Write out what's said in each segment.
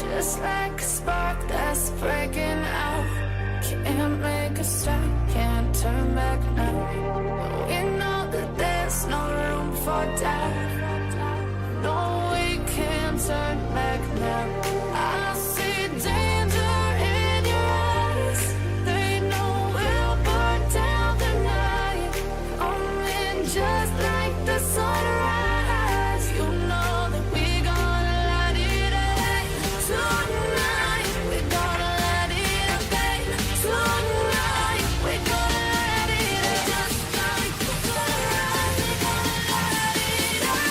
Just like a spark that's breaking out. Can't make a stop, can't turn back now. We know that there's no room for doubt. No, we can't turn back now. I see danger in your eyes. They know we'll burn down the night. Coming just like the sunrise. You know that we gonna light it up. Tonight we gonna light it up, babe. Tonight we gonna light it up. Just like the sunrise, we gonna light it up.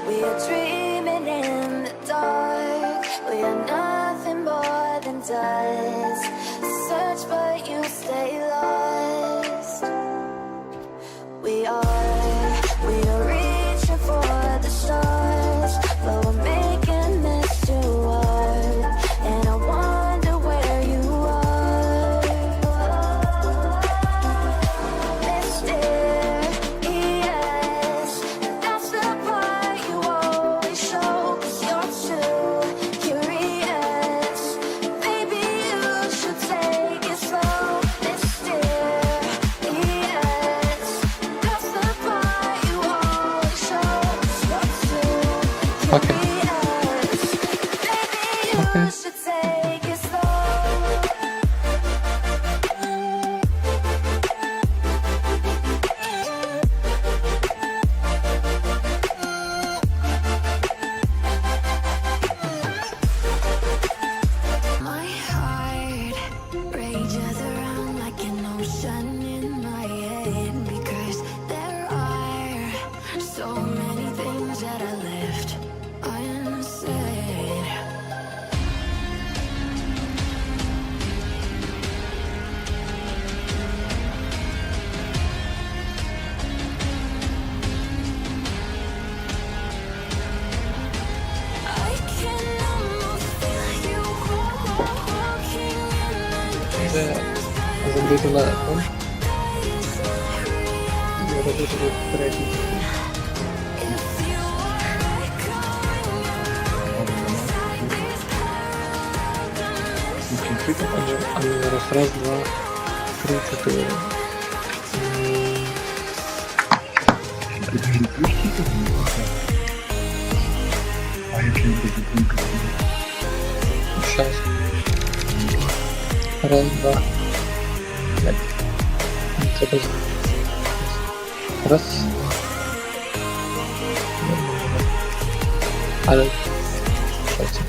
We are dreaming in the dark. We are nothing more than dust. Search but you stay lost. We are reaching for the stars, but we're making this too hard. And I wonder where you are. Mysterious, that's the part you always show. 'Cause you're too curious. Maybe you should take it slow. Mysterious, that's the part you always show. 'Cause you're too Okay. curious. Maybe you Okay. should take it slow. My heart rages around like an ocean in my head, because there are so many things that I left unsaid. I can almost feel you walking in the Це забити на фон. Я роблю тобі третій. А не раз, два, три, чотири. Щас. Раз, два. П'ять. Це без. Раз. Але. Що це?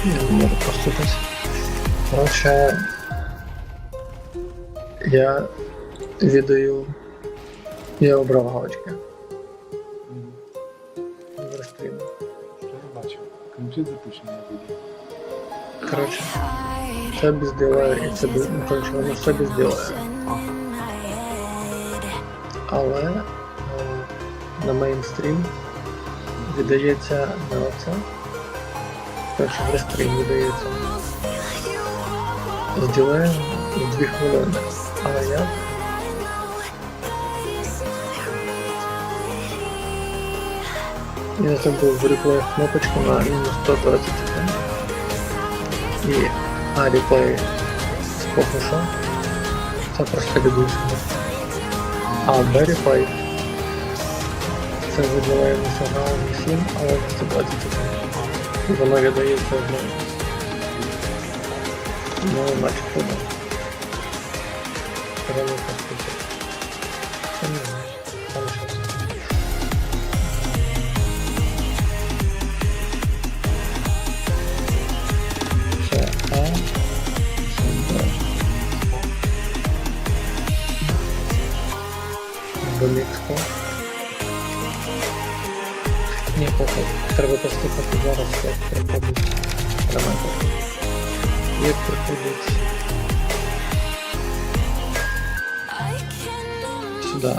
Я не можу просто десь. Коротше, я віддаю. Я обрав галочки. В розстрілі. Що я бачив? Комітет запущений на відео. Коротше, це без діла і це без... Ну, коротше, воно все без діла. Але на мейнстрім віддається на оце. Перше в рестрім віддається з ділеєм 2 хвилини. Але я забув в реплеї кнопочку на мінус 120 секунд. І реплей споку що. Це просто відлучено. А B-реплей це виділяє не сигнал не 7, але не 120 секунд. І воно віддається знову. Ну, начебто, да. Реально поступить. Це не знаю. Там щось. Це А. Це Б. vMIX. Ні, поки. Треба послухати зараз, як приходить елементи. Як приходить сюди.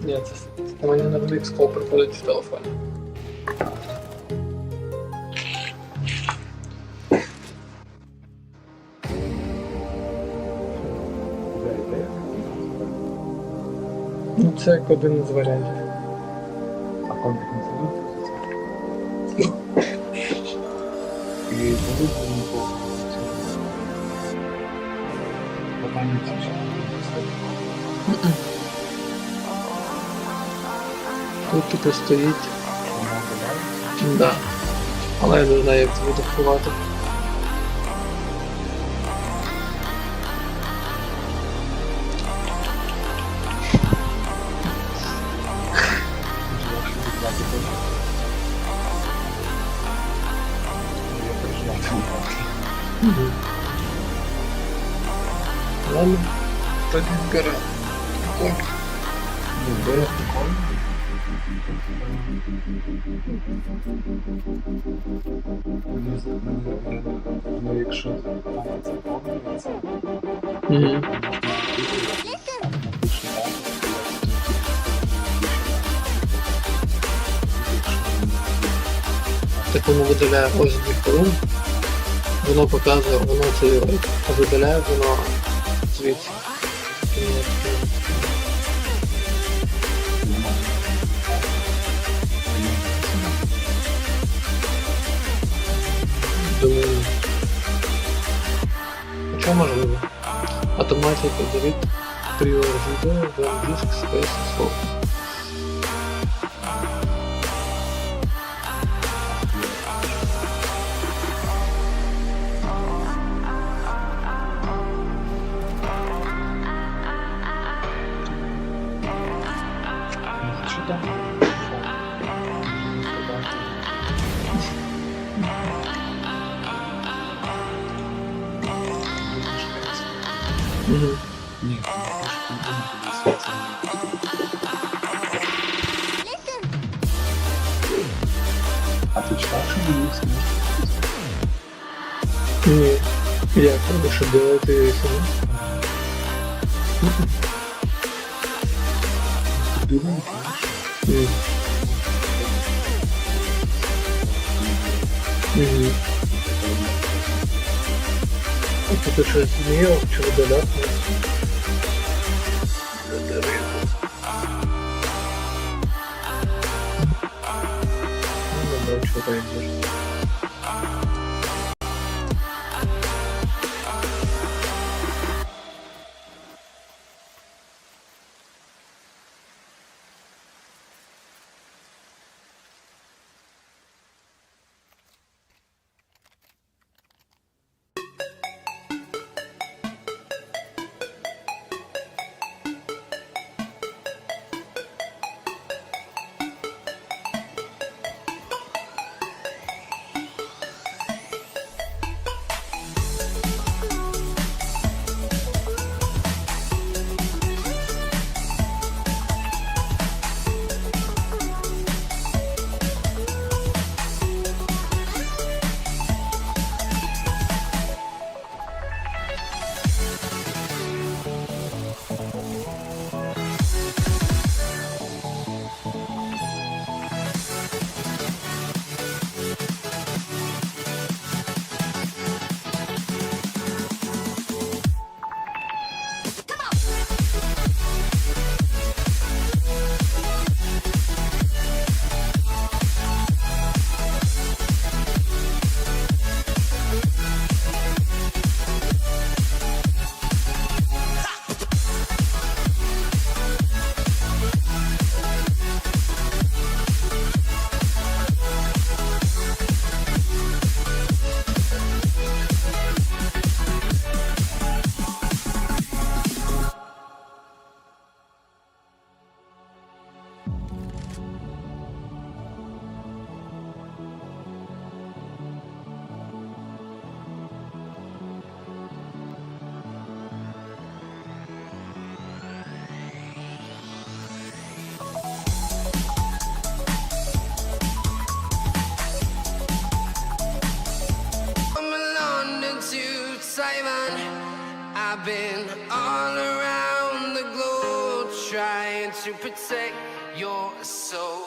Ні, це мені на vMIX кол приходить в телефоні. Ну, це як один з варіантів. А компік не залізти? І залізти не повністю. По пам'яті ще не стоїть. Тут типу стоїть. Вона виглядає? Да. Але я не знаю, як це буде впливати. Ладно, тоді збирай. Збирай прикольно. Ну, якщо пам'ять заповнюється, так воно видаляє ось 2 хвилини. Воно показує, воно це видаляє, воно звідси. Думаю, що можливо? Автоматика delete prior video when disk space is full. Ні, а ти читав, що мені смішно? Ні, як треба, що делати саме? Ти не знаєш? Ні. А ти щось зміяв чи видаляв? Ну, не бачу рейнджер. Simon. I've been all around the globe trying to protect your soul.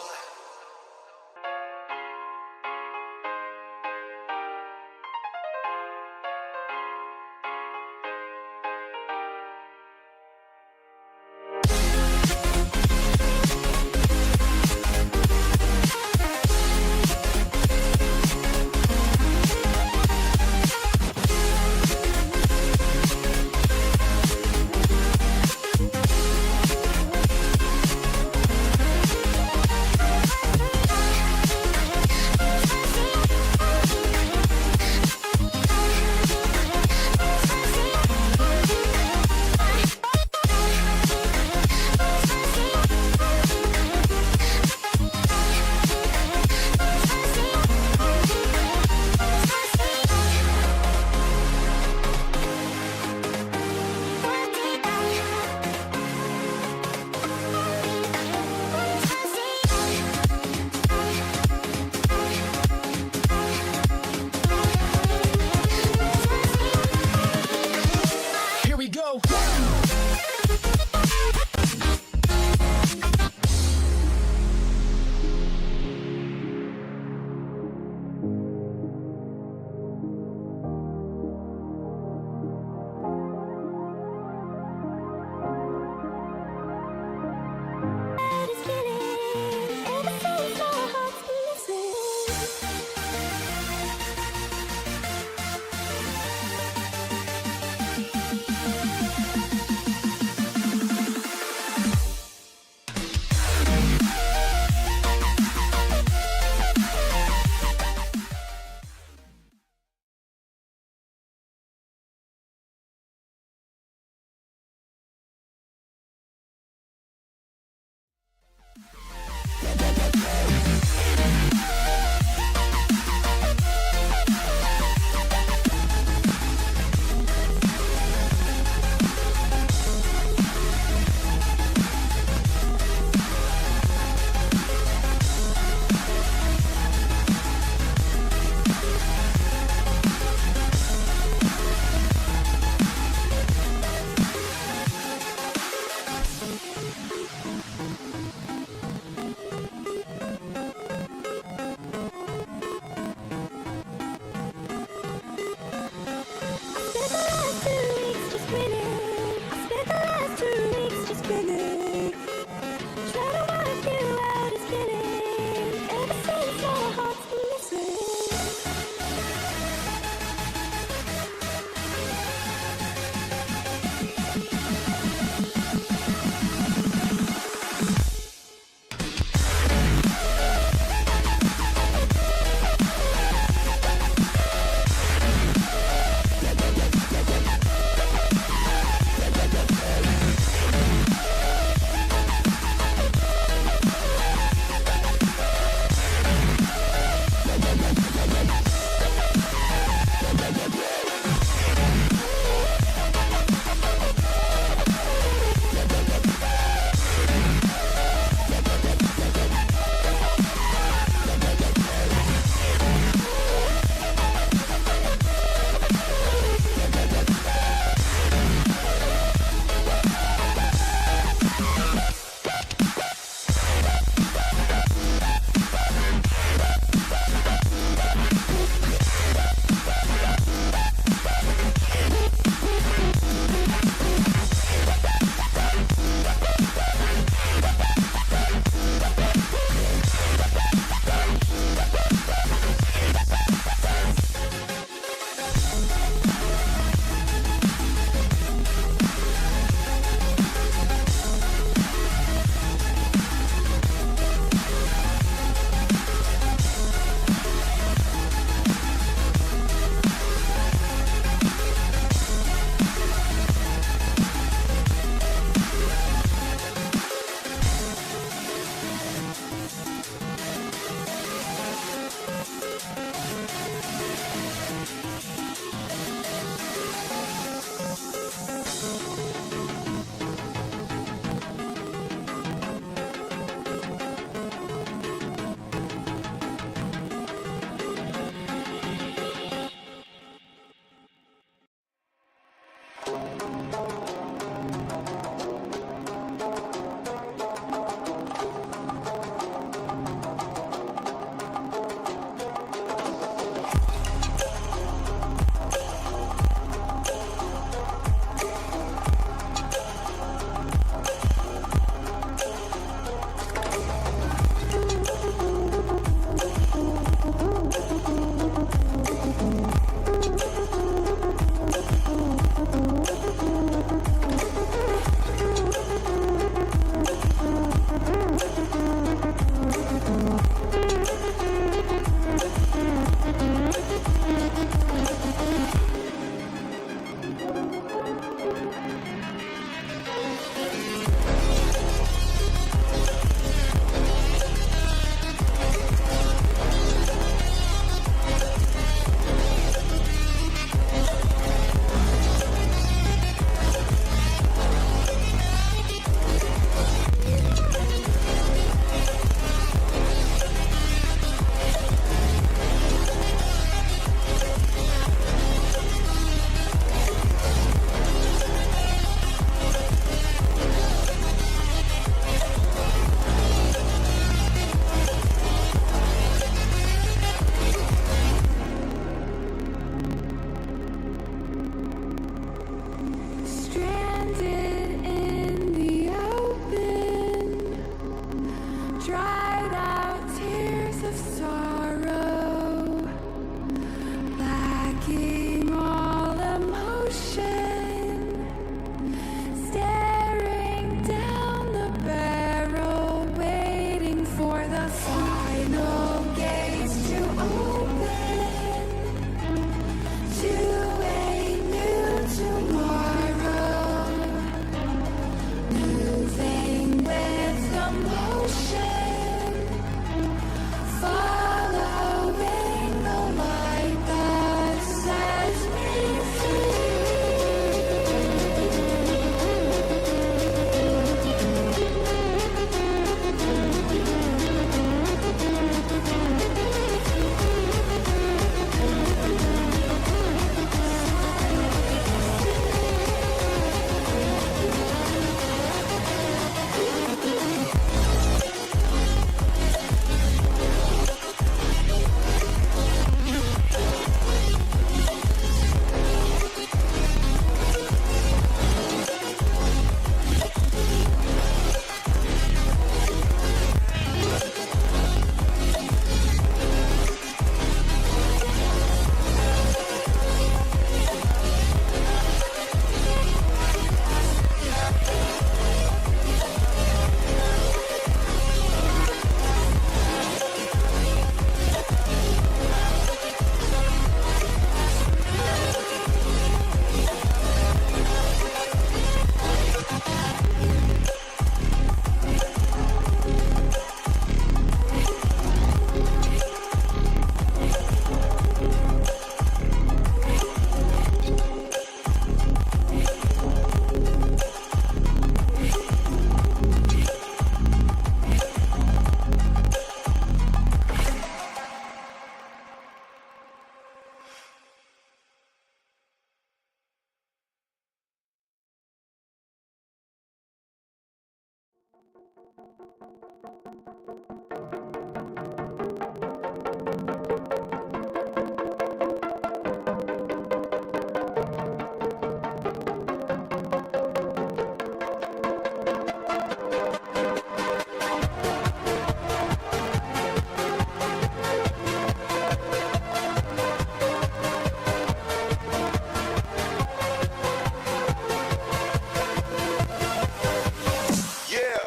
Yeah.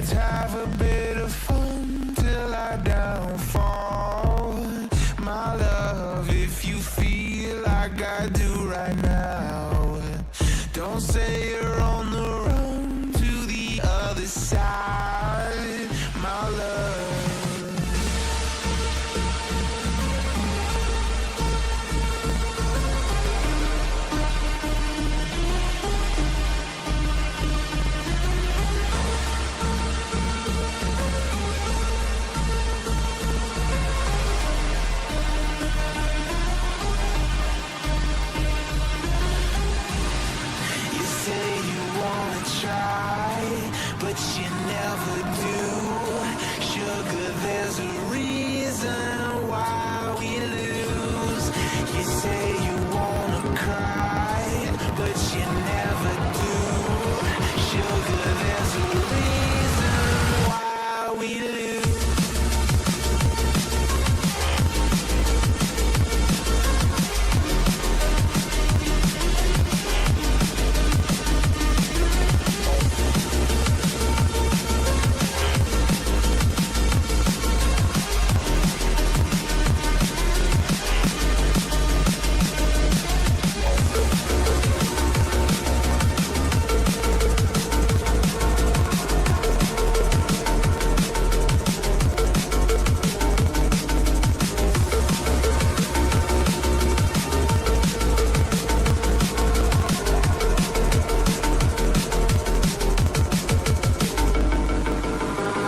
Let's have a bit of fun till I downfall. My love, if you feel like I do right now, don't say you're on the run to the other side, my love. You say you wanna try, but you never do. Sugar, there's a reason why we lose. You say you wanna cry, but you never do. Sugar, there's a reason why we lose.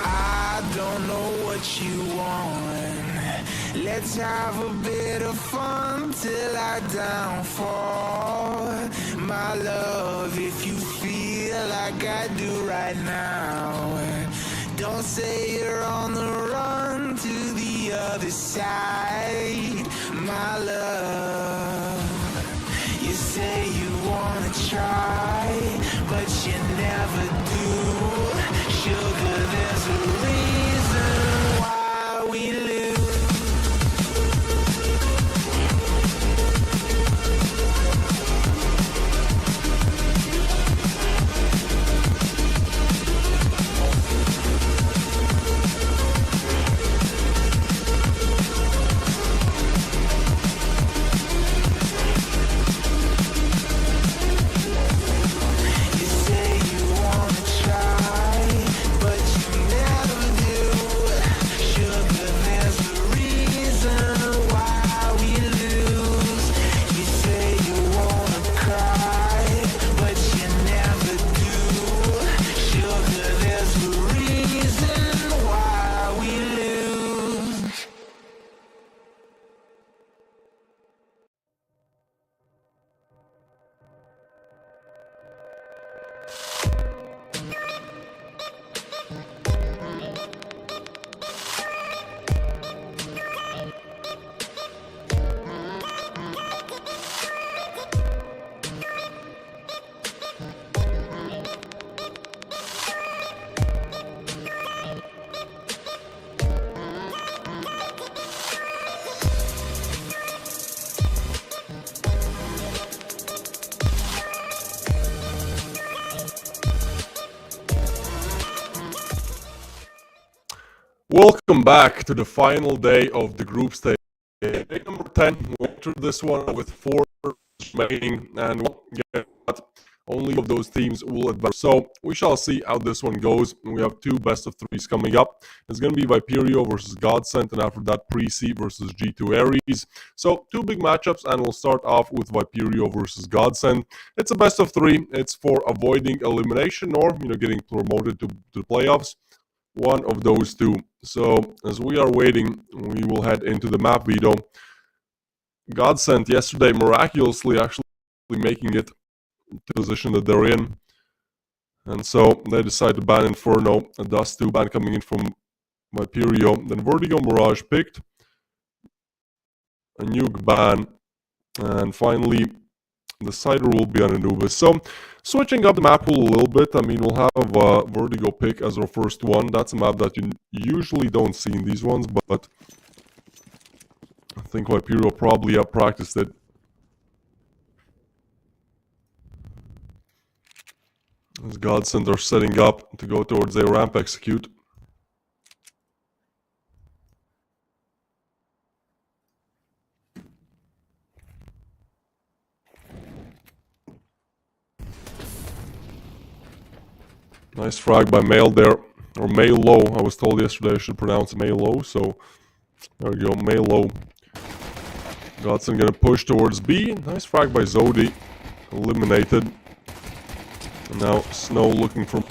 I don't know what you want. Let's have a bit of fun till I downfall. My love, if you feel like I do right now, don't say you're on the run to the other side, my love. You say you wanna try, but you never do. Sugar, there's a reason why we lose. You say you wanna try, but you never do. Sugar, there's a reason why we lose. You say you wanna cry, but you never do. Sugar, there's a reason why we lose. Welcome back to the final day of the group stage. Day number 10, we entered this one with 4 remaining, and we'll get only of those teams will advance. So we shall see how this one goes. We have 2 best of 3s coming up. It's going to be Viperio versus Godsent, and after that Pre-C versus G2 Ares. So 2 big matchups, and we'll start off with Viperio versus Godsent. It's a best of 3. It's for avoiding elimination or getting promoted to the playoffs. One of those 2. So as we are waiting, we will head into the map veto. Godsent yesterday miraculously actually making it to the position that they're in. And so they decide to ban Inferno, a Dust 2 ban coming in from Viperio. Then Vertigo Mirage picked, a Nuke ban, and finally the Cider will be on Anubis. So switching up the map pool a little bit, I mean, we'll have Vertigo pick as our first one. That's a map that you usually don't see in these ones, but I think Viperio probably have practiced it. As Godsend are setting up to go towards their ramp execute. Nice frag by Mail there. Or Mail Low. I was told yesterday I should pronounce Mail Low, so there we go, Mail Low. Godson gonna push towards B. Nice frag by Zodi. Eliminated. And now Snow looking for...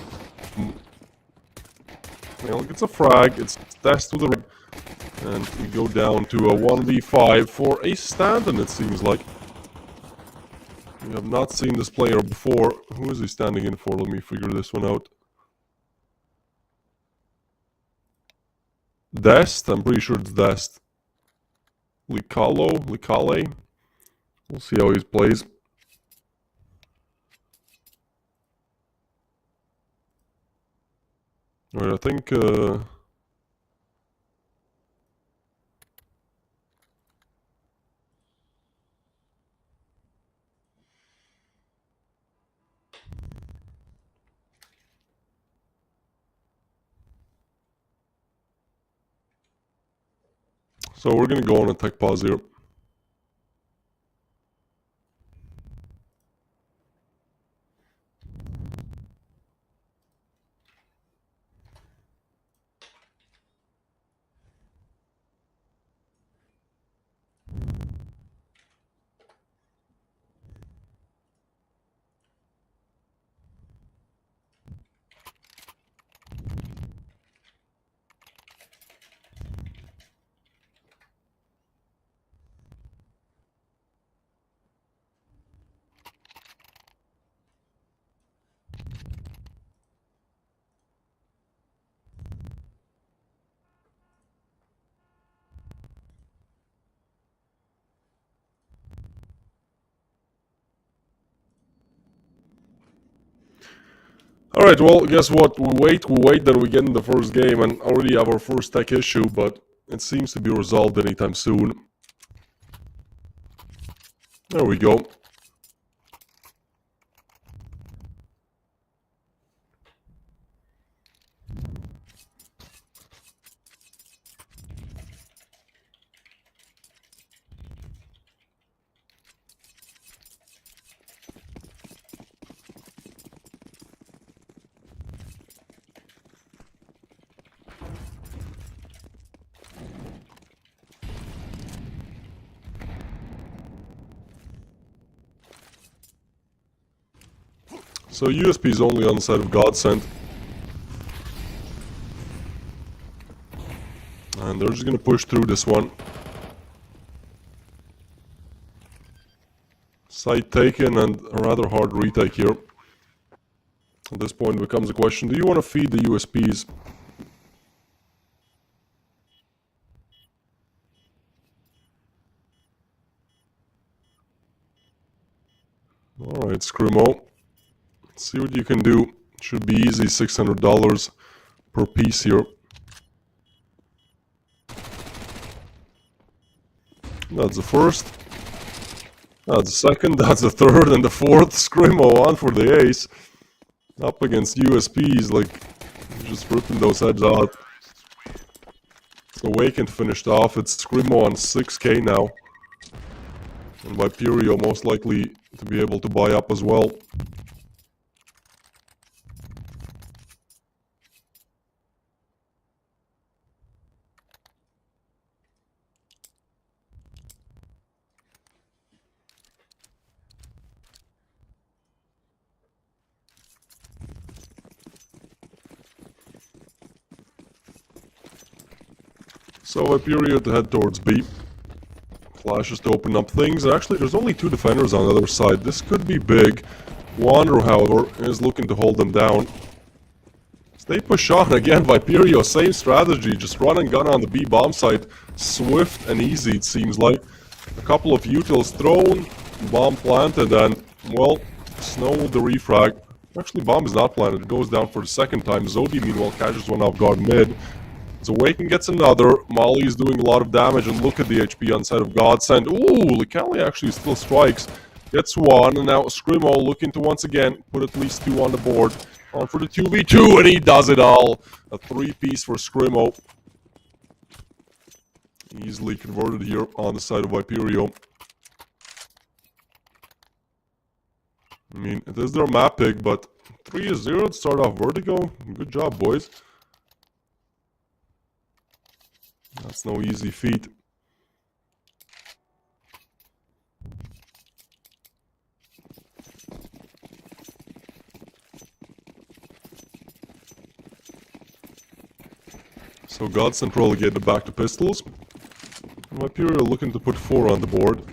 Well, it's a frag. It's dashed to the right. And we go down to a 1v5 for a stand-in, it seems like. We have not seen this player before. Who is he standing in for? Let me figure this one out. Dest? I'm pretty sure it's Dest. Licale? We'll see how he plays. Alright, I think... So we're gonna go on a tech pause here. Alright, well, guess what? We wait, then we get in the first game and already have our first tech issue, but it seems to be resolved anytime soon. There we go. So USP is only on the side of Godsend. And they're just gonna push through this one. Site taken and a rather hard retake here. At this point becomes a question, do you want to feed the USPs? Alright, Screamo. Let's see what you can do. Should be easy, $600 per piece here. That's the first. That's the second, that's the third, and the fourth. Screamo on for the ace. Up against USPs, like, just ripping those heads out. Awakened finished off. It's Screamo on 6k now. And Viperio most likely to be able to buy up as well. So Viperio to head towards B. Flashes to open up things. Actually, there's only two defenders on the other side. This could be big. Wander, however, is looking to hold them down. They push on again. Viperio, same strategy. Just run and gun on the B bomb site. Swift and easy, it seems like. A couple of utils thrown. Bomb planted, and, well, Snow with the refrag. Actually, bomb is not planted. It goes down for the second time. Zodi, meanwhile, catches one off guard mid. So Awaken gets another. Molly is doing a lot of damage, and look at the HP on side of Godsend. Ooh, Licale actually still strikes. Gets one, and now Scrimo looking to once again put at least 2 on the board. On for the 2v2, and he does it all. A 3-piece for Scrimo. Easily converted here on the side of Viperio. I mean, it is their map pick, but 3-0 to start off Vertigo. Good job, boys. That's no easy feat. So Godsend relegated back to pistols. And Viperio looking to put 4 on the board.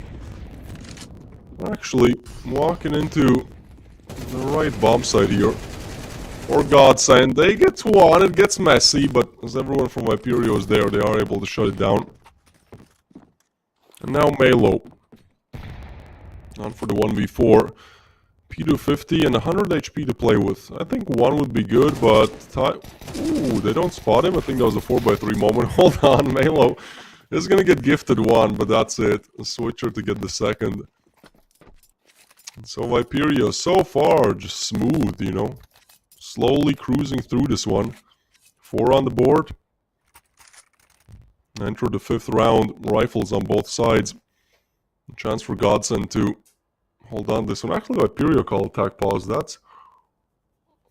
Actually, walking into the right bomb site here. For Godsend, they get 1, it gets messy, but as everyone from Viperio is there, they are able to shut it down. And now Melo. On for the 1v4. P250 and 100 HP to play with. I think 1 would be good, but... Ooh, they don't spot him. I think that was a 4x3 moment. Hold on, Melo is gonna get gifted 1, but that's it. A switcher to get the second. So Viperio, so far, just smooth, you know. Slowly cruising through this one. 4 on the board. Enter the 5th round. Rifles on both sides. A chance for Godsend to hold on this one. Actually, Viperio call attack pause. That's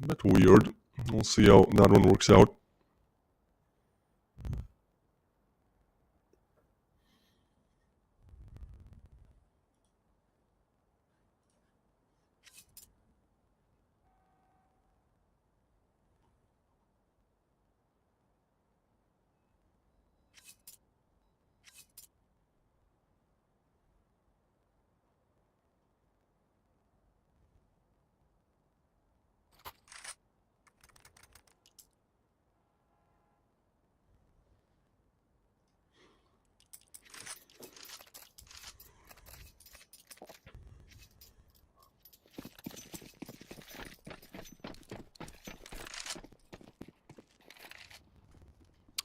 a bit weird. We'll see how that one works out.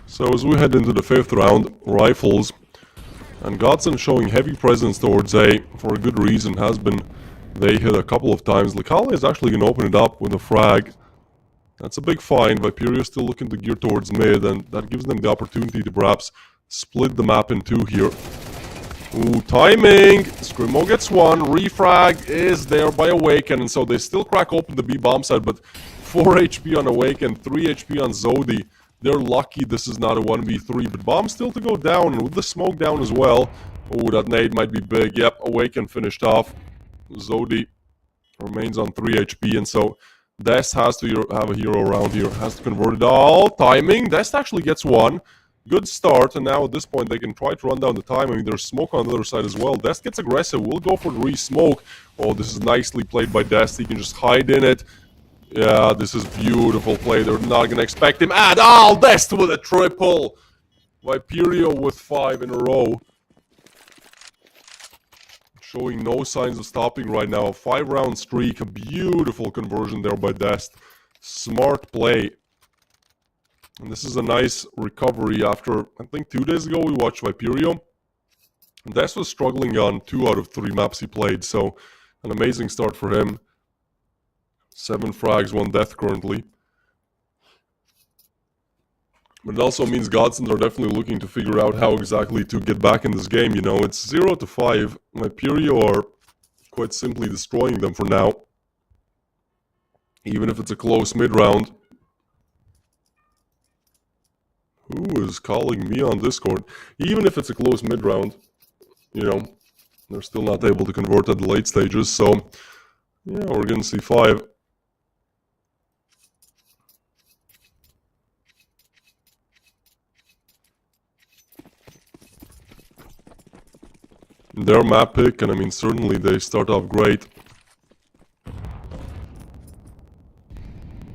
So as we head into the 5th round, rifles, and Godsend showing heavy presence towards A for a good reason. Has been they hit a couple of times. Lecale is actually going to open it up with a frag. That's a big find. Viperio is still looking to gear towards mid, and that gives them the opportunity to perhaps split the map in 2 here. Ooh, timing! Scrimo gets 1. Refrag is there by Awaken, and so they still crack open the B bomb side, but 4 HP on Awaken, 3 HP on Zodi. They're lucky this is not a 1v3, but bomb still to go down, and with the smoke down as well. Ooh, that nade might be big. Yep, Awaken finished off. Zodi remains on 3 HP, and so Dest has to have a hero around here. Has to convert it all. Timing. Dest actually gets 1. Good start, and now at this point they can try to run down the timing. There's smoke on the other side as well. Dest gets aggressive. We'll go for the re-smoke. Oh, this is nicely played by Dest. He can just hide in it. Yeah, this is beautiful play. They're not going to expect him at all. Dest with a triple. Viperio with 5 in a row. Showing no signs of stopping right now. A 5-round streak. A beautiful conversion there by Dest. Smart play. And this is a nice recovery after, I think 2 days ago we watched Viperio. Dest was struggling on 2 out of 3 maps he played. So, an amazing start for him. 7 frags, 1 death currently. But it also means Godsend are definitely looking to figure out how exactly to get back in this game, you know. It's 0-5. Viperio are quite simply destroying them for now. Even if it's a close mid-round. Who is calling me on Discord? Even if it's a close mid-round, you know, they're still not able to convert at the late stages. So, yeah, we're going to see 5. Their map pick, and I mean, certainly they start off great.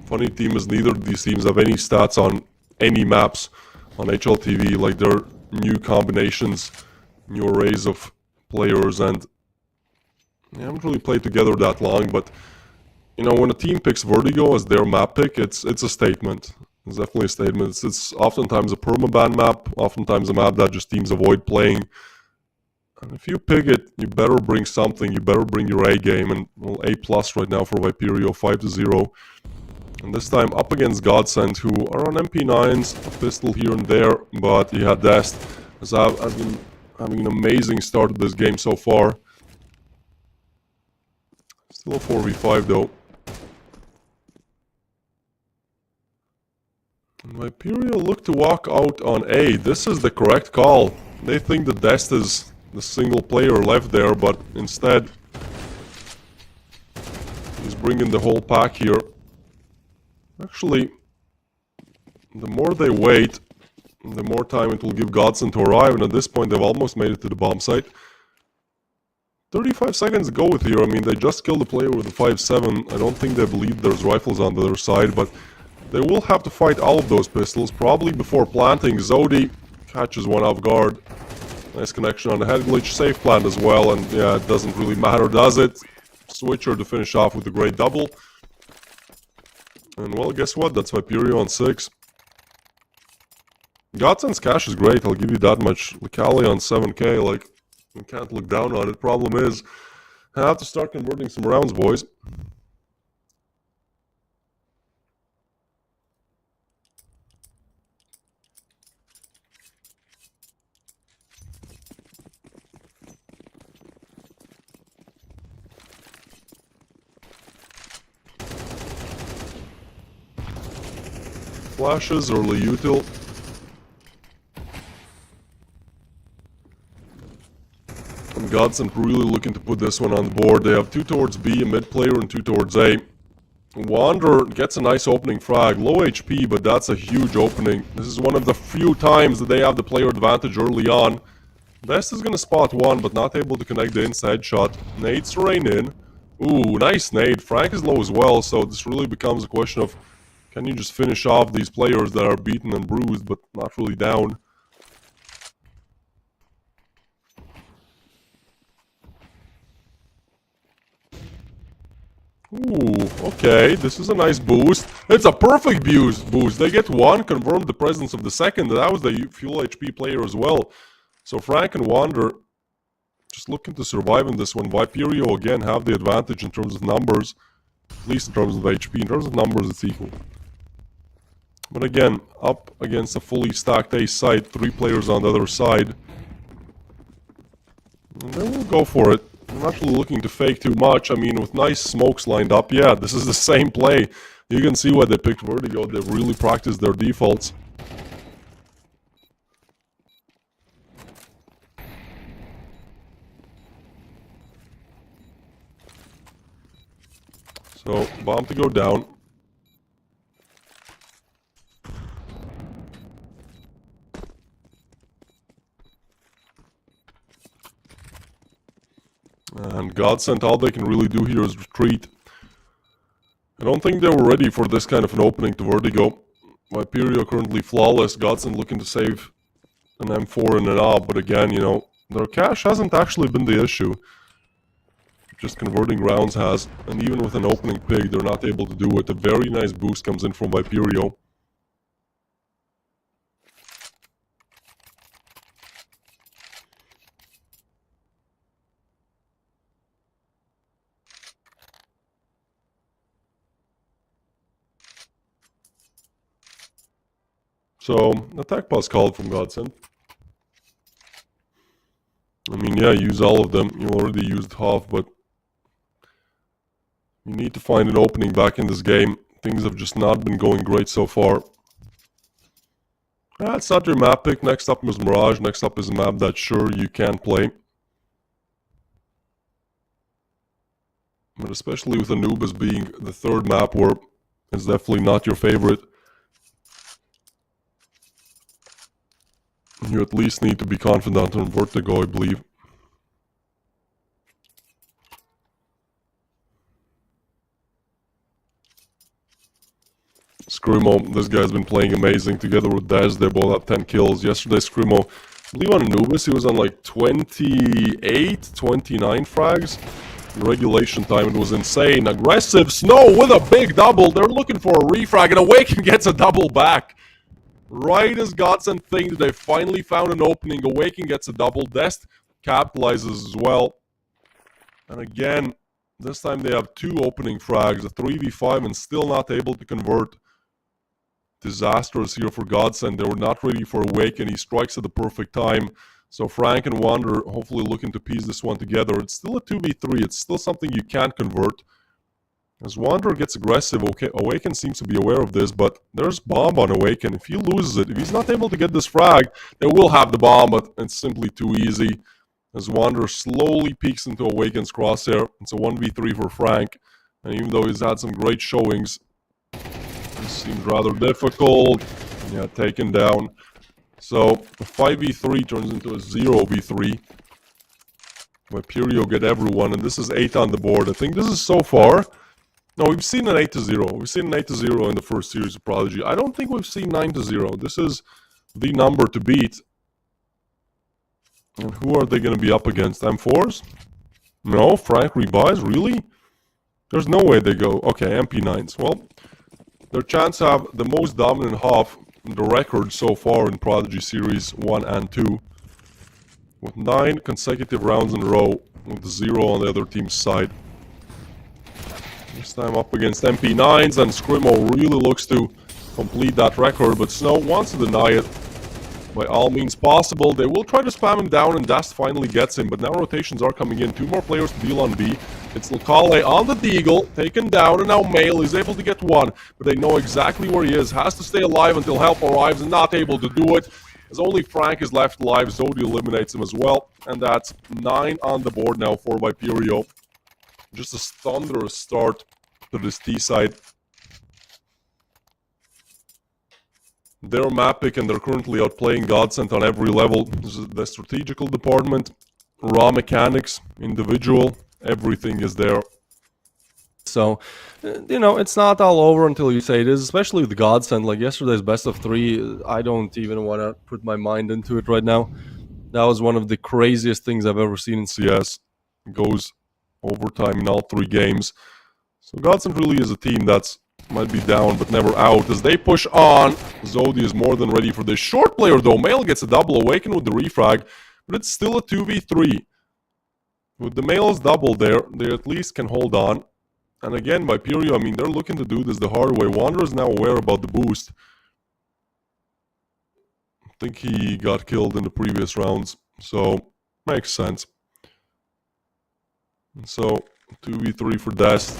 Funny team is neither of these teams have any stats on any maps on HLTV, like their new combinations, new arrays of players, and they haven't really played together that long, but you know, when a team picks Vertigo as their map pick, it's a statement. It's definitely a statement. It's oftentimes a permaban map, oftentimes a map that just teams avoid playing. And if you pick it, you better bring something. You better bring your A game. And well, A plus right now for Viperio, 5-0. And this time up against Godsend, who are on MP9s, a pistol here and there. But yeah, Dest has been having an amazing start to this game so far. Still a 4v5 though. And Viperio look to walk out on A. This is the correct call. They think that Dest is the single player left there, but instead he's bringing the whole pack here. Actually, the more they wait, the more time it will give Godsend to arrive, and at this point they've almost made it to the bomb site. 35 seconds to go with here. I mean, they just killed the player with a 5-7. I don't think they believe there's rifles on the other side, but they will have to fight all of those pistols, probably before planting. Zodi catches one off guard. Nice connection on the head glitch, safe plant as well, and yeah, it doesn't really matter, does it? Switcher to finish off with a great double. And well, guess what? That's Viperio on 6. Godsend's cash is great, I'll give you that much. Lecali on 7k, like, you can't look down on it. Problem is, I have to start converting some rounds, boys. Flashes, early util. And Godsend really looking to put this one on the board. They have 2 towards B, a mid player, and 2 towards A. Wander gets a nice opening frag. Low HP, but that's a huge opening. This is one of the few times that they have the player advantage early on. Best is going to spot one, but not able to connect the inside shot. Nades rain in. Ooh, nice nade. Frank is low as well, so this really becomes a question of, can you just finish off these players that are beaten and bruised, but not really down? Ooh, okay, this is a nice boost. It's a perfect boost. They get one, confirm the presence of the second. That was the fuel HP player as well. So Frank and Wander just looking to survive in this one. Viperio again have the advantage in terms of numbers, at least in terms of HP. In terms of numbers, it's equal. But again, up against a fully stacked A site, 3 players on the other side. And they will go for it. I'm not really looking to fake too much. I mean, with nice smokes lined up, yeah, this is the same play. You can see why they picked Vertigo. They've really practiced their defaults. So, bomb to go down. And Godsend, all they can really do here is retreat. I don't think they were ready for this kind of an opening to Vertigo. Viperio currently flawless. Godsend looking to save an M4 and an AWP, but again, you know, their cash hasn't actually been the issue. Just converting rounds has, and even with an opening pick, they're not able to do it. A very nice boost comes in from Viperio. So, attack pass called from Godsend. I mean, yeah, use all of them. You already used half, but you need to find an opening back in this game. Things have just not been going great so far. It's not your map pick. Next up is Mirage. Next up is a map that sure you can play. But especially with Anubis being the 3rd map where it's definitely not your favorite. You at least need to be confident on Vertigo, I believe. Screamo, this guy's been playing amazing together with Dez. They both have 10 kills. Yesterday, Screamo, I believe on Anubis, he was on like 28, 29 frags. In regulation time, it was insane. Aggressive Snow with a big double. They're looking for a refrag, and Awaken gets a double back. Right as Godsend think that they finally found an opening, Awaken gets a double. Dest capitalizes as well. And again, this time they have 2 opening frags, a 3v5, and still not able to convert. Disastrous here for Godsend. They were not ready for Awaken. He strikes at the perfect time. So Frank and Wander hopefully looking to piece this one together. It's still a 2v3. It's still something you can't convert. As Wander gets aggressive, okay, Awaken seems to be aware of this, but there's bomb on Awaken. If he loses it, if he's not able to get this frag, they will have the bomb, but it's simply too easy. As Wander slowly peeks into Awaken's crosshair, it's a 1v3 for Frank. And even though he's had some great showings, this seems rather difficult. Yeah, taken down. So a 5v3 turns into a 0v3. Vapirio get everyone, and this is 8 on the board. I think this is so far. No, we've seen an 8-0. We've seen an 8-0 in the first series of Prodigy. I don't think we've seen 9-0. This is the number to beat. And who are they going to be up against? M4s? No, Frank rebuys? Really? There's no way they go. Okay, MP9s. Well, their chance have the most dominant half in the record so far in Prodigy Series 1 and 2. With 9 consecutive rounds in a row, with 0 on the other team's side. This time up against MP9s, and Scrimo really looks to complete that record, but Snow wants to deny it by all means possible. They will try to spam him down, and Dast finally gets him, but now rotations are coming in. 2 more players to deal on B. It's Lukale on the Deagle, taken down, and now Mail is able to get 1, but they know exactly where he is. Has to stay alive until help arrives, and not able to do it. As only Frank is left alive, Zodi eliminates him as well, and that's 9 on the board now for Viperio. Just a thunderous start to this T side. They're Mapic and they're currently outplaying Godsend on every level. The strategical department, raw mechanics, individual, everything is there. So, you know, it's not all over until you say it is, especially with Godsend. Like yesterday's best of 3, I don't even want to put my mind into it right now. That was one of the craziest things I've ever seen in CS. It goes overtime in all 3 games. So Godsend really is a team that's might be down but never out. As they push on, Zodi is more than ready for this. Short player though, Mail gets a double Awaken with the refrag, but it's still a 2v3. With the Mail's double there, they at least can hold on. And again, Viperio, I mean, they're looking to do this the hard way. Wanderer is now aware about the boost. I think he got killed in the previous rounds, so makes sense. And so 2v3 for Dest.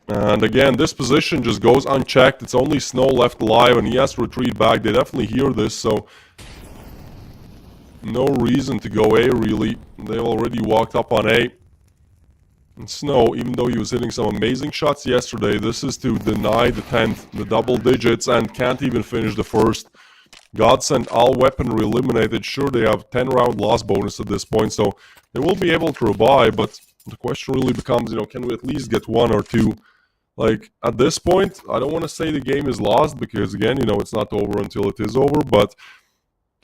And again, this position just goes unchecked. It's only Snow left alive, and he has to retreat back. They definitely hear this, so no reason to go A, really. They already walked up on A. And Snow, even though he was hitting some amazing shots yesterday, this is to deny the 10th, the double digits, and can't even finish the first. Godsend all weaponry eliminated. Sure, they have 10-round loss bonus at this point, so they will be able to rebuy, but the question really becomes, you know, can we at least get 1 or 2? Like, at this point, I don't want to say the game is lost, because again, you know, it's not over until it is over, but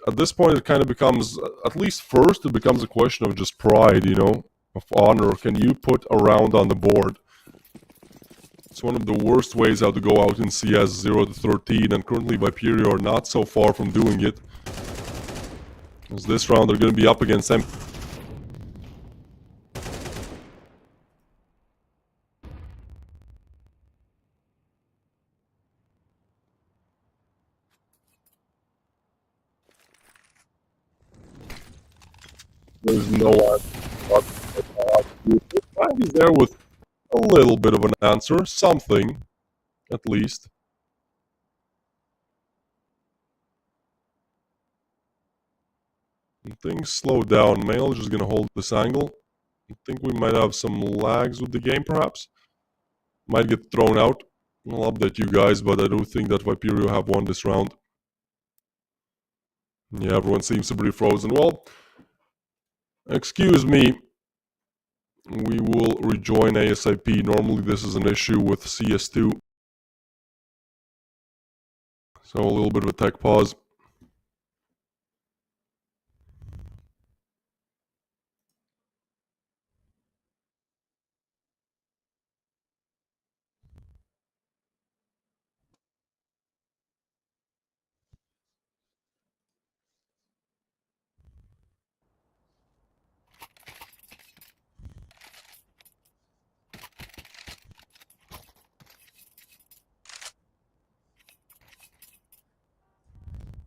at this point it kind of becomes, at least first, it becomes a question of just pride, you know, of honor. Can you put a round on the board? It's one of the worst ways how to go out in CS 0-13, and currently Viperio are not so far from doing it. As this round they're going to be up against them. There's no answer. He's there with a little bit of an answer, something, at least. And things slow down. Mail is just gonna hold this angle. I think we might have some lags with the game, perhaps. Might get thrown out. I'll update you guys, but I do think that Viperio have won this round. Yeah, everyone seems to be frozen. Well, excuse me. We will rejoin ASAP. Normally this is an issue with CS2. So a little bit of a tech pause.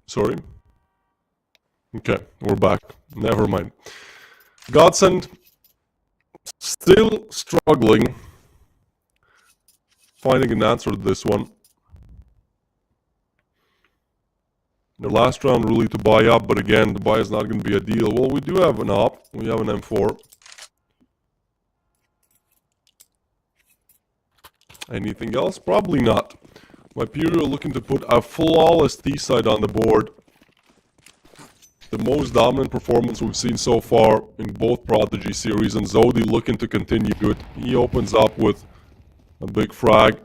Sorry. Okay, we're back. Never mind. Godsend still struggling finding an answer to this one. The last round really to buy up, but again, the buy is not going to be a deal. Well, we do have an op. We have an M4. Anything else? Probably not. Viperio looking to put a flawless T-side on the board. The most dominant performance we've seen so far in both Prodigy series, and Zodi looking to continue it. He opens up with a big frag.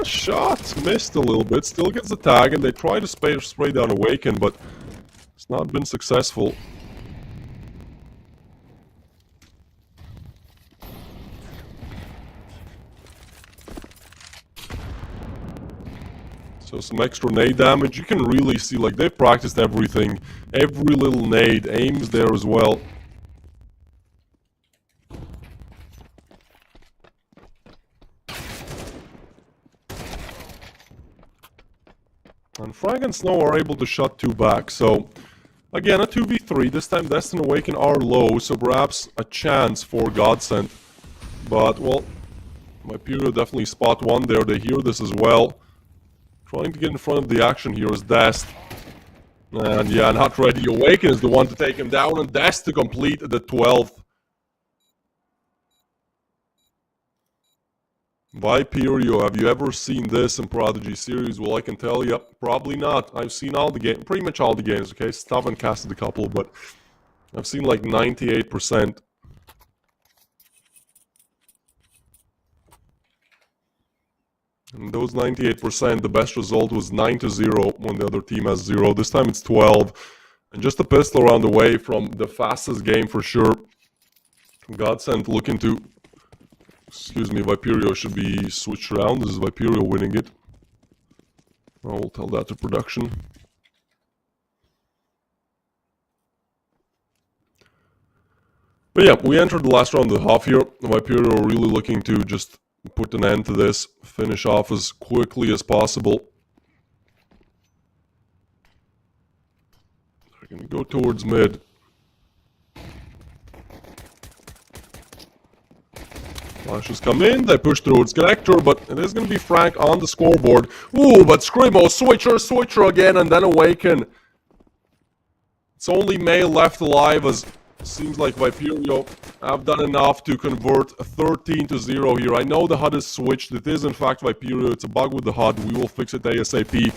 Shot missed a little bit, still gets the tag, and they try to spray down Awaken, but it's not been successful. So some extra nade damage. You can really see, like, they've practiced everything. Every little nade, aims there as well. And Frag and Snow are able to shut 2 back, so again a 2v3. This time Dest and Awaken are low, so perhaps a chance for Godsend. But, well, Viperio definitely spot 1 there. They hear this as well. Trying to get in front of the action here is Dest. And yeah, not ready. Awaken is the one to take him down, and Dest to complete the 12th. Viperio, have you ever seen this in Prodigy series? Well, I can tell you, probably not. I've seen all the games, pretty much all the games, okay? Stavan casted a couple, but I've seen like 98%. And those 98%, the best result was 9-0 when the other team has 0. This time it's 12. And just a pistol round away from the fastest game for sure. Godsend looking to... Excuse me, Viperio should be switched around. This is Viperio winning it. I will tell that to production. But yeah, we entered the last round of the half here. Viperio really looking to just put an end to this, finish off as quickly as possible. They're going to go towards mid. Flashes come in, they push towards Connector, but it is going to be Frank on the scoreboard. Ooh, but Scrimo, switcher again, and then Awaken. It's only May left alive, as it seems like Viperio have done enough to convert 13-0 here. I know the HUD is switched. It is in fact Viperio. It's a bug with the HUD. We will fix it ASAP.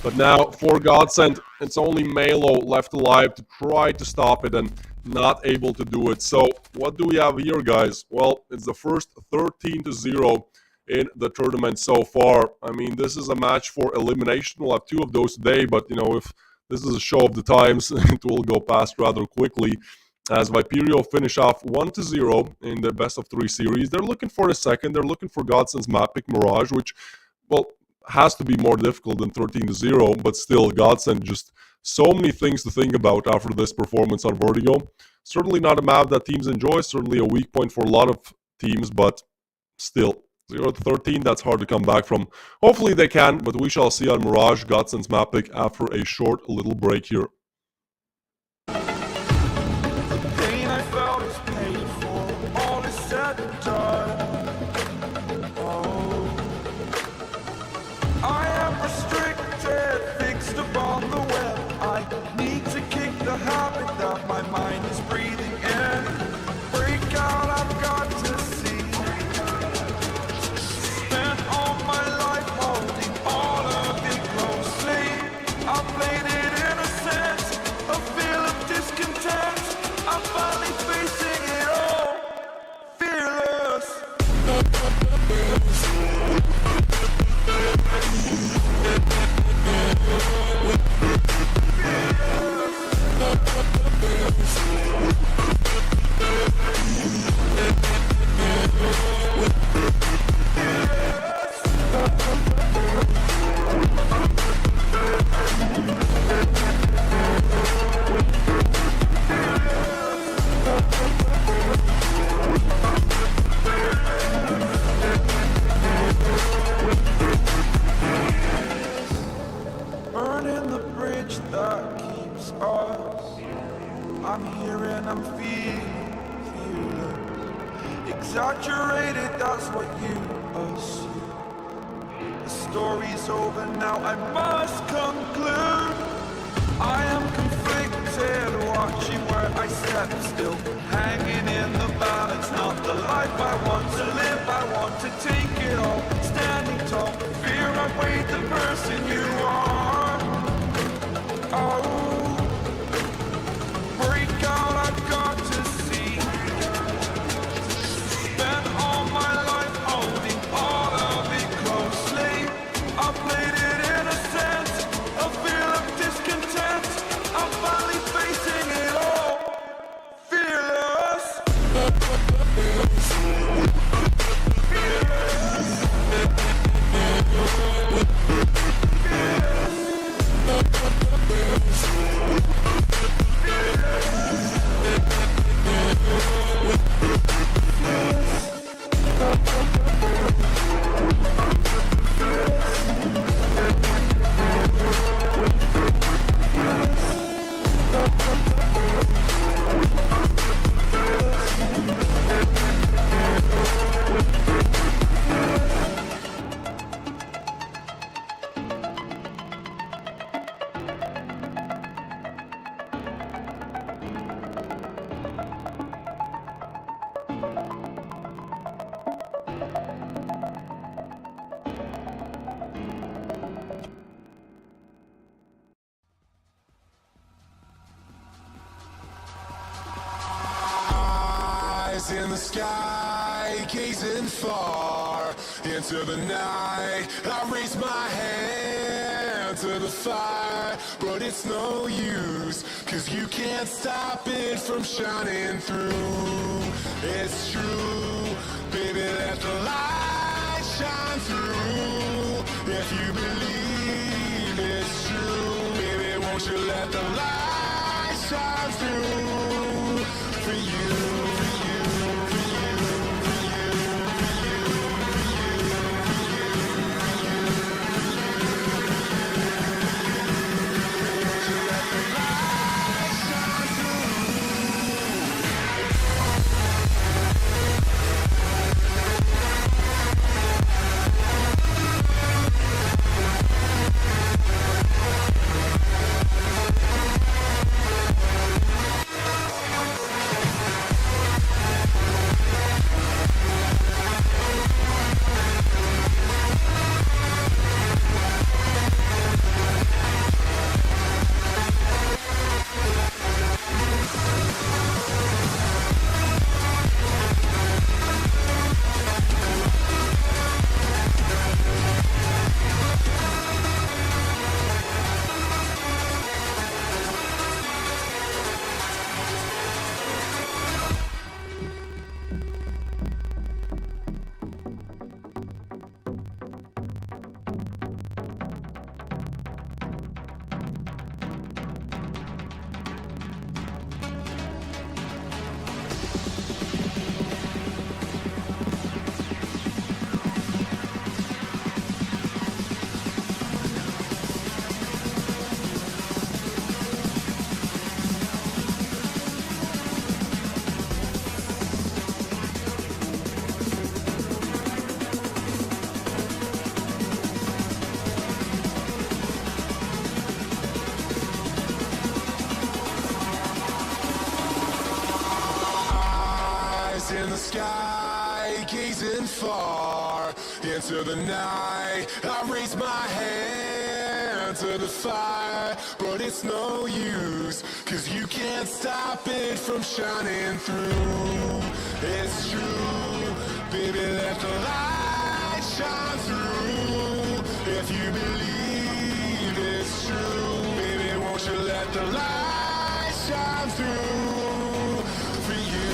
But now, for Godsend, it's only Malo left alive to try to stop it, and not able to do it. So, what do we have here, guys? Well, it's the first 13-0 in the tournament so far. I mean, this is a match for elimination. We'll have 2 of those today, but, you know, if this is a show of the times, it will go past rather quickly. As Viperio finish off 1-0 in the best of 3 series. They're looking for a second. They're looking for Godsend's map pick Mirage, which, well, has to be more difficult than 13-0, but still, Godsend just so many things to think about after this performance on Vertigo. Certainly not a map that teams enjoy, certainly a weak point for a lot of teams, but still, 0-13, that's hard to come back from. Hopefully they can, but we shall see on Mirage, Godsend's map pick after a short little break here. Played it innocent. story's over now, I must conclude. I am conflicted, watching where I step still, hanging in the balance, not the life I want to live. I want to take it all, standing tall, fear I weighed the person you are. Oh, break out, I've got to see. Spent all my life holding all of it closely. I played it innocent, a feel of discontent. I'm finally facing it all, fearless. Eyes in the sky, gazing far into the night. I raise my hand to the fire, but it's no use, 'cause you can't stop it from shining through. It's true, baby, let the light shine through. If you believe it's true, baby, won't you let the light shine through for you. In the sky, gazing far into the night. I raise my hand to the fire, but it's no use, 'cause you can't stop it from shining through. It's true, baby, let the light shine through. If you believe it's true, baby, won't you let the light shine through for you.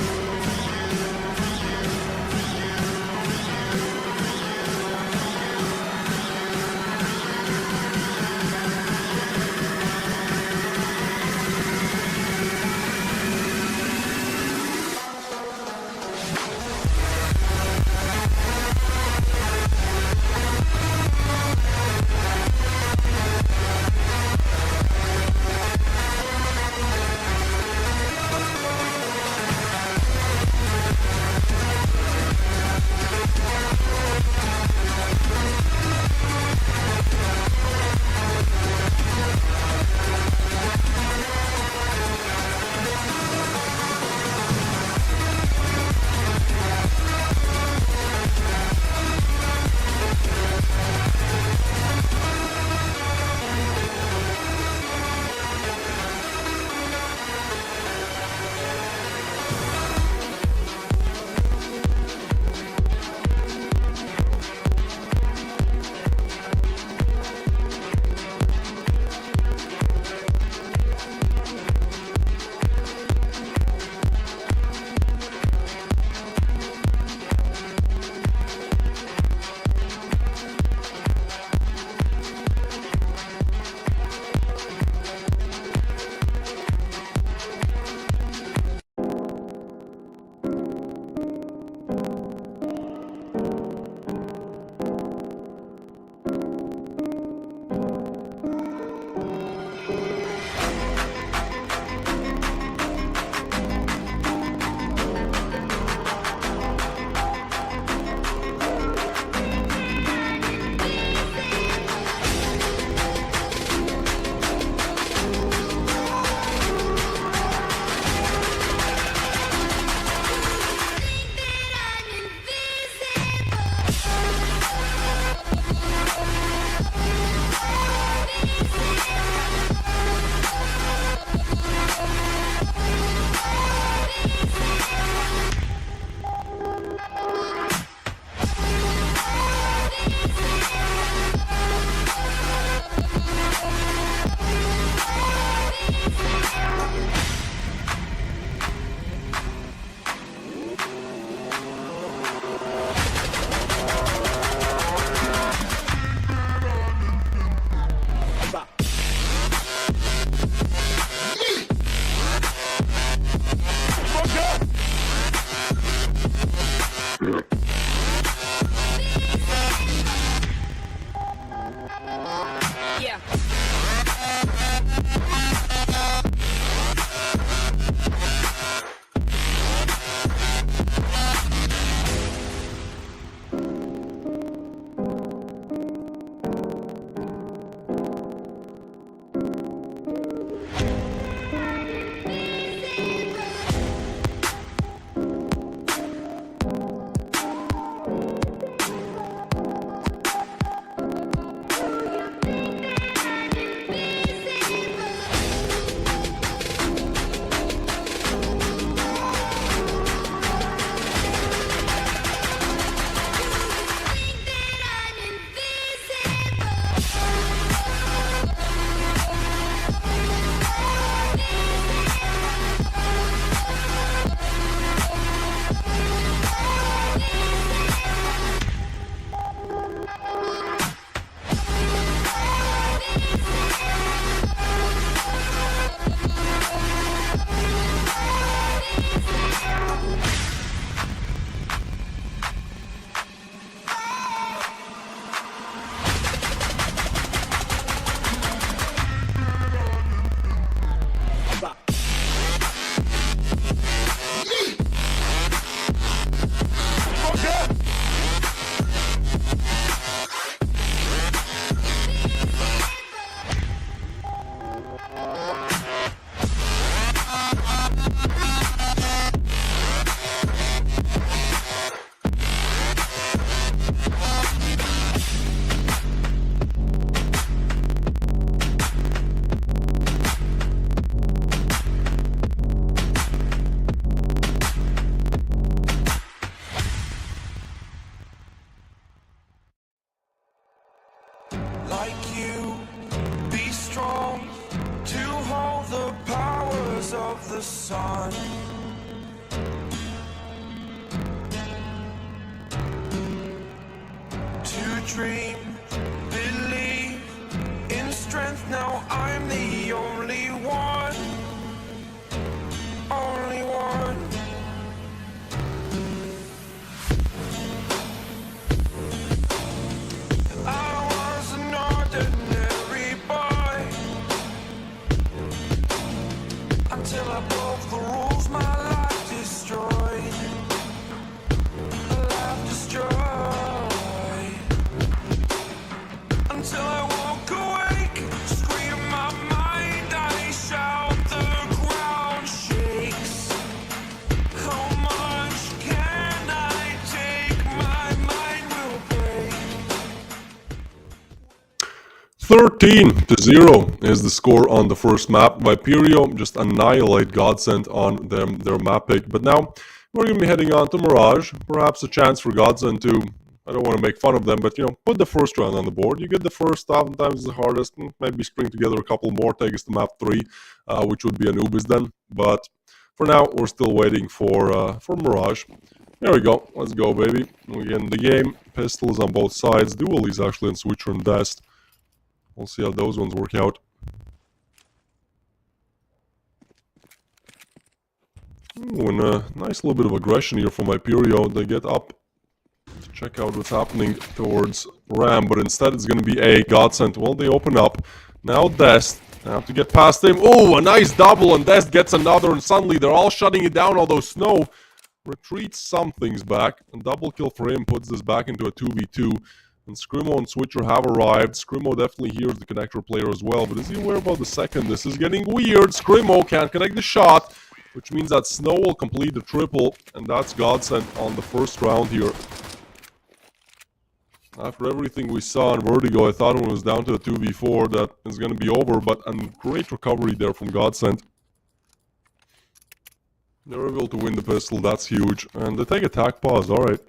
like you. Be strong to hold the powers of the sun. To dream, believe in strength. Now I'm the only one. Only one. I was an ordinary boy until I broke the rules. My life destroyed. Life destroyed. Until I woke awake, scream my mind. I shout, the ground shakes. How much can I take? My mind will break. 13-0 is the score on the first map. Viperio just annihilate Godsend on their map pick. But now we're going to be heading on to Mirage. Perhaps a chance for Godsend to, I don't want to make fun of them, but, you know, put the first round on the board. You get the first, oftentimes the hardest, maybe string together a couple more, take us to map 3, which would be Anubis then. But for now, we're still waiting for Mirage. There we go. Let's go, baby. We get in the game. Pistols on both sides. Dualies actually in Switcher and Dest. We'll see how those ones work out. Ooh, and a nice little bit of aggression here from Viperio. They get up to check out what's happening towards Ram, but instead it's going to be a Godsend. Well, they open up. Now Dest. They have to get past him. Oh, a nice double, and Dest gets another, and suddenly they're all shutting it down, although Snow retreats some things back. A double kill for him puts this back into a 2v2. And Scrimo and Switcher have arrived. Scrimo definitely hears the connector player as well, but is he aware about the second? This is getting weird. Scrimo can't connect the shot, which means that Snow will complete the triple, and that's Godsend on the first round here. After everything we saw in Vertigo, I thought when it was down to a 2v4 that it's going to be over, but a great recovery there from Godsend. They're able to win the pistol, that's huge. And they take attack pause, alright.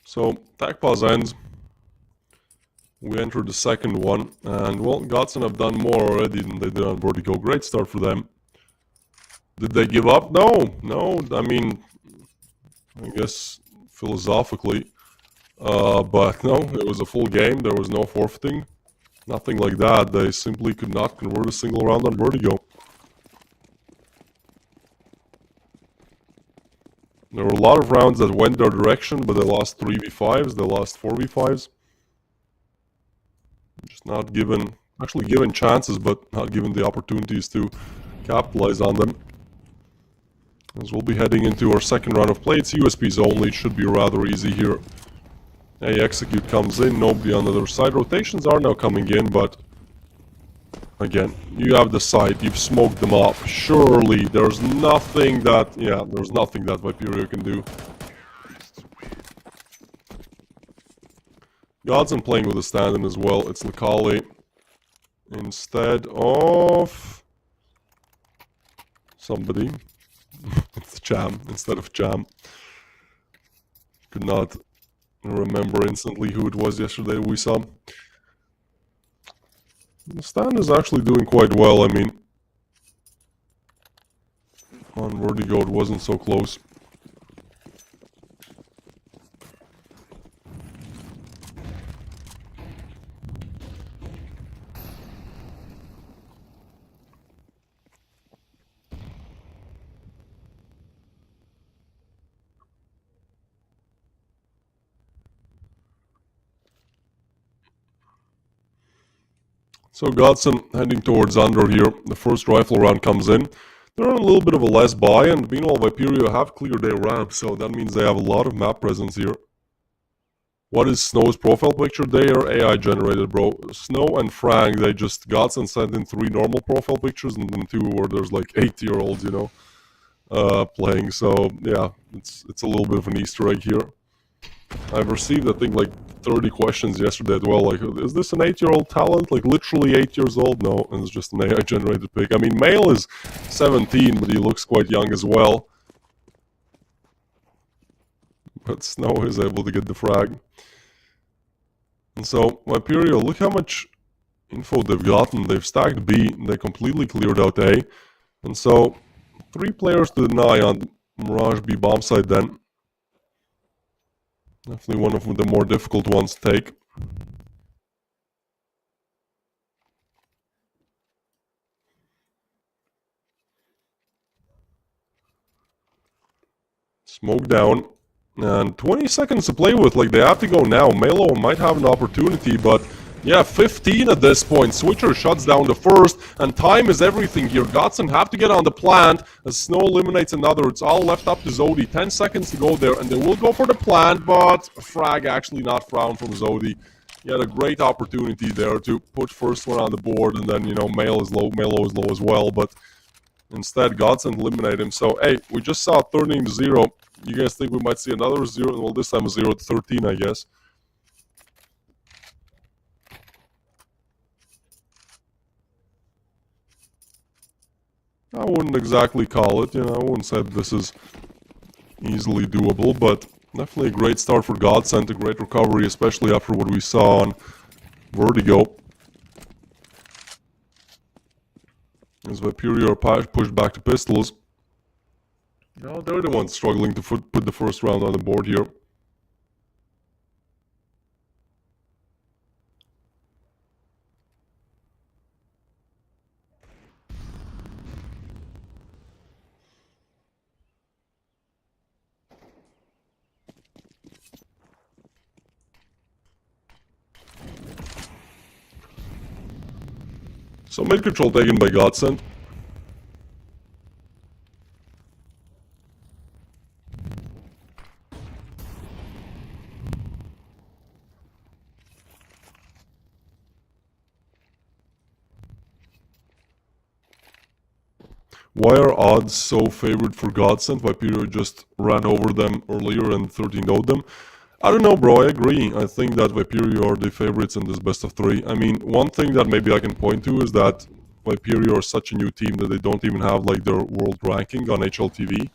So, attack pause ends. We enter the second one, and well, Godsend have done more already than they did on Vertigo. Great start for them. Did they give up? No, I mean, I guess philosophically. But no, it was a full game. There was no forfeiting. Nothing like that. They simply could not convert a single round on Vertigo. There were a lot of rounds that went their direction, but they lost 3v5s, they lost 4v5s. Just not given, actually given chances, but not given the opportunities to capitalize on them. As we'll be heading into our second round of play, it's USPs only, it should be rather easy here. A execute comes in, nobody on the other side. Rotations are now coming in, but again, you have the site, you've smoked them up. Surely there's nothing that, there's nothing that Viperio can do. Godsend playing with a stand-in as well. It's Lakali instead of somebody. It's Jam instead of Jam. Could not remember instantly who it was yesterday we saw. The stand is actually doing quite well. I mean, on Vertigo it wasn't so close. So Godsend heading towards under here. The first rifle round comes in. They're on a little bit of a less buy, and meanwhile Viperio have cleared their ramp, so that means they have a lot of map presence here. What is Snow's profile picture? They are AI generated, bro. Snow and Frank, they just Godsend sent in 3 normal profile pictures and then 2 where there's like 8-year-olds, you know. playing. So yeah, it's a little bit of an Easter egg here. I've received, I think, like 30 questions yesterday as well. Like, is this an 8-year-old talent? Like, literally 8 years old? No, and it's just an AI-generated pic. I mean, male is 17, but he looks quite young as well. But Snow is able to get the frag. And so, Viperio, look how much info they've gotten. They've stacked B, they completely cleared out A. And so, 3 players to deny on Mirage B bomb site then. Definitely one of the more difficult ones to take. Smoke down. And 20 seconds to play with. Like, they have to go now. Melo might have an opportunity, but yeah, 15 at this point. Switcher shuts down the first, and time is everything here. Godson have to get on the plant as Snow eliminates another. It's all left up to Zodi. 10 seconds to go there, and they will go for the plant, but frag actually not found from Zodi. He had a great opportunity there to put first one on the board, and then, you know, Melo is low as well, but instead Godson eliminated him. So, hey, we just saw 13-0. You guys think we might see another 0? Well, this time a 0-13, I guess. I wouldn't exactly call it, you know, I wouldn't say this is easily doable, but definitely a great start for Godsend, a great recovery, especially after what we saw on Vertigo. As Viperio are pushed back to pistols. No, they're the ones struggling to put the first round on the board here. So mid control taken by Godsend. Why are odds so favored for Godsend? Viperio just ran over them earlier and 13-0'd them. I don't know, bro, I agree. I think that Viperio are the favorites in this best of 3. I mean, one thing that maybe I can point to is that Viperio are such a new team that they don't even have, like, their world ranking on HLTV.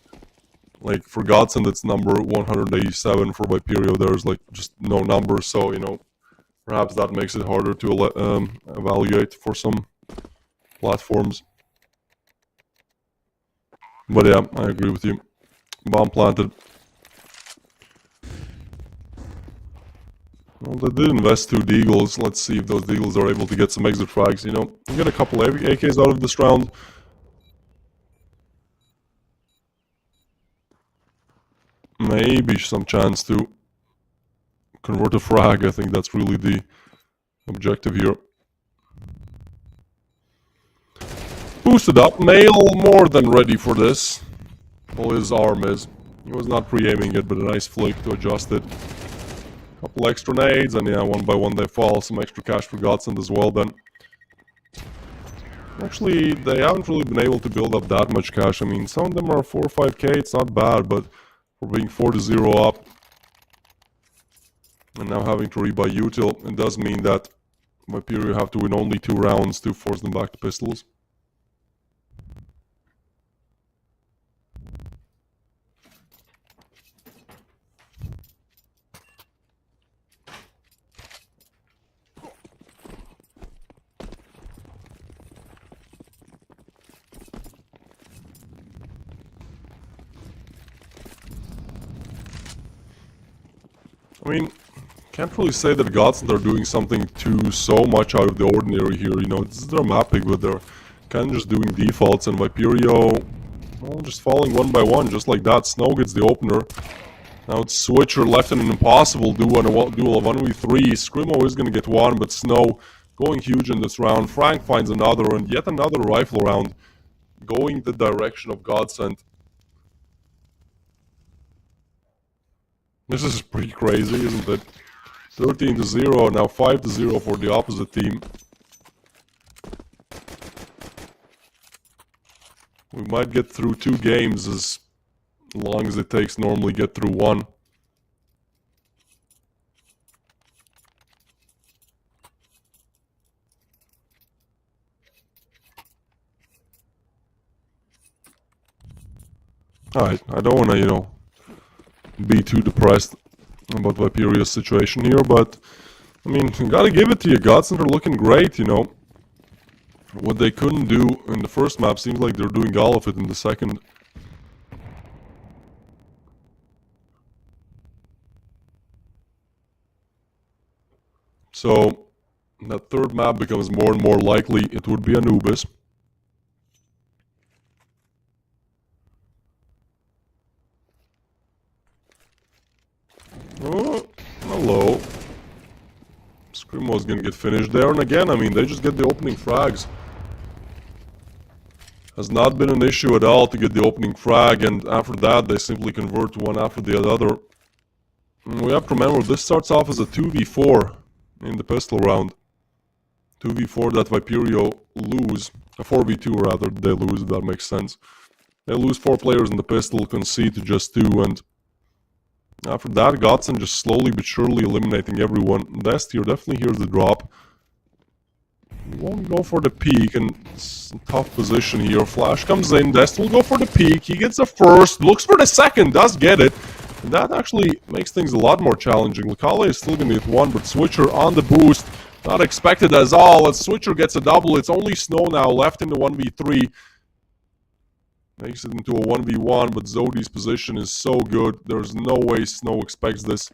Like, for Godsend, it's number 187. For Viperio, there's, like, just no number. So, you know, perhaps that makes it harder to evaluate for some platforms. But yeah, I agree with you. Bomb planted. Well, they did invest 2 Deagles. Let's see if those Deagles are able to get some exit frags. You know, get a couple AKs out of this round. Maybe some chance to convert a frag. I think that's really the objective here. Boosted up. Nail more than ready for this. Well, his arm is. He was not pre-aiming it, but a nice flick to adjust it. Couple extra nades, and yeah, one by one they fall. Some extra cash for Godsend as well then. Actually, they haven't really been able to build up that much cash. I mean, some of them are 4 or 5k, it's not bad, but for being 4-0 up and now having to rebuy util, it does mean that Viperio have to win only 2 rounds to force them back to pistols. I mean, can't really say that Godsend are doing something so much out of the ordinary here, you know, this is their map pick, but they're kind of just doing defaults, and Viperio, well, just falling one by one, just like that. Snow gets the opener. Now it's Switcher left in an impossible duel of 1v3. Scrimo is gonna get one, but Snow going huge in this round. Frank finds another, and yet another rifle round going the direction of Godsend. This is pretty crazy, isn't it? 13-0, now 5-0 for the opposite team. We might get through 2 games as long as it takes normally get through 1. Alright, I don't want to, be too depressed about Viperia's situation here, but, I mean, gotta give it to you. Godsend are looking great, What they couldn't do in the first map seems like they're doing all of it in the second. So, that third map becomes more and more likely it would be Anubis. Oh, hello. Scrimo's gonna get finished there, and again, I mean, they just get the opening frags. Has not been an issue at all to get the opening frag, and after that, they simply convert one after the other. And we have to remember, this starts off as a 2v4 in the pistol round. 2v4 that Viperio lose, a 4v2 rather, they lose, if that makes sense. They lose 4 players in the pistol, concede to just 2, and after that, Godsend just slowly but surely eliminating everyone. Dest here definitely hears the drop. He won't go for the peek, and it's a tough position here. Flash comes in, Dest will go for the peek, he gets the first, looks for the second, does get it. And that actually makes things a lot more challenging. Lakale is still gonna get 1, but Switcher on the boost. Not expected as all, as Switcher gets a double. It's only Snow now left in the 1v3. Makes it into a 1v1, but Zodi's position is so good. There's no way Snow expects this.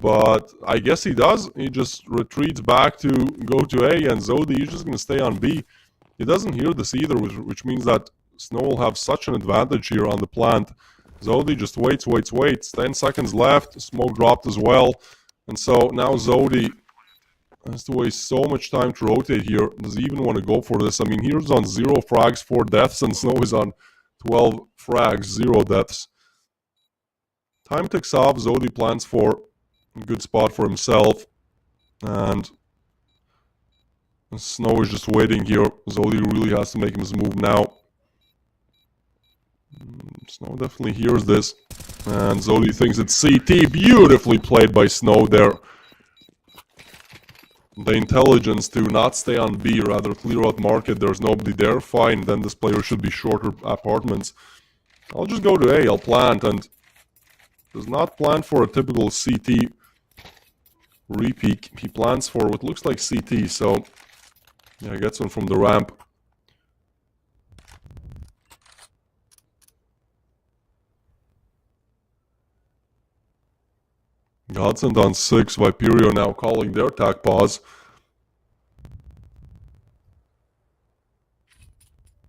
But I guess he does. He just retreats back to go to A, and Zodi is just going to stay on B. He doesn't hear this either, which means that Snow will have such an advantage here on the plant. Zodi just waits. 10 seconds left. Smoke dropped as well. And so now Zodi has to waste so much time to rotate here. Does he even want to go for this? I mean, here's on 0 frags, 4 deaths, and Snow is on 12 frags, 0 deaths. Time ticks off. Zodi plans for a good spot for himself. And Snow is just waiting here. Zodi really has to make his move now. Snow definitely hears this. And Zodi thinks it's CT. Beautifully played by Snow there. The intelligence to not stay on B, rather clear out market. There's nobody there. Fine, then this player should be shorter apartments. I'll just go to A. I'll plant, and does not plan for a typical CT repeat. He plans for what looks like CT, so yeah, gets one from the ramp. Godsend on 6, Viperio now calling their attack pause.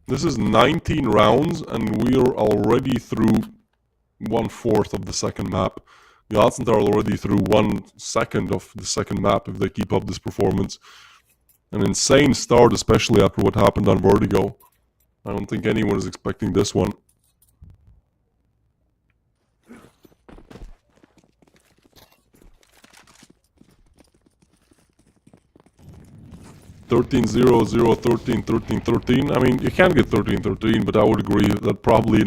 This is 19 rounds, and we are already through 1/4 of the second map. Godsend are already through 1/2 of the second map if they keep up this performance. An insane start, especially after what happened on Vertigo. I don't think anyone is expecting this one. (13-0, 0-13, 13-13). I mean, you can get 13-13, but I would agree that probably,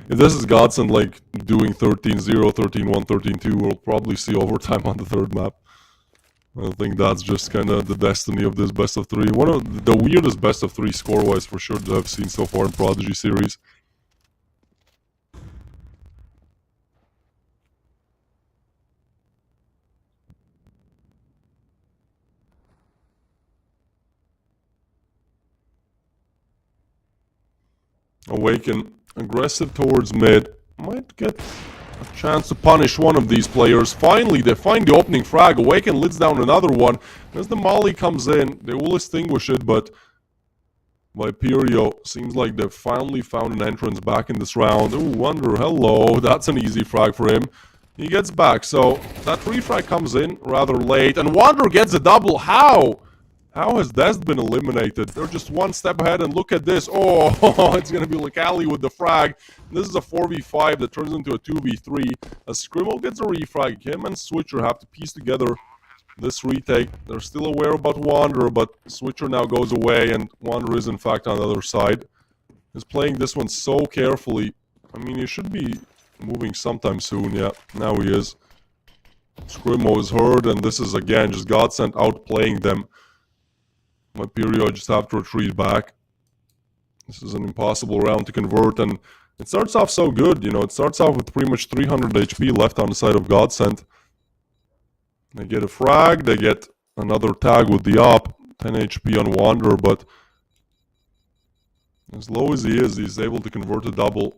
if this is Godsend like doing 13-0, 13-1, 13-2, we'll probably see overtime on the third map. I think that's just kind of the destiny of this best of 3. One of the weirdest best of 3 score-wise for sure that I've seen so far in Prodigy series. Awaken, aggressive towards mid, might get a chance to punish one of these players. Finally, they find the opening frag. Awaken lids down another one. As the molly comes in, they will extinguish it, but Viperio seems like they've finally found an entrance back in this round. Ooh, Wonder, hello, that's an easy frag for him. He gets back, so that refrag comes in rather late, and Wander gets a double. How? How has Dest been eliminated? They're just one step ahead, and look at this. Oh, it's going to be Lakali with the frag. This is a 4v5 that turns into a 2v3. As Scribble gets a refrag, him and Switcher have to piece together this retake. They're still aware about Wanderer, but Switcher now goes away, and Wanderer is in fact on the other side. is playing this one so carefully. I mean, he should be moving sometime soon. Yeah, now he is. Scrimo is hurt, and this is again just Godsend outplaying them. My period just have to retreat back. This is an impossible round to convert, and it starts off so good, you know. It starts off with pretty much 300 HP left on the side of Godsend. They get a frag, they get another tag with the op, 10 HP on Wander, but as low as he is, he's able to convert a double.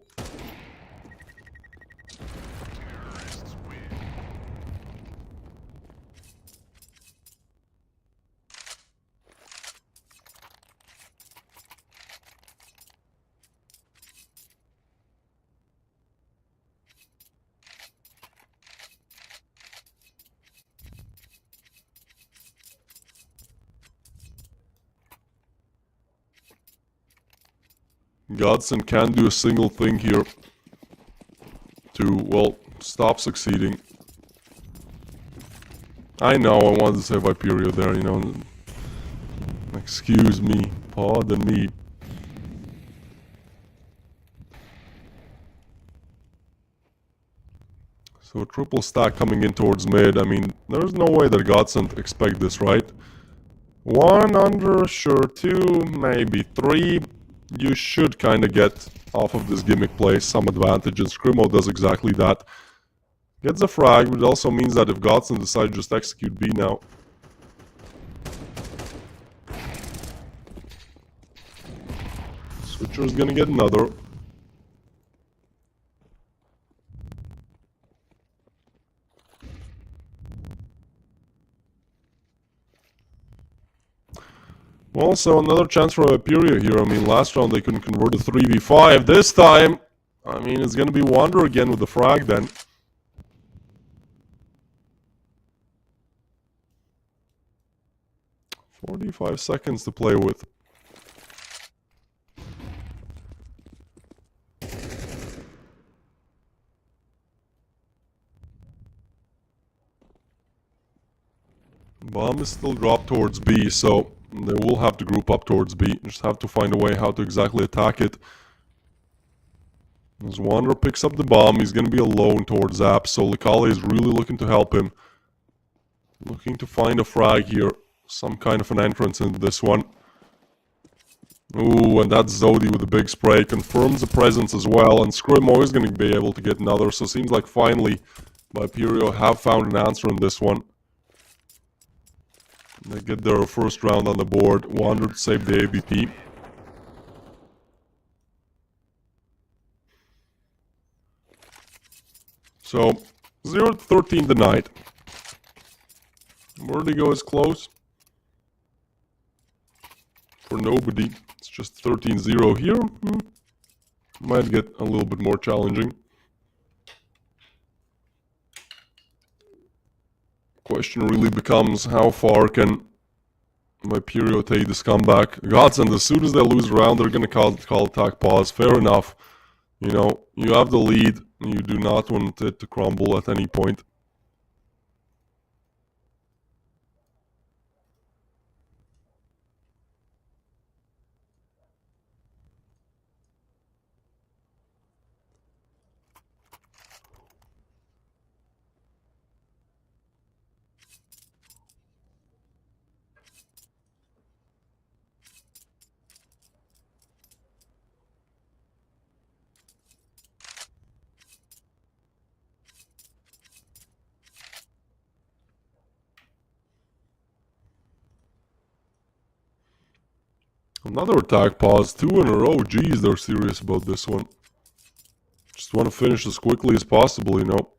Godsend can't do a single thing here to, well, stop succeeding. I know, I wanted to say Viperio there, you know. Excuse me, pardon me. So a triple stack coming in towards mid. I mean, there's no way that Godsend expect this, right? 1 under, sure, 2, maybe 3. You should kind of get off of this gimmick play some advantage, and Scrimo does exactly that. Gets a frag, but it also means that if Godsend decides to just execute B now. Switcher's gonna get another. Well, so another chance for Viperio here. I mean, last round they couldn't convert a 3v5. This time, I mean, it's going to be Wander again with the frag then. "45 seconds to play with." Bomb is still dropped towards B, so they will have to group up towards B. Just have to find a way how to exactly attack it. As Wander picks up the bomb, he's going to be alone towards Zap, so Likale is really looking to help him. Looking to find a frag here. Some kind of an entrance into this one. Ooh, and that's Zodi with a big spray. Confirms the presence as well, and Scrimo is going to be able to get another, so it seems like finally Viperio have found an answer in this one. They get their first round on the board. Wander to save the ABP. So, 0-13 denied. Vertigo is close. For nobody. It's just 13-0 here. Might get a little bit more challenging. Question really becomes how far can Viperio take this comeback. Godsend, as soon as they lose a round, they're going to call attack pause. Fair enough. You know, you have the lead. You do not want it to crumble at any point. Another attack pause, 2 in a row. Geez, they're serious about this one. Just want to finish as quickly as possible, you know.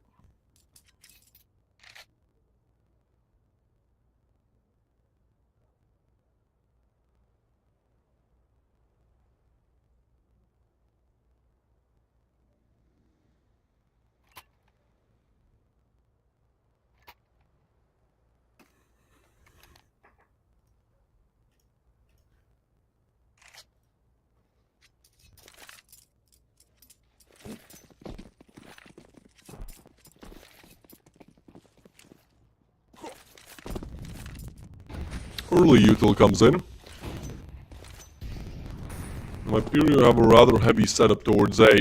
Early util comes in. Viperio have a rather heavy setup towards A.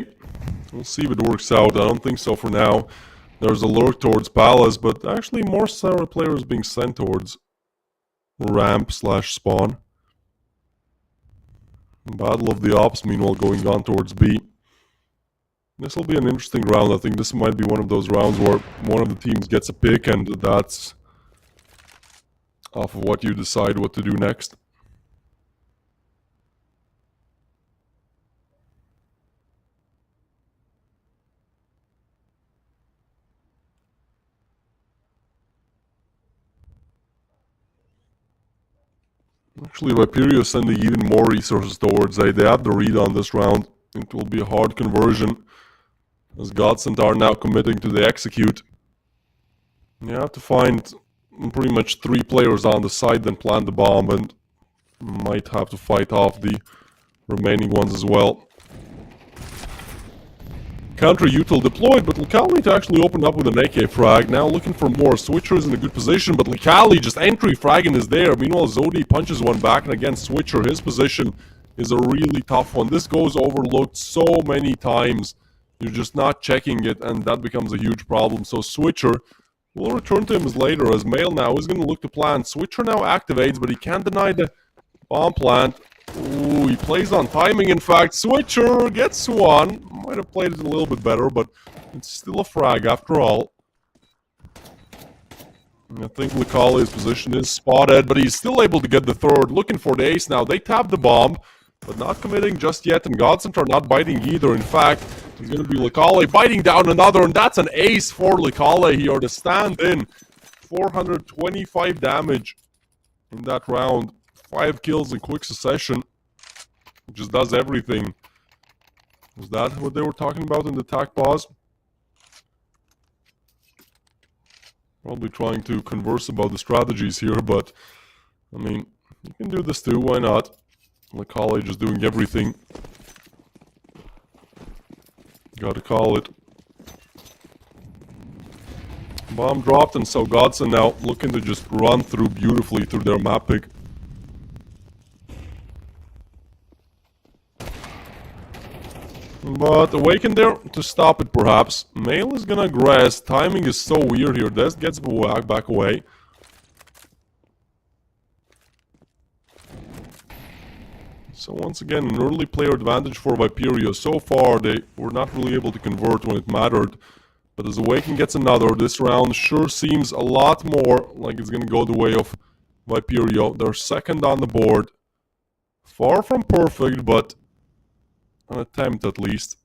We'll see if it works out. I don't think so for now. There's a lurk towards Palace, but actually more Sarah players being sent towards ramp/spawn. Battle of the Ops, meanwhile, going on towards B. This will be an interesting round. I think this might be one of those rounds where one of the teams gets a pick, and that's off of what you decide what to do next. Actually, Viperio sending even more resources towards A. They have the read on this round. It will be a hard conversion, as Godsend are now committing to the execute. You have to find pretty much 3 players on the side, then plant the bomb, and might have to fight off the remaining ones as well. Counter util deployed, but Licali to actually open up with an AK frag. Now looking for more. Switcher is in a good position, but Licali just entry fragging is there. Meanwhile, Zodi punches one back, and again, Switcher, his position is a really tough one. This goes overlooked so many times. You're just not checking it, and that becomes a huge problem. So Switcher, we'll return to him as later, as Mail now is going to look to plant. Switcher now activates, but he can't deny the bomb plant. Ooh, he plays on timing, in fact. Switcher gets one. Might have played it a little bit better, but it's still a frag after all. I think Licali's position is spotted, but he's still able to get the third. Looking for the ace now. They tap the bomb, but not committing just yet, and Godsend are not biting either. In fact, it's going to be Licali biting down another, and that's an ace for Licali here to stand in. 425 damage in that round. 5 kills in quick succession. Just does everything. Was that what they were talking about in the attack pause? Probably trying to converse about the strategies here, but I mean, you can do this too, why not? Licali just doing everything. Gotta call it. Bomb dropped, and so Godsend now looking to just run through beautifully through their map pick. But Awaken there to stop it, perhaps. Mail is gonna grass. Timing is so weird here. Des gets back away. So once again, an early player advantage for Viperio. So far, they were not really able to convert when it mattered. But as Awaken gets another, this round sure seems a lot more like it's gonna go the way of Viperio. They're second on the board. Far from perfect, but an attempt at least.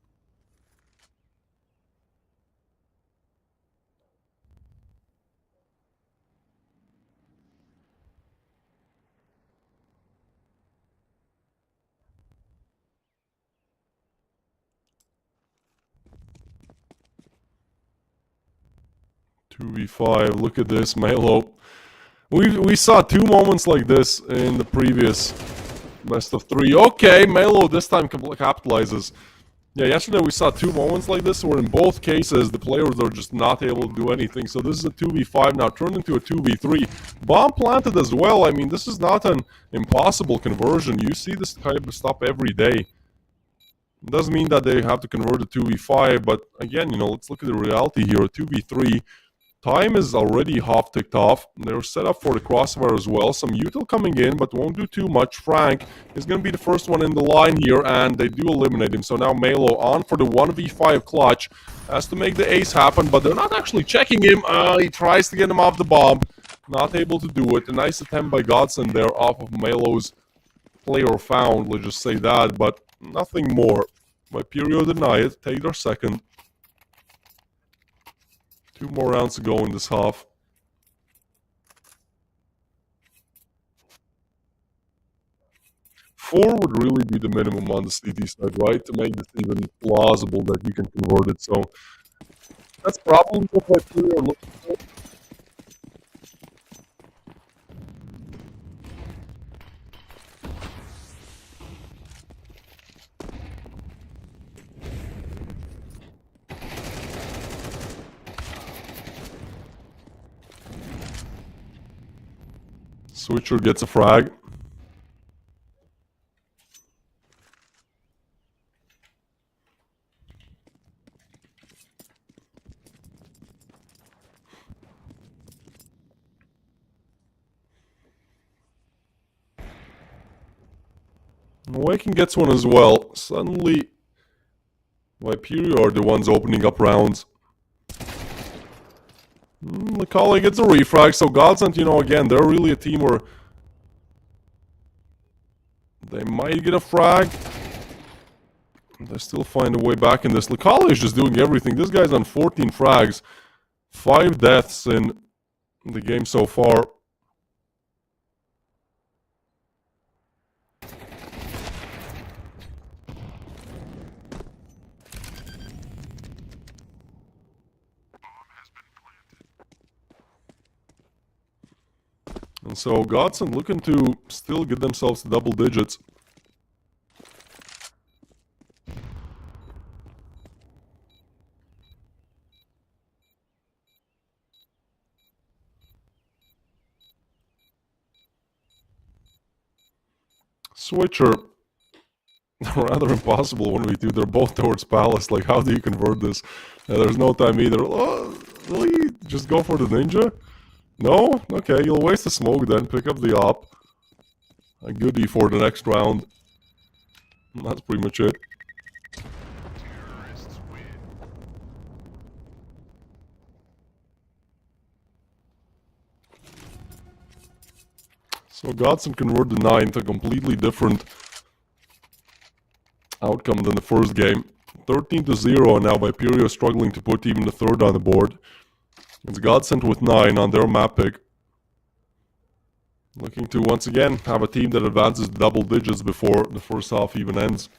Two v 5. Look at this, Melo. We saw 2 moments like this in the previous best of 3. Okay, Melo this time capitalizes. Yeah, yesterday we saw 2 moments like this where in both cases the players are just not able to do anything. So this is a 2v5 now turned into a 2v3. Bomb planted as well. I mean, this is not an impossible conversion. You see this kind of stuff every day. It doesn't mean that they have to convert to 2v5, but again, you know, let's look at the reality here. A 2v3. Time is already half ticked off. They're set up for the crossfire as well. Some util coming in, but won't do too much. Frank is going to be the first one in the line here, and they do eliminate him. So now Melo on for the 1v5 clutch. Has to make the ace happen, but they're not actually checking him. He tries to get him off the bomb. Not able to do it. A nice attempt by Godsend there off of Melo's player found. Let's just say that, but nothing more. Viperio deny it. Take their second. 2 more rounds to go in this half. Four would really be the minimum on the CT side, right? To make this even plausible that you can convert it. So that's probably what Viperio are looking for. Switcher gets a frag. Awaken gets one as well. Suddenly, Viperio are the ones opening up rounds. Macaulay gets a refrag, so Godsend, you know, again, they're really a team where they might get a frag. They still find a way back in this. Macaulay is just doing everything. This guy's on 14 frags. 5 deaths in the game so far. And so Godson looking to still get themselves to double digits. Switcher, rather impossible 1v2. They're both towards Palace. Like, how do you convert this? There's no time either. Oh, really? Just go for the ninja? No? Okay, you'll waste the smoke then. Pick up the op. A goodie for the next round. That's pretty much it. So Godson converted the 9th, a completely different outcome than the first game. 13-0, and now Viperio struggling to put even the 3rd on the board. It's Godsend with 9 on their map pick. Looking to once again have a team that advances double digits before the first half even ends.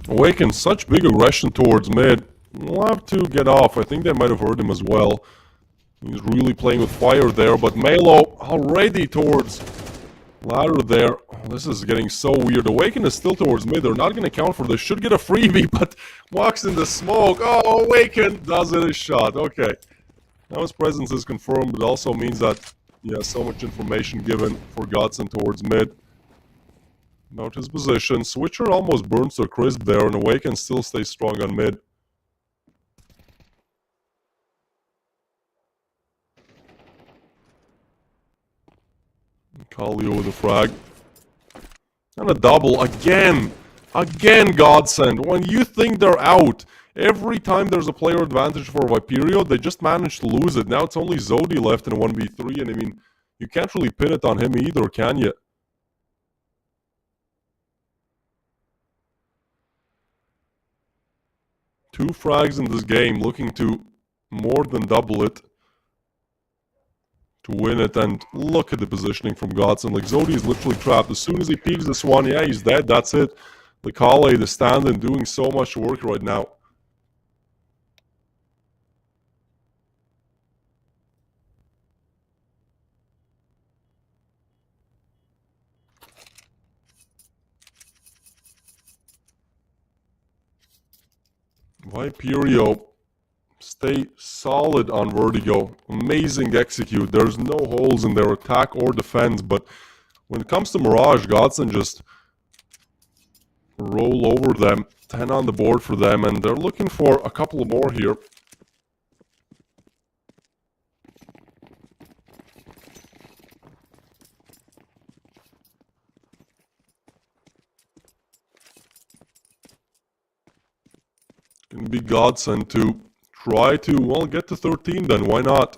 Awaken, such big aggression towards mid. We'll have to get off. I think they might have heard him as well. He's really playing with fire there, but Malo already towards ladder there. Oh, this is getting so weird. Awaken is still towards mid. They're not going to count for this. Should get a freebie, but walks in the smoke. Oh, Awaken does it a shot. Okay. Now his presence is confirmed. It also means that, yeah, so much information given for Godson towards mid. About his position. Switcher almost burns to a crisp there, and Awaken still stays strong on mid. Kallio with a frag. And a double again. Again, Godsend. When you think they're out, every time there's a player advantage for Viperio, they just manage to lose it. Now it's only Zodi left in a 1v3, and I mean, you can't really pin it on him either, can you? Two frags in this game, looking to more than double it to win it. And look at the positioning from Godson. Like, Zodi is literally trapped. As soon as he peeks this one, yeah, he's dead. That's it. The Kale, the stand-in, doing so much work right now. Viperio, stay solid on Vertigo. Amazing execute. There's no holes in their attack or defense, but when it comes to Mirage, Godson just roll over them. 10 on the board for them, and they're looking for a couple more here. Can be Godsend to try to, well, get to 13 then, why not?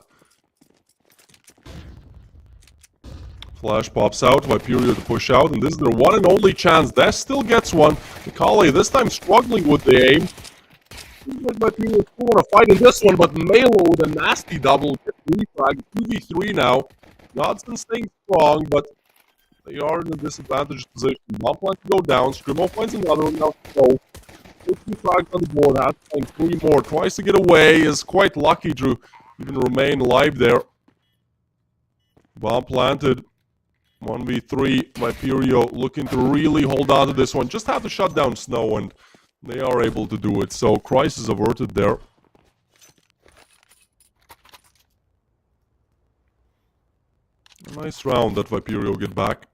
Flash pops out, Viperio to push out, and this is their one and only chance. Des still gets one. Mikale this time struggling with the aim. Viperio still want to fight in this one, but Malo with a nasty double. Gets refrag, 2v3 now. Godson staying strong, but they are in a disadvantaged position. Bomb plan to go down, Scrimo finds another one now to go. 50 frags on the board, has to find 3 more. Tries to get away, is quite lucky to even remain alive there. Bomb planted. 1v3, Viperio looking to really hold on to this one. Just have to shut down Snow, and they are able to do it. So, crisis averted there. A nice round that Viperio get back.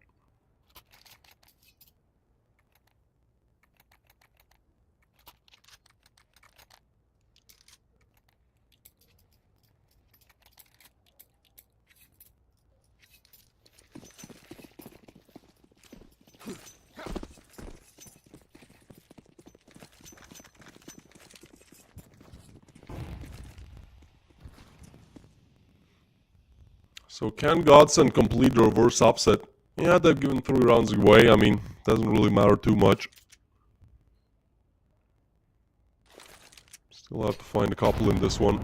So can Godson complete the reverse upset? Yeah, they've given 3 rounds away. I mean, doesn't really matter too much. Still have to find a couple in this one.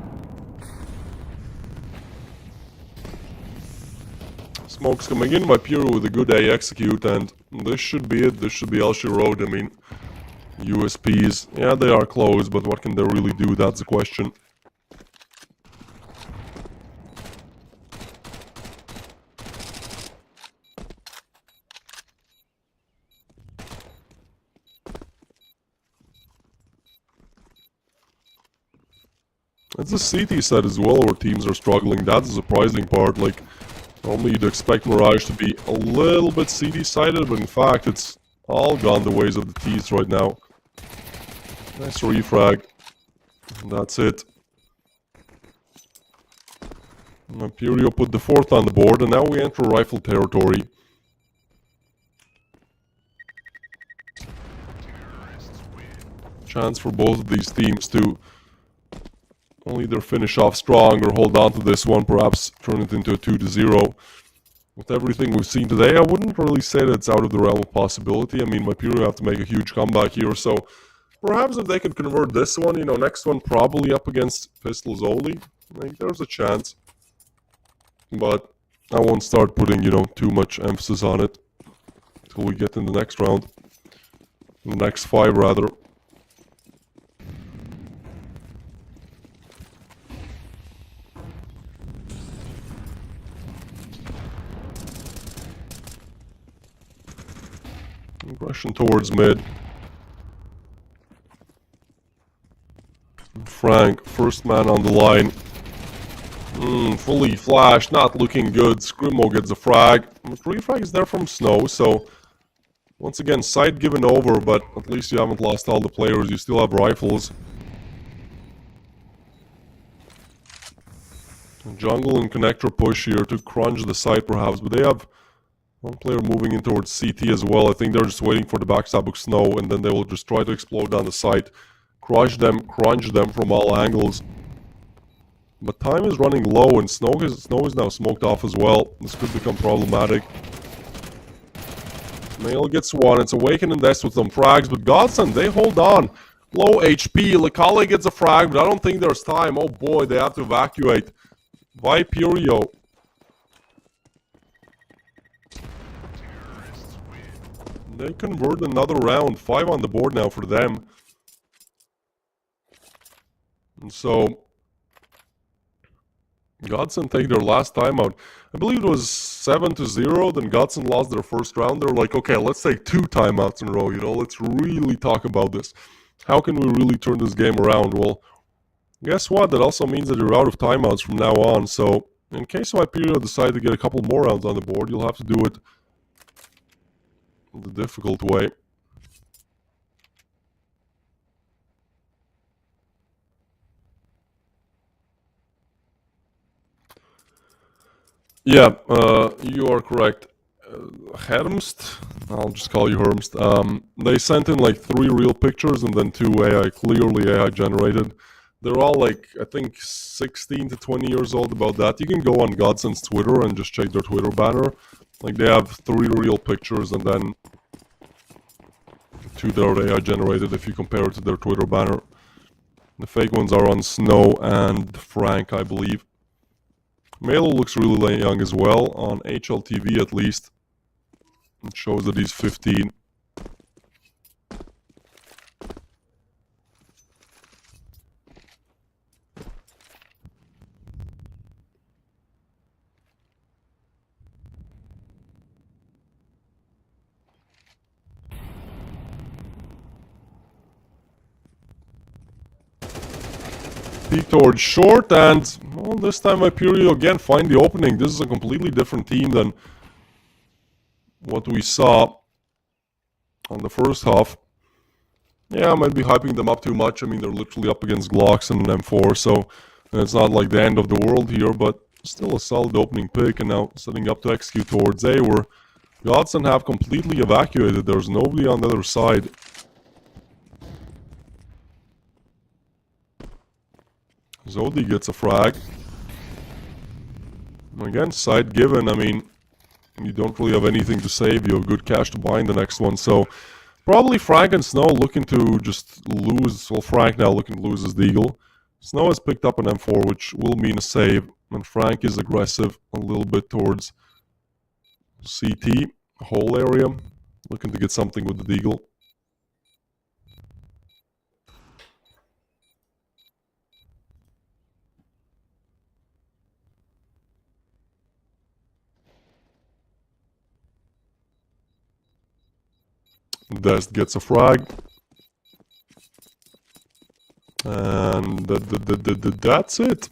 Smoke's coming in by Puro with a good A execute, and this should be it. This should be Elshi Road. I mean, USPs, yeah, they are close, but what can they really do? That's the question. It's the CT side as well where teams are struggling. That's the surprising part. Like, normally you'd expect Mirage to be a little bit CT sided, but in fact it's all gone the ways of the T's right now. Nice refrag. And that's it. Imperio put the 4th on the board, and now we enter rifle territory. Chance for both of these teams to either finish off strong or hold on to this one, perhaps turn it into a 2-0. With everything we've seen today, I wouldn't really say that it's out of the realm of possibility. I mean, Myperio have to make a huge comeback here, so perhaps if they could convert this one, you know, next one probably up against pistols only. Like, there's a chance. But I won't start putting, you know, too much emphasis on it until we get in the next round. The next 5, rather. Rushing towards mid. Frank, first man on the line. Fully flashed, not looking good. Scrimmo gets a frag. Refrag is there from Snow, so once again, side given over, but at least you haven't lost all the players. You still have rifles. Jungle and connector push here to crunch the side perhaps, but they have one player moving in towards CT as well. I think they're just waiting for the backstab of Snow, and then they will just try to explode down the site. Crush them, crunch them from all angles. But time is running low, and Snow is now smoked off as well. This could become problematic. Mail gets one. It's Awaken and Death with some frags, but Godson, they hold on. Low HP. Lecale gets a frag, but I don't think there's time. Oh boy, they have to evacuate. Viperio. They convert another round. 5 on the board now for them. And so Godson take their last timeout. I believe it was 7-0. Then Godson lost their first round. They're like, okay, let's take 2 timeouts in a row. You know, let's really talk about this. How can we really turn this game around? Well, guess what? That also means that you're out of timeouts from now on. So in case Hyperion decide to get a couple more rounds on the board, you'll have to do it the difficult way. Yeah, you are correct. Hermst, I'll just call you Hermst. They sent in like 3 real pictures and then 2 AI, clearly AI generated. They're all like, I think, 16 to 20 years old. About that, you can go on Godson's Twitter and just check their Twitter banner. Like, they have 3 real pictures and then 2 that are AI generated if you compare it to their Twitter banner. The fake ones are on Snow and Frank, I believe. Melo looks really young as well, on HLTV at least. It shows that he's 15. Peek towards short, and well, this time Hyperion again find the opening. This is a completely different team than what we saw on the first half. Yeah, I might be hyping them up too much. I mean, they're literally up against Glocks and an M4, so it's not like the end of the world here, but still a solid opening pick. And now setting up to execute towards A, where Godson have completely evacuated. There's nobody on the other side. Zodi gets a frag. Again, side given, I mean, you don't really have anything to save, you have good cash to buy in the next one, so probably Frank and Snow looking to just lose, well, Frank now looking to lose his deagle. Snow has picked up an M4, which will mean a save, and Frank is aggressive a little bit towards CT, whole area, looking to get something with the deagle. Dest gets a frag. And that's it.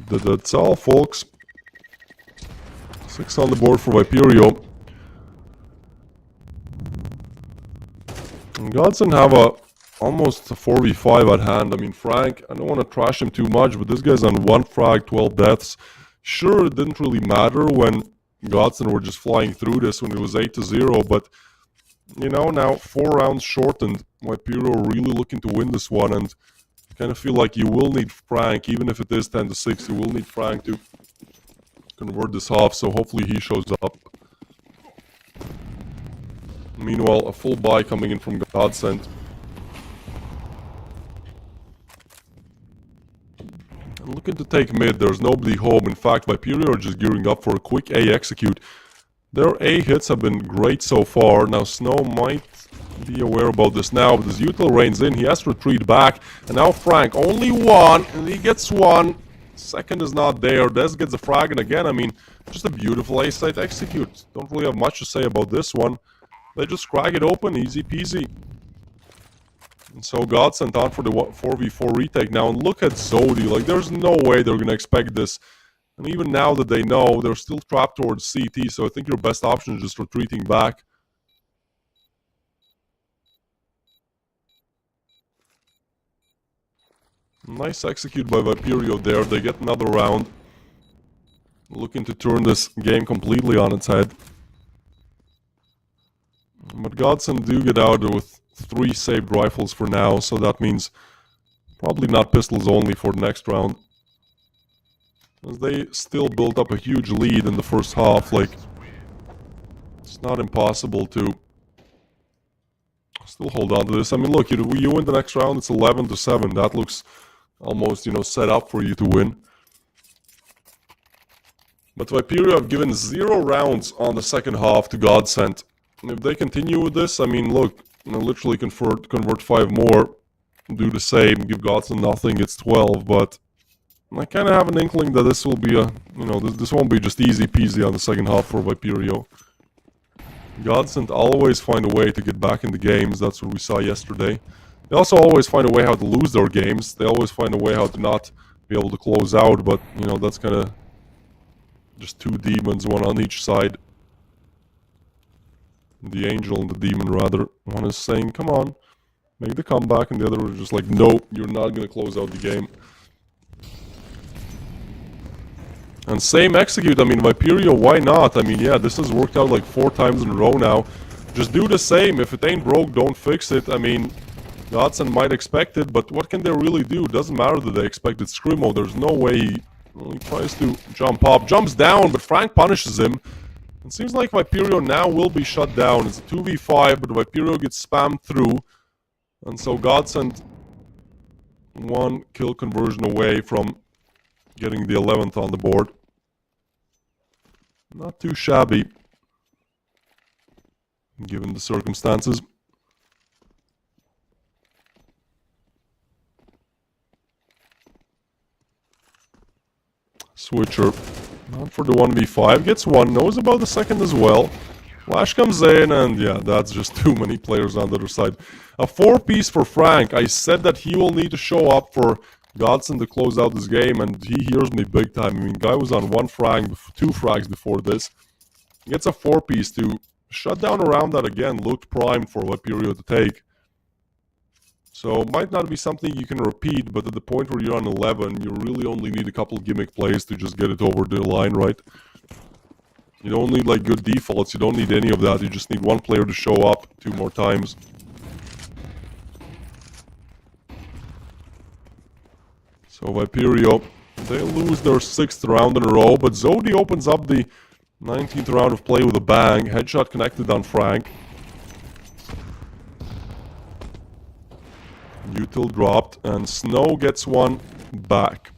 That's all, folks. 6 on the board for Viperio. And Godson have almost a 4v5 at hand. I mean, Frank, I don't want to trash him too much, but this guy's on 1 frag, 12 deaths. Sure, it didn't really matter when Godson were just flying through this when it was 8-0, but you know, now 4 rounds shortened. Viperio really looking to win this one, and I kind of feel like you will need Frank, even if it is 10-6, you will need Frank to convert this off, so hopefully he shows up. Meanwhile, a full buy coming in from Godsend. And looking to take mid, there's nobody home. In fact, Viperio are just gearing up for a quick A execute. Their A hits have been great so far. Now Snow might be aware about this now, but as Util reigns in, he has to retreat back. And now Frank, only 1, and he gets 1. Second is not there. Des gets a frag, and again, I mean, just a beautiful A site execute. Don't really have much to say about this one. They just crack it open, easy peasy. And so Godsend on for the 4v4 retake now, and look at Zodi. Like, there's no way they're gonna expect this. And even now that they know, they're still trapped towards CT, so I think your best option is just retreating back. Nice execute by Viperio there. They get another round. Looking to turn this game completely on its head. But Godsend do get out with 3 saved rifles for now, so that means probably not pistols only for the next round. As they still built up a huge lead in the first half, like, it's not impossible to still hold on to this. I mean, look, you win the next round, it's 11-7. That looks almost, you know, set up for you to win. But Viperio have given 0 rounds on the second half to Godsend. And if they continue with this, I mean, look, you know, literally convert 5 more, do the same, give Godsend nothing, it's 12, but I kind of have an inkling that this will be a, you know, this won't be just easy peasy on the second half for Viperio. Godsend always find a way to get back in the games, that's what we saw yesterday. They also always find a way how to lose their games, they always find a way how to not be able to close out, but, you know, that's kind of just 2 demons, 1 on each side. The angel and the demon, rather. One is saying, come on, make the comeback, and the other is just like, nope, you're not going to close out the game. And same execute, I mean, Viperio, why not? I mean, yeah, this has worked out like 4 times in a row now. Just do the same. If it ain't broke, don't fix it. I mean, Godsend might expect it, but what can they really do? It doesn't matter that they expected Screamo. There's no way he tries to jump up. Jumps down, but Frank punishes him. It seems like Viperio now will be shut down. It's a 2v5, but Viperio gets spammed through. And so Godsend 1 kill conversion away from getting the 11th on the board. Not too shabby, given the circumstances. Switcher, not for the 1v5, gets 1, knows about the second as well. Flash comes in, and yeah, that's just too many players on the other side. A 4-piece for Frank. I said that he will need to show up for Godsend to close out this game, and he hears me big time. I mean, guy was on 1 frag, 2 frags before this. Gets a 4-piece to shut down around that again. Looked primed for Viperio to take. So, might not be something you can repeat, but at the point where you're on 11, you really only need a couple gimmick plays to just get it over the line, right? You don't need, like, good defaults. You don't need any of that. You just need 1 player to show up 2 more times. So Viperio They lose their 6th round in a row, but Zodi opens up the 19th round of play with a bang. Headshot connected on Frank. Util dropped, and Snow gets one back.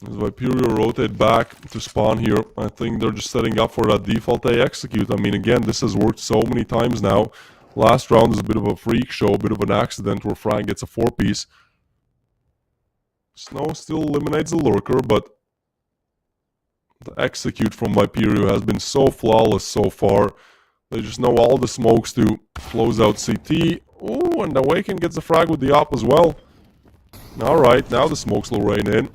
As Viperio rotate back to spawn here, I think they're just setting up for that default they execute. I mean, again, this has worked so many times now. Last round is a bit of a freak show, a bit of an accident where Frank gets a 4-piece. Snow still eliminates the lurker, but the execute from Viperio has been so flawless so far. They just know all the smokes to close out CT. Ooh, and Awaken gets the frag with the op as well. Alright, now the smokes will rain in.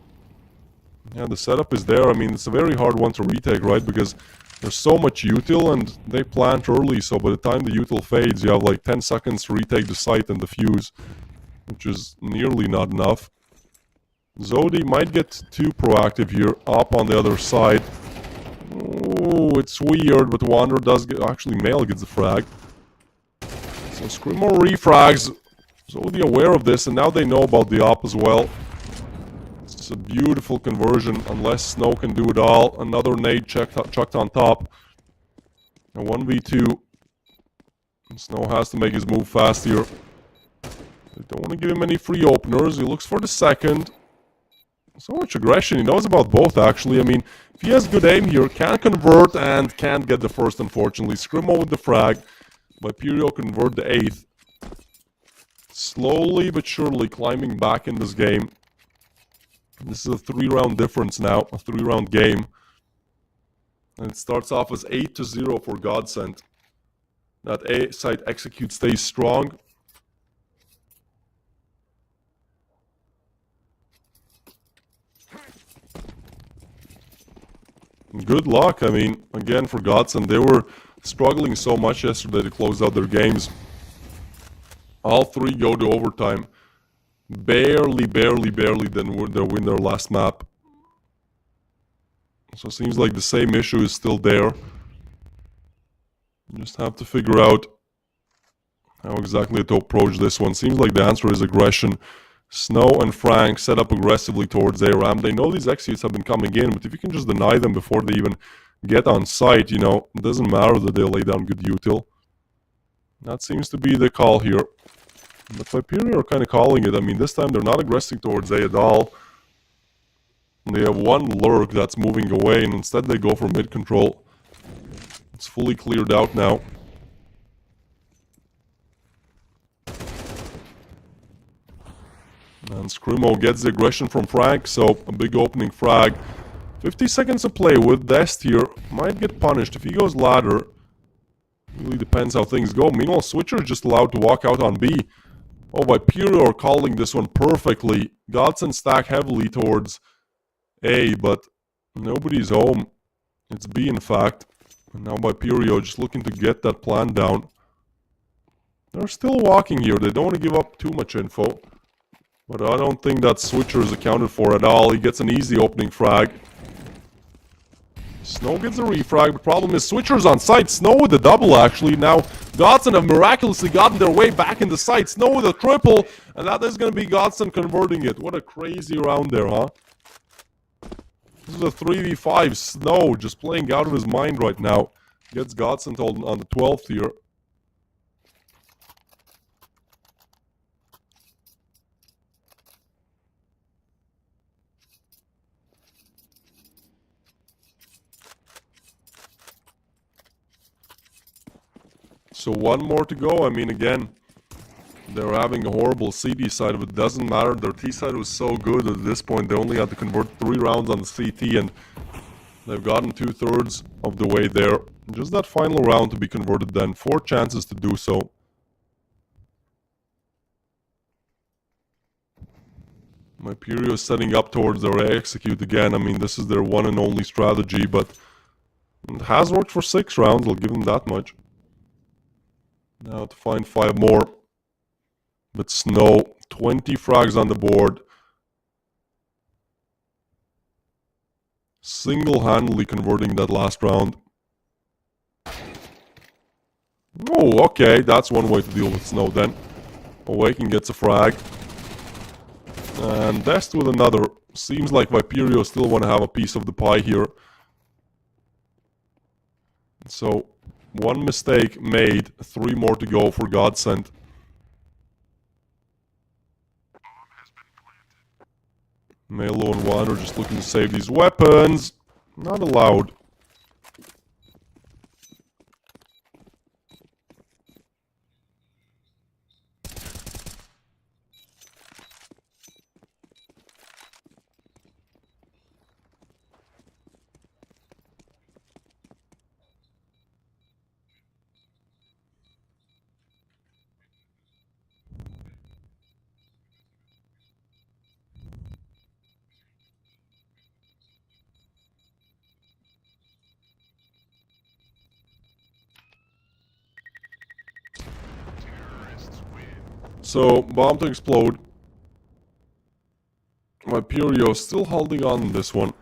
Yeah, the setup is there. I mean, it's a very hard one to retake, right? Because there's so much util and they plant early, so by the time the util fades, you have like 10 seconds to retake the site and defuse, which is nearly not enough. Zodi might get too proactive here, up on the other side. Ooh, it's weird, but Wander does get... Actually, Male gets the frag. So Screamo refrags. Zodi aware of this, and now they know about the op as well. It's a beautiful conversion, unless Snow can do it all. Another nade chucked on top. A 1v2. And Snow has to make his move fast here. They don't want to give him any free openers. He looks for the second. So much aggression. He knows about both, actually. I mean, if he has good aim here, can't convert and can't get the first, unfortunately. Screamo with the frag. Viperio convert the 8th. Slowly but surely climbing back in this game. This is a 3-round difference now, a 3-round game. And it starts off as 8-0 for Godsend. That A side execute stays strong. Good luck, I mean, again for Godsend. They were struggling so much yesterday to close out their games. All 3 go to overtime. Barely then win their last map. So it seems like the same issue is still there. You just have to figure out how exactly to approach this one. Seems like the answer is aggression. Snow and Frank set up aggressively towards ARAM. They know these executes have been coming in, but if you can just deny them before they even get on site, you know, it doesn't matter that they lay down good util. That seems to be the call here. But Viperio are kind of calling it. I mean, this time they're not aggressing towards A at all. They have one lurk that's moving away, and instead they go for mid control. It's fully cleared out now. And Screamo gets the aggression from Frank, so a big opening frag. 50 seconds to play with Dest here. Might get punished if he goes ladder. Really depends how things go. Meanwhile, Switcher is just allowed to walk out on B. Oh, Viperio are calling this one perfectly. Godsend stack heavily towards A, but nobody's home. It's B, in fact. And now Viperio just looking to get that plan down. They're still walking here. They don't want to give up too much info. But I don't think that Switcher is accounted for at all. He gets an easy opening frag. Snow gets a refrag. The problem is Switcher's on site. Snow with the double, actually. Now, Godsend have miraculously gotten their way back in the site. Snow with a triple. And that is going to be Godsend converting it. What a crazy round there, huh? This is a 3v5. Snow just playing out of his mind right now. Gets Godsend on the 12th here. So one more to go. I mean, again, they're having a horrible CD side, but it doesn't matter. Their T side was so good at this point. They only had to convert 3 rounds on the CT, and they've gotten 2/3 of the way there. Just that final round to be converted then. 4 chances to do so. Viperio is setting up towards their execute again. I mean, this is their one and only strategy, but it has worked for 6 rounds. I'll give them that much. Now to find 5 more. But Snow, 20 frags on the board. Single-handedly converting that last round. Oh, okay, that's one way to deal with Snow then. Awaken gets a frag. And Dest with another. Seems like Viperio still want to have a piece of the pie here. So, one mistake made, 3 more to go for Godsend. Melo and one are just looking to save these weapons. Not allowed. So, bomb to explode. Viperio still holding on this one.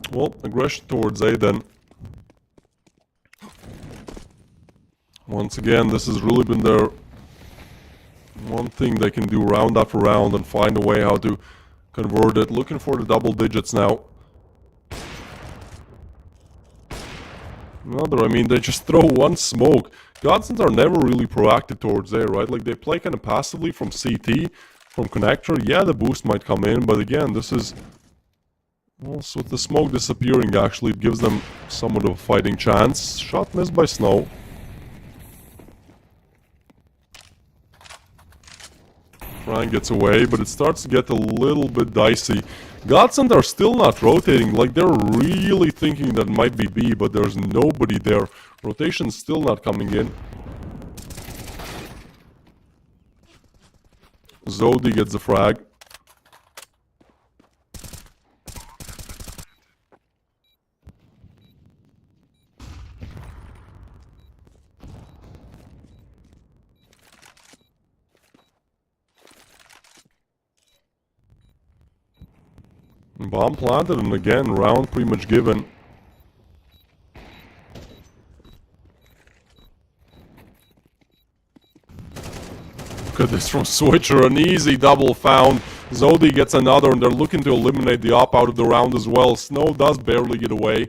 Well, aggression towards A then. Once again, this has really been their one thing they can do round after round and find a way how to convert it. Looking for the double digits now. Another, I mean, they just throw one smoke. Godsends are never really proactive towards A, right? Like, they play kind of passively from CT, from connector. Yeah, the boost might come in, but again, this is... Well, so with the smoke disappearing, actually, it gives them somewhat of a fighting chance. Shot missed by Snow. Ryan gets away, but it starts to get a little bit dicey. Godsend are still not rotating, like they're really thinking that might be B, but there's nobody there. Rotation's still not coming in. Zodi gets the frag. Bomb planted, and again, round pretty much given. Look at this from Switcher, an easy double found. Zodi gets another, and they're looking to eliminate the op out of the round as well. Snow does barely get away,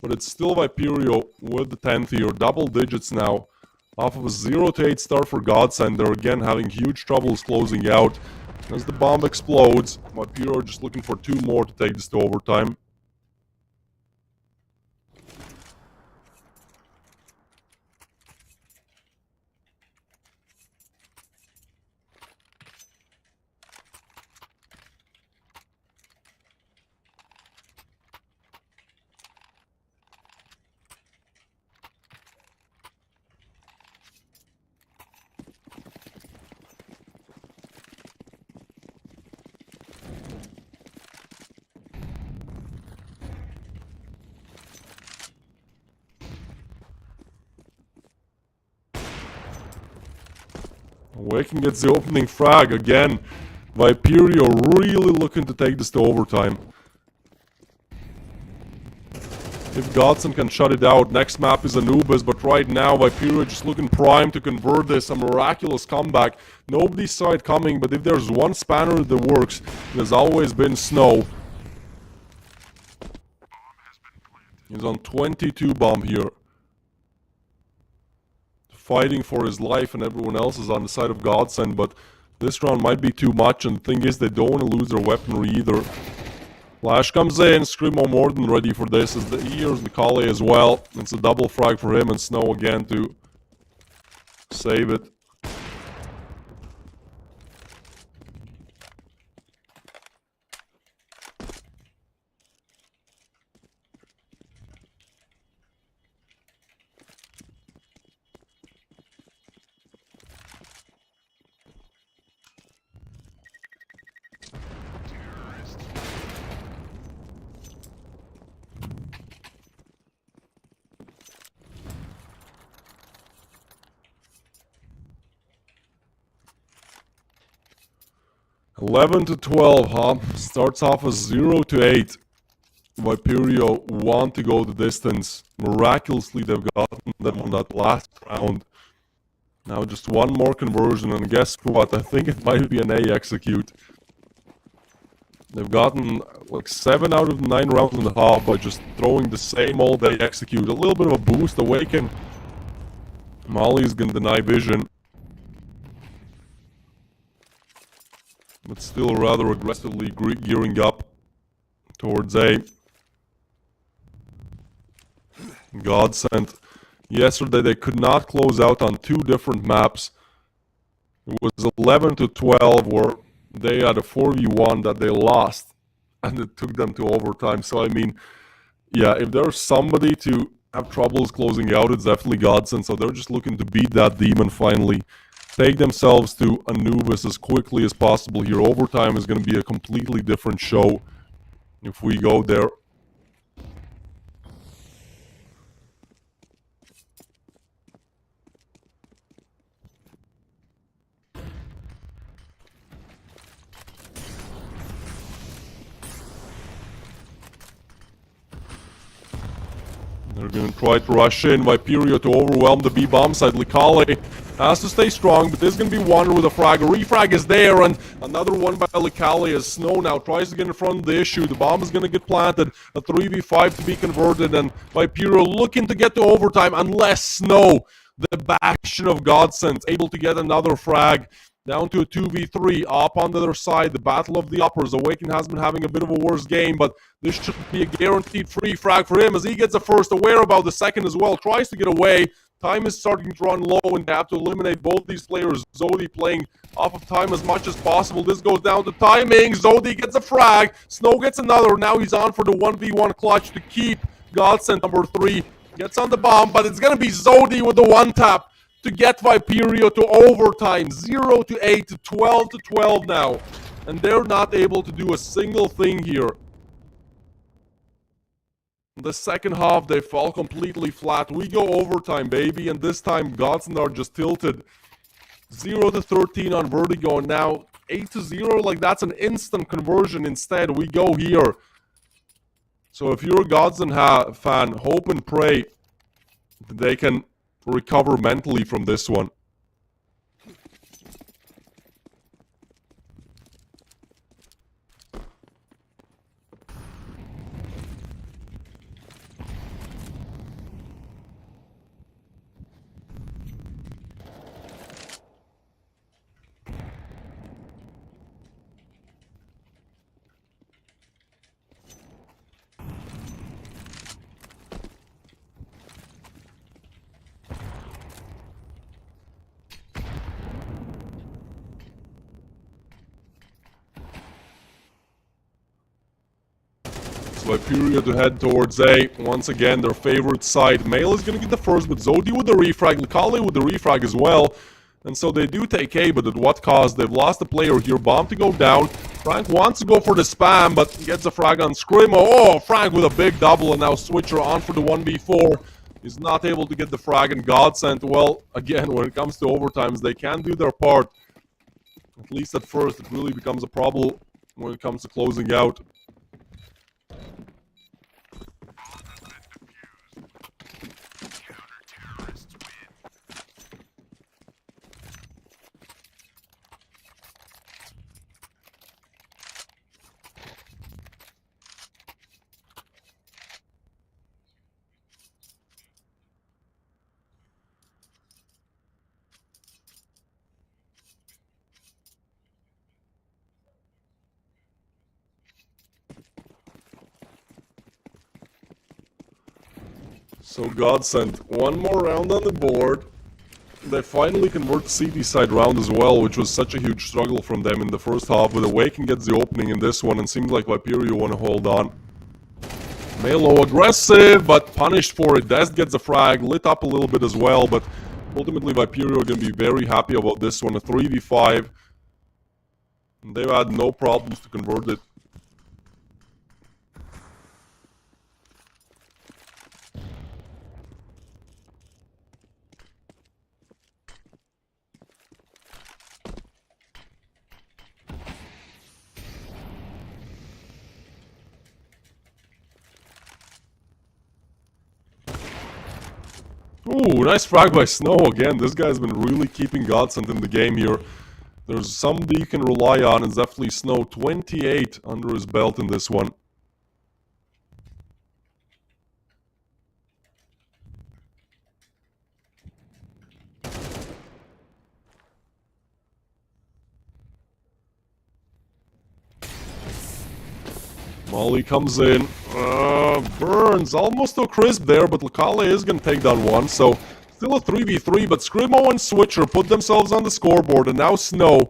but it's still Viperio with the 10th here. Double digits now. Off of a 0-8 start for Godsend, they're again having huge troubles closing out. As the bomb explodes, Viperio just looking for 2 more to take this to overtime. Awaken gets the opening frag again. Viperio really looking to take this to overtime. If Godsend can shut it out, next map is Anubis, but right now Viperio just looking prime to convert this. A miraculous comeback. Nobody saw it coming, but if there's one spanner that works, it has always been Snow. He's on 22 bomb here. Fighting for his life, and everyone else is on the side of Godsend, but this round might be too much, and the thing is they don't want to lose their weaponry either. Flash comes in, Screamo more than ready for this, as here's the Kale as well. It's a double frag for him, and Snow again to save it. 11 to 12, huh? Starts off as 0 to 8. Viperio want to go the distance. Miraculously, they've gotten them on that last round. Now just one more conversion, and guess what? I think it might be an A execute. They've gotten like 7 out of 9 rounds in the half by just throwing the same old A execute. A little bit of a boost, awaken. Molly's gonna deny vision. But still rather aggressively gearing up towards A. Godsend. Yesterday they could not close out on 2 different maps. It was 11 to 12 where they had a 4v1 that they lost, and it took them to overtime. So I mean, yeah, if there's somebody to have troubles closing out, it's definitely Godsend. So they're just looking to beat that demon finally. Take themselves to Anubis as quickly as possible here. Overtime is going to be a completely different show if we go there. They're going to try to rush in. Viperio to overwhelm the B-bomb side. Likale has to stay strong, but there's going to be one with a frag. A refrag is there, and another one by Likale as Snow now tries to get in front of the issue. The bomb is going to get planted. A 3v5 to be converted, and Viperio looking to get to overtime unless Snow, the bastion of Godsend, able to get another frag. Down to a 2v3, up on the other side, the battle of the uppers. Awaken has been having a bit of a worse game, but this should be a guaranteed free frag for him as he gets the first, aware about the second as well, tries to get away. Time is starting to run low, and they have to eliminate both these players. Zodi playing off of time as much as possible. This goes down to timing. Zodi gets a frag. Snow gets another. Now he's on for the 1v1 clutch to keep Godsend number 3. Gets on the bomb, but it's going to be Zodi with the one tap to get Viperio to overtime. 0 to 8 to 12 to 12 now. And they're not able to do a single thing here. In the second half, they fall completely flat. We go overtime, baby. And this time, Godsend are just tilted. 0 to 13 on Vertigo. And now 8 to 0, like that's an instant conversion. Instead, we go here. So if you're a Godsend fan, hope and pray that they can recover mentally from this one. Viperio to head towards A. Once again, their favorite side. Male is going to get the first, but Zodi with the refrag. Likale with the refrag as well. And so they do take A, but at what cost? They've lost a player here. Bomb to go down. Frank wants to go for the spam, but gets a frag on Scrimmo. Oh, Frank with a big double, and now Switcher on for the 1v4. He's not able to get the frag, and Godsend, well, again, when it comes to overtimes, they can do their part. At least at first, it really becomes a problem when it comes to closing out. So Godsend, one more round on the board. They finally convert the CT side round as well, which was such a huge struggle from them in the first half, but Awaken gets the opening in this one, and seems like Viperio want to hold on. Melo aggressive, but punished for it. Dest gets a frag, lit up a little bit as well, but ultimately Viperio are going to be very happy about this one. A 3v5. They've had no problems to convert it. Ooh, nice frag by Snow again. This guy's been really keeping Godsend in the game here. There's somebody you can rely on, and it's definitely Snow. 28 under his belt in this one. Molly comes in. Burns almost to a crisp there, but Lakale is going to take down one. So still a 3v3, but Scrimo and Switcher put themselves on the scoreboard. And now Snow,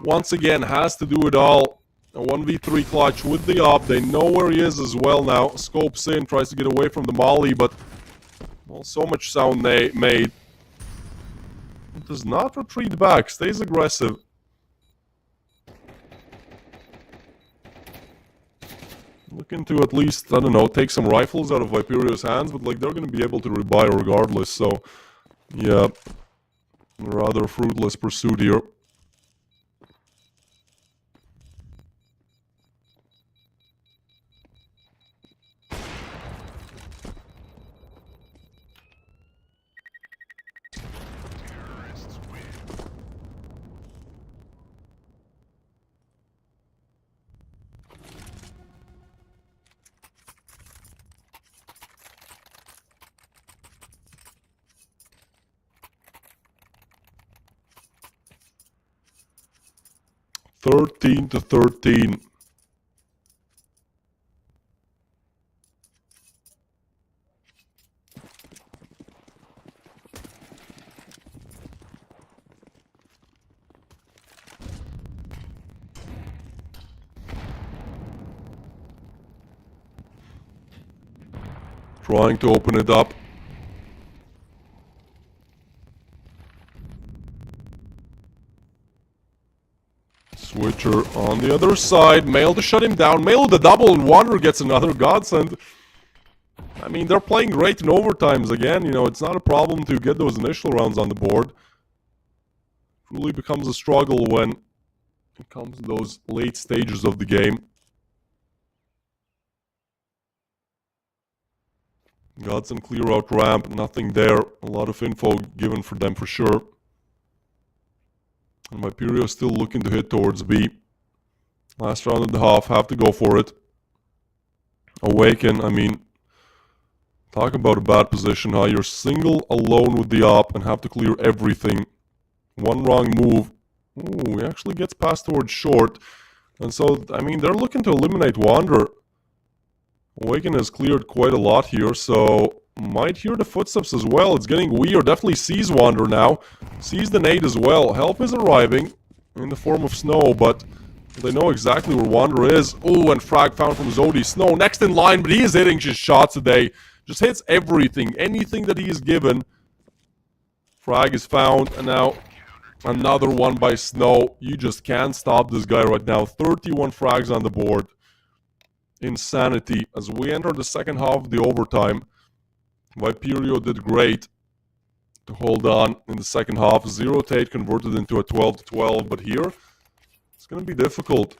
once again, has to do it all. A 1v3 clutch with the op. They know where he is as well now. Scopes in, tries to get away from the Molly, but well, so much sound they made. Does not retreat back, stays aggressive. Looking to at least, I don't know, take some rifles out of Viperio's hands, but like they're going to be able to rebuy regardless, so yeah, rather fruitless pursuit here. Thirteen to 13. Trying to open it up. Switcher on the other side. Mail to shut him down. Mail with the double, and Wanderer gets another Godsend. I mean, they're playing great in overtimes again. You know, it's not a problem to get those initial rounds on the board. It really becomes a struggle when it comes to those late stages of the game. Godsend clear out ramp. Nothing there. A lot of info given for them for sure. And Viperio still looking to hit towards B. Last round and a half, have to go for it. Awaken, I mean, talk about a bad position, huh? You're single alone with the op and have to clear everything. One wrong move. Ooh, he actually gets passed towards short. And so, I mean, they're looking to eliminate Wanderer. Awaken has cleared quite a lot here, so might hear the footsteps as well. It's getting weird. Definitely sees Wanderer now. Sees the nade as well. Help is arriving in the form of Snow, but they know exactly where Wanderer is. Oh, and frag found from Zodi. Snow next in line, but he is hitting just shots today. Just hits everything. Anything that he is given. Frag is found, and now another one by Snow. You just can't stop this guy right now. 31 frags on the board. Insanity. As we enter the second half of the overtime, Viperio did great to hold on in the second half. 0-8 converted into a 12-12, but here it's going to be difficult.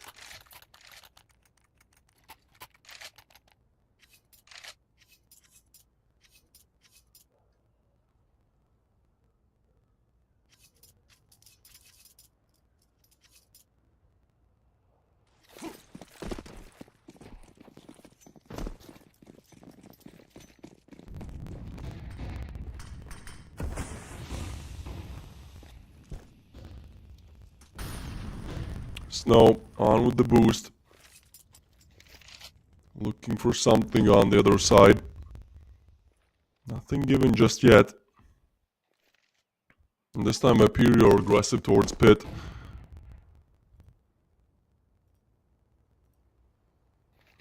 Snow on with the boost. Looking for something on the other side. Nothing given just yet. And this time Viperio aggressive towards pit.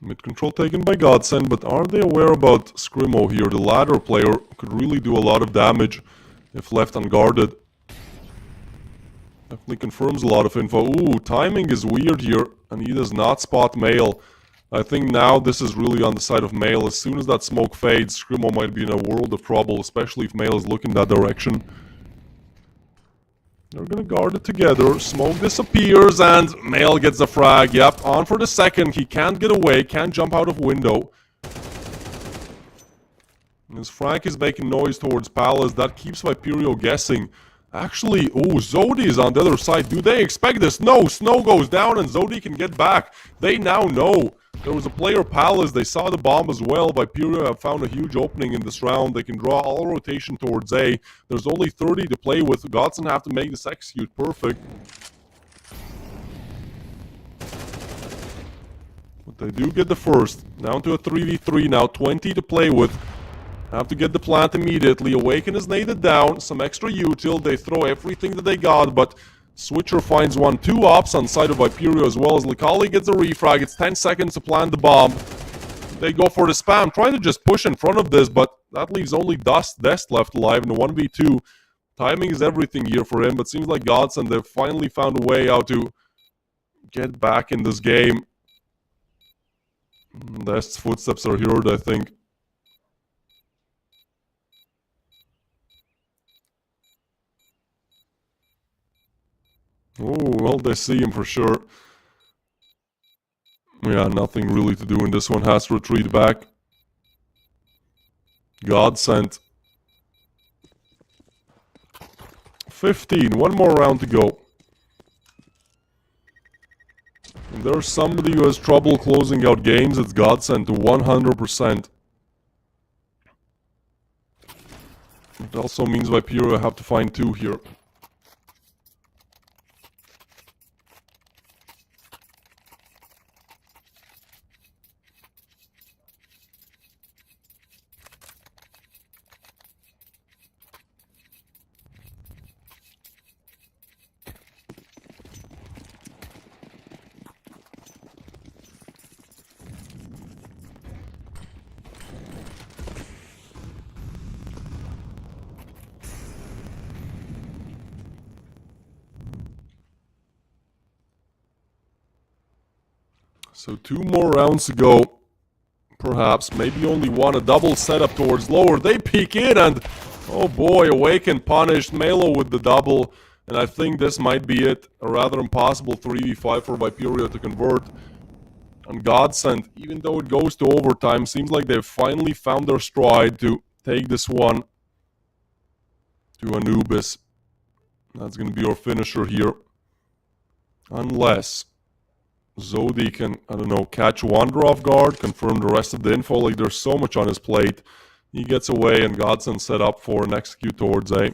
Mid control taken by Godsend, but are they aware about Scrimo here? The ladder player could really do a lot of damage if left unguarded. Definitely confirms a lot of info. Ooh, timing is weird here, and he does not spot Mail. I think now this is really on the side of Mail. As soon as that smoke fades, Scrimo might be in a world of trouble, especially if Mail is looking that direction. They're gonna guard it together. Smoke disappears, and Mail gets the frag. Yep, on for the second. He can't get away, can't jump out of window. As Frank is making noise towards Palace, that keeps Viperio guessing. Actually, Zodi is on the other side. Do they expect this? No, Snow goes down and Zodi can get back. They now know. There was a player Palace. They saw the bomb as well. Viperio have found a huge opening in this round. They can draw all rotation towards A. There's only 30 to play with. Godson have to make this execute perfect. But they do get the first. Down to a 3v3 now. 20 to play with. Have to get the plant immediately. Awaken is naded down. Some extra util. They throw everything that they got, but Switcher finds one. 2 ops on side of Viperio as well as Likali gets a refrag. It's 10 seconds to plant the bomb. They go for the spam. Trying to just push in front of this, but that leaves only Dest left alive in the 1v2. Timing is everything here for him, but seems like Godson, they've finally found a way how to get back in this game. Dest's footsteps are heard, I think. Oh, well, they see him for sure. Yeah, nothing really to do in this one. Has to retreat back. Godsend. 15. One more round to go. If there's somebody who has trouble closing out games, it's Godsend to 100%. It also means Viperio have to find 2 here. So 2 more rounds to go. Perhaps, maybe only one. A double setup towards lower. They peek in and, oh boy, Awaken punished. Melo with the double. And I think this might be it. A rather impossible 3v5 for Viperio to convert. And Godsend, even though it goes to overtime, seems like they've finally found their stride to take this one to Anubis. That's going to be our finisher here. Unless Zodi can, I don't know, catch Wander off guard, confirm the rest of the info. Like, there's so much on his plate. He gets away and Godson set up for an execute towards A.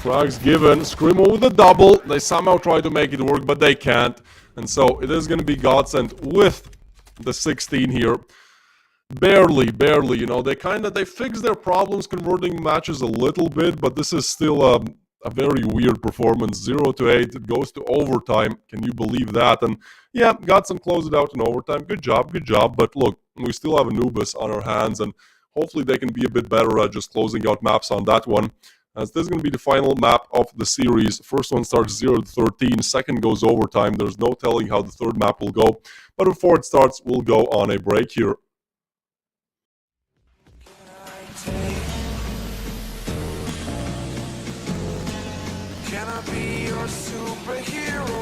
Frags given. Screamo with a double. They somehow try to make it work, but they can't. And so it is going to be Godsend with the 16 here. Barely, you know. They fix their problems converting matches a little bit, but this is still a very weird performance. 0-8. It goes to overtime. Can you believe that? And yeah, Godsend closed it out in overtime. Good job. But look, we still have Anubis on our hands, and hopefully they can be a bit better at just closing out maps on that one. As this is going to be the final map of the series. First one starts 0-13, second goes overtime. There's no telling how the third map will go. But before it starts, we'll go on a break here. Can I be your superhero?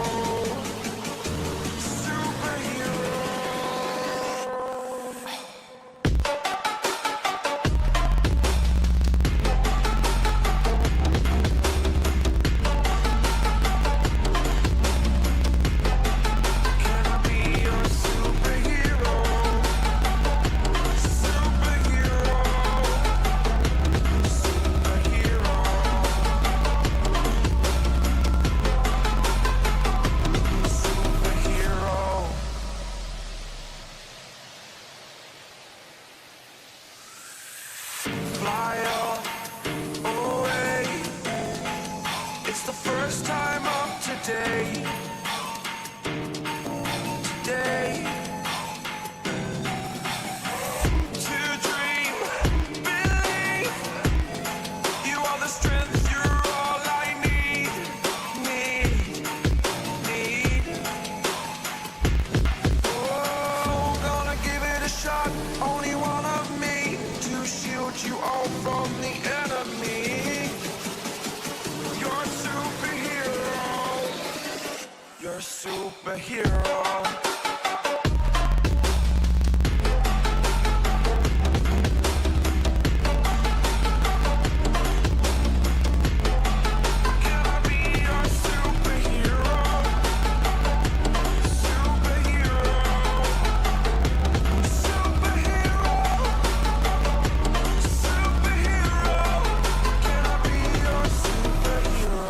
superhero. Can I be your superhero? Superhero. Superhero. Superhero. Can I be your superhero?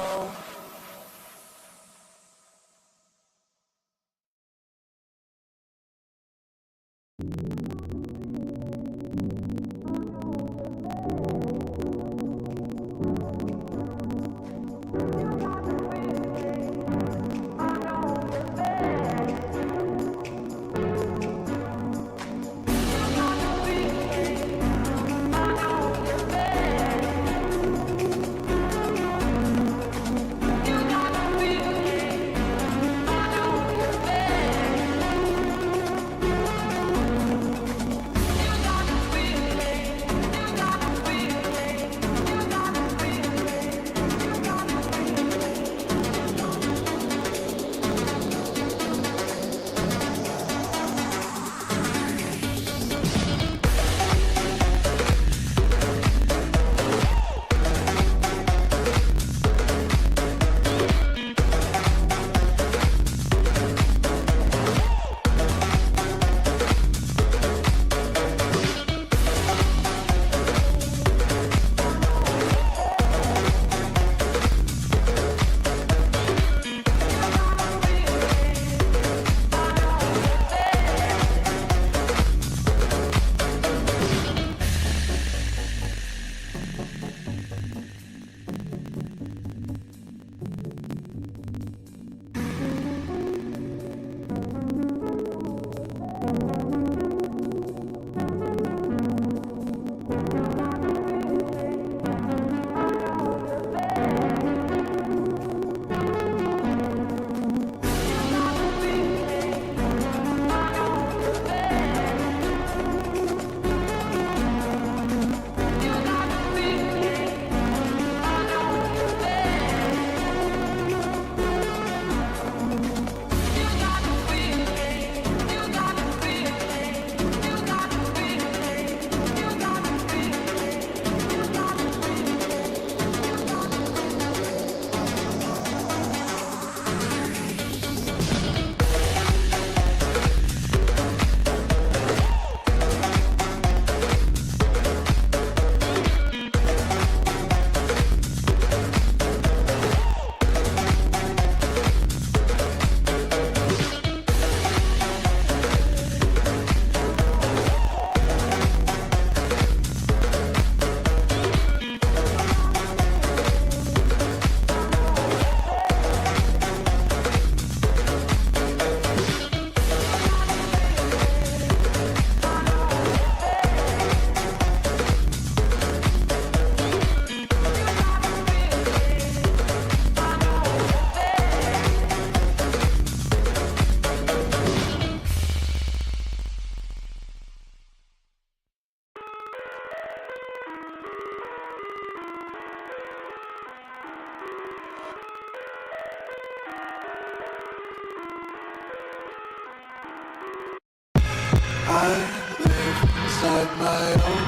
I live inside my own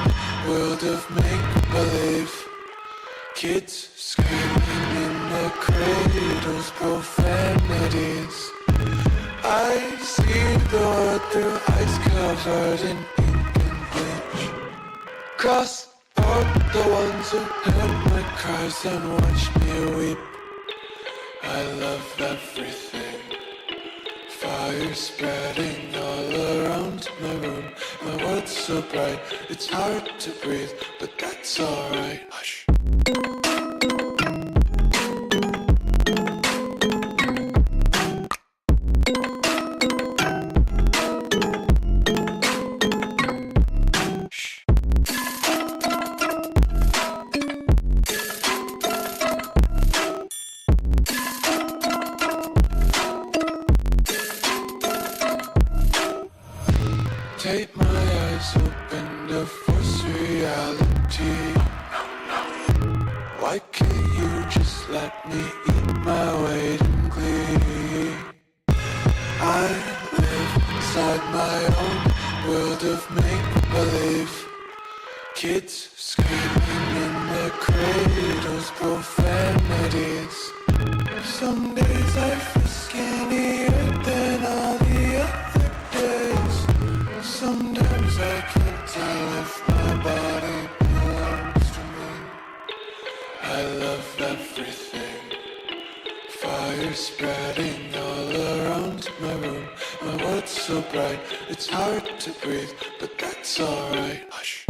world of make-believe. Kids screaming in their cradles, profanities. I see the world through eyes covered in ink and bleach. Cross out the ones who heard my cries and watched me weep. I love everything. Fire spreading all around my room. My world's so bright, it's hard to breathe, but that's alright. Hush. Take my eyes open to force reality. Why can't you just let me eat my weight in glee? my own world of make-believe. Kids screaming in their cradles, profanities. Some days I feel skinnier than all the other days. Sometimes I can't tell if my body belongs to me. I love everything. Fire spreading all around my room. My world's so bright, it's hard to breathe, but that's alright. Hush.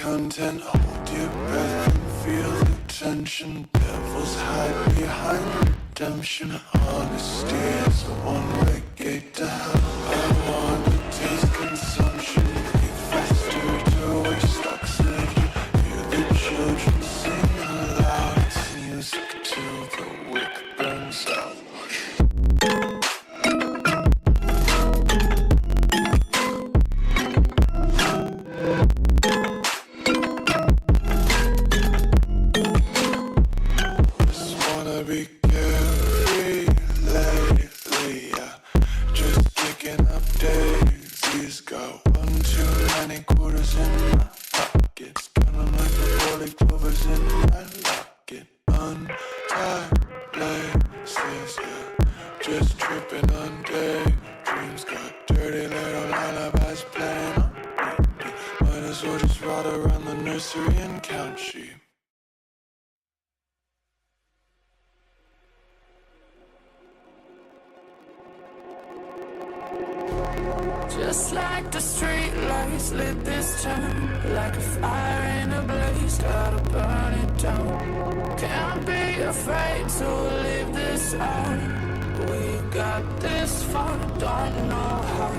Content, hold your breath and feel the tension. Devils hide behind redemption. Honesty is a one-way gate to hell. I want to taste consumption. Breathe faster to waste oxygen. Hear the children sing aloud. It's music till the wick burns out. Be carefree lately, yeah. Just picking up daisies. Got one too many quarters in my pockets. Counting like the 40 clovers in my locket. Untied places, yeah. Just tripping on daydreams. Got dirty little lullabies playing on repeat. Might as well just ride around the nursery and count sheep. Just like the street lights lit this town, like a fire in a blaze, gotta burn it down. Can't be afraid to leave this out. We got this far, don't know how.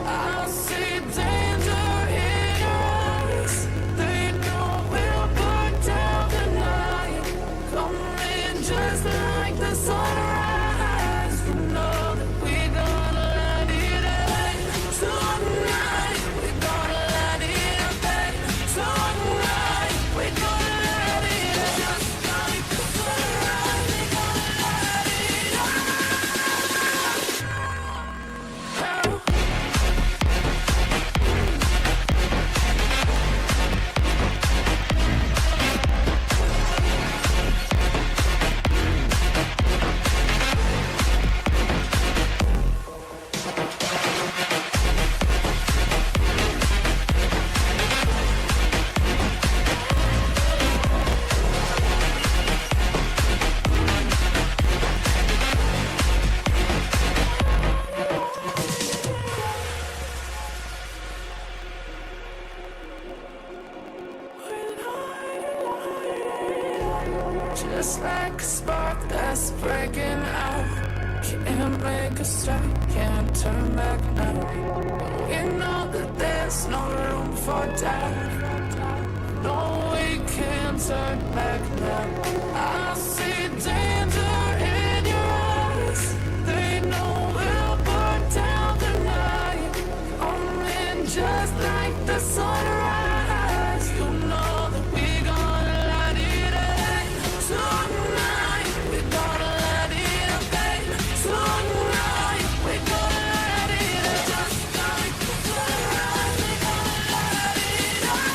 I see danger in your eyes. They know we'll burn down the night. Coming just like the sunrise. You know that we gonna let it end. Tonight, we gonna let it end. Tonight, we gonna let it end. Just like the sunrise, we gonna let it end. Just like a spark that's breaking out. Can't make a stop, can't turn back now. We know that there's no room for doubt. No, we can't turn back now. I see danger in your eyes. They know we'll burn down the night. Coming just like the sunrise. You know that we gonna let it end. Tonight, we gonna let it end. Tonight, we gonna let it end. Just like the sunrise, we gonna let it end.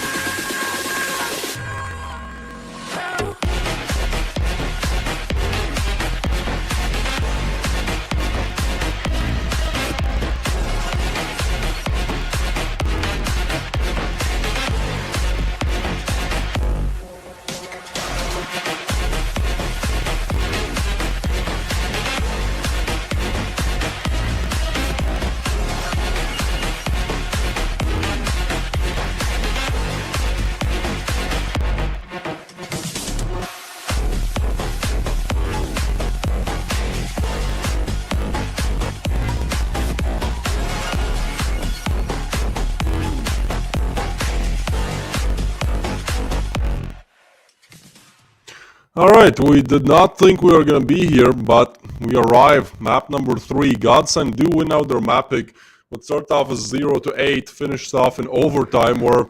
Alright, we did not think we were gonna be here, but we arrive. Map number 3. Godsend do win out their map pick. What started off as 0-8 finished off in overtime where,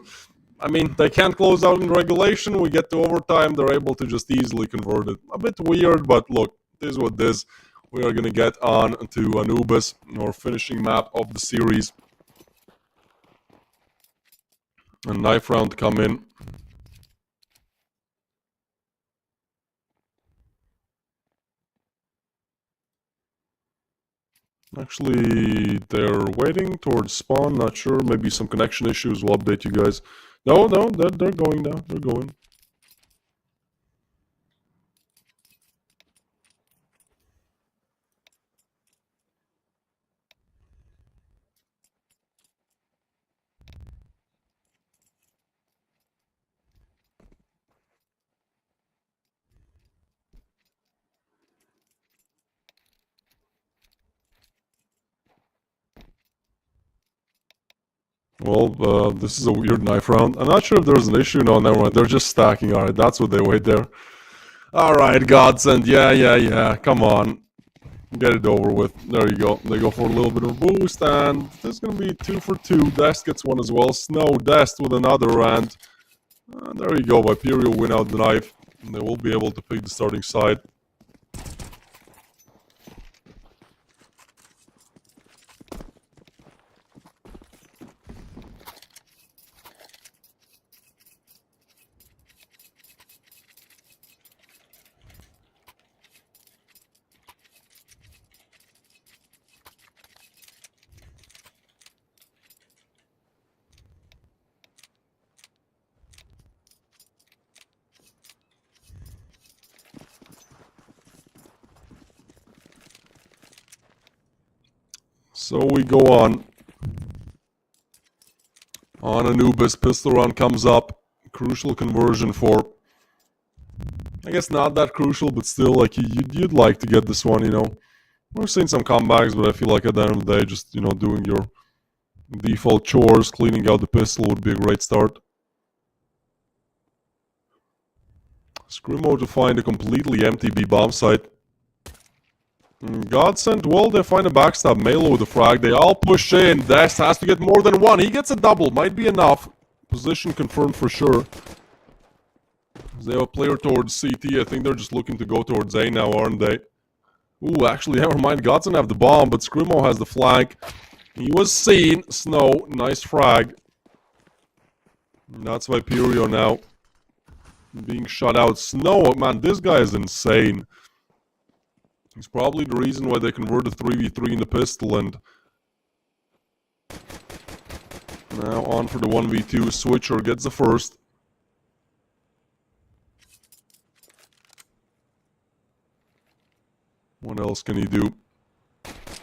I mean, they can't close out in regulation. We get to overtime, they're able to just easily convert it. A bit weird, but look, this is what this. We are gonna get on to Anubis, our finishing map of the series. A knife round come in. Actually, they're waiting towards spawn, not sure. Maybe some connection issues, we'll update you guys. No, they're going now, they're going. Well, this is a weird knife round. I'm not sure if there's an issue. No, never mind. They're just stacking. Alright, that's what they wait there. Alright, Godsend. Yeah. Come on. Get it over with. There you go. They go for a little bit of a boost, and there's going to be 2 for 2. Dest gets one as well. Snow, Dest with another, and there you go. Viperia will win out the knife. And they will be able to pick the starting side. So we go on. On Anubis, pistol round comes up. Crucial conversion for... I guess not that crucial, but still, like, you'd like to get this one, you know. We're seeing some comebacks, but I feel like at the end of the day, just, you know, doing your default chores, cleaning out the pistol would be a great start. Screamo to find a completely empty B-bomb site. Godsend, well, they find a backstab. Melo with the frag. They all push in. Dest has to get more than one. He gets a double. Might be enough. Position confirmed for sure. They have a player towards CT. I think they're just looking to go towards A now, aren't they? Ooh, actually, never mind. Godsend have the bomb, but Screamo has the flank. He was seen. Snow, nice frag. And that's Viperio now. Being shut out. Snow, man, this guy is insane. He's probably the reason why they converted 3v3 in the pistol, and now on for the 1v2. Switcher gets the first. What else can he do?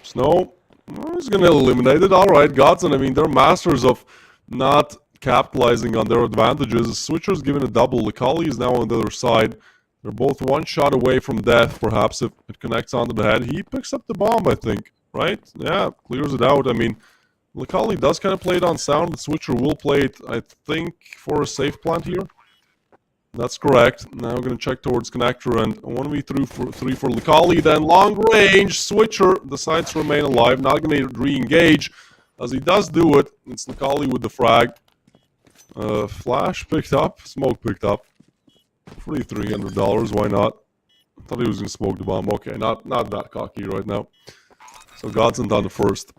Snow, well, he's gonna eliminate it. Alright, Godsend, I mean, they're masters of not capitalizing on their advantages. Switcher's given a double. Likali is now on the other side. They're both one shot away from death, perhaps, if it connects onto the head. He picks up the bomb, I think, right? Yeah, clears it out. I mean, Likali does kind of play it on sound, but Switcher will play it, I think, for a safe plant here. That's correct. Now we're going to check towards connector, and 1v3 for Likali. Then long range, Switcher decides to remain alive. Not going to re-engage. As he does do it, it's Likali with the frag. Flash picked up, smoke picked up. Free $300, why not? I thought he was gonna smoke the bomb. Okay, not that cocky right now. So Godsend on the first.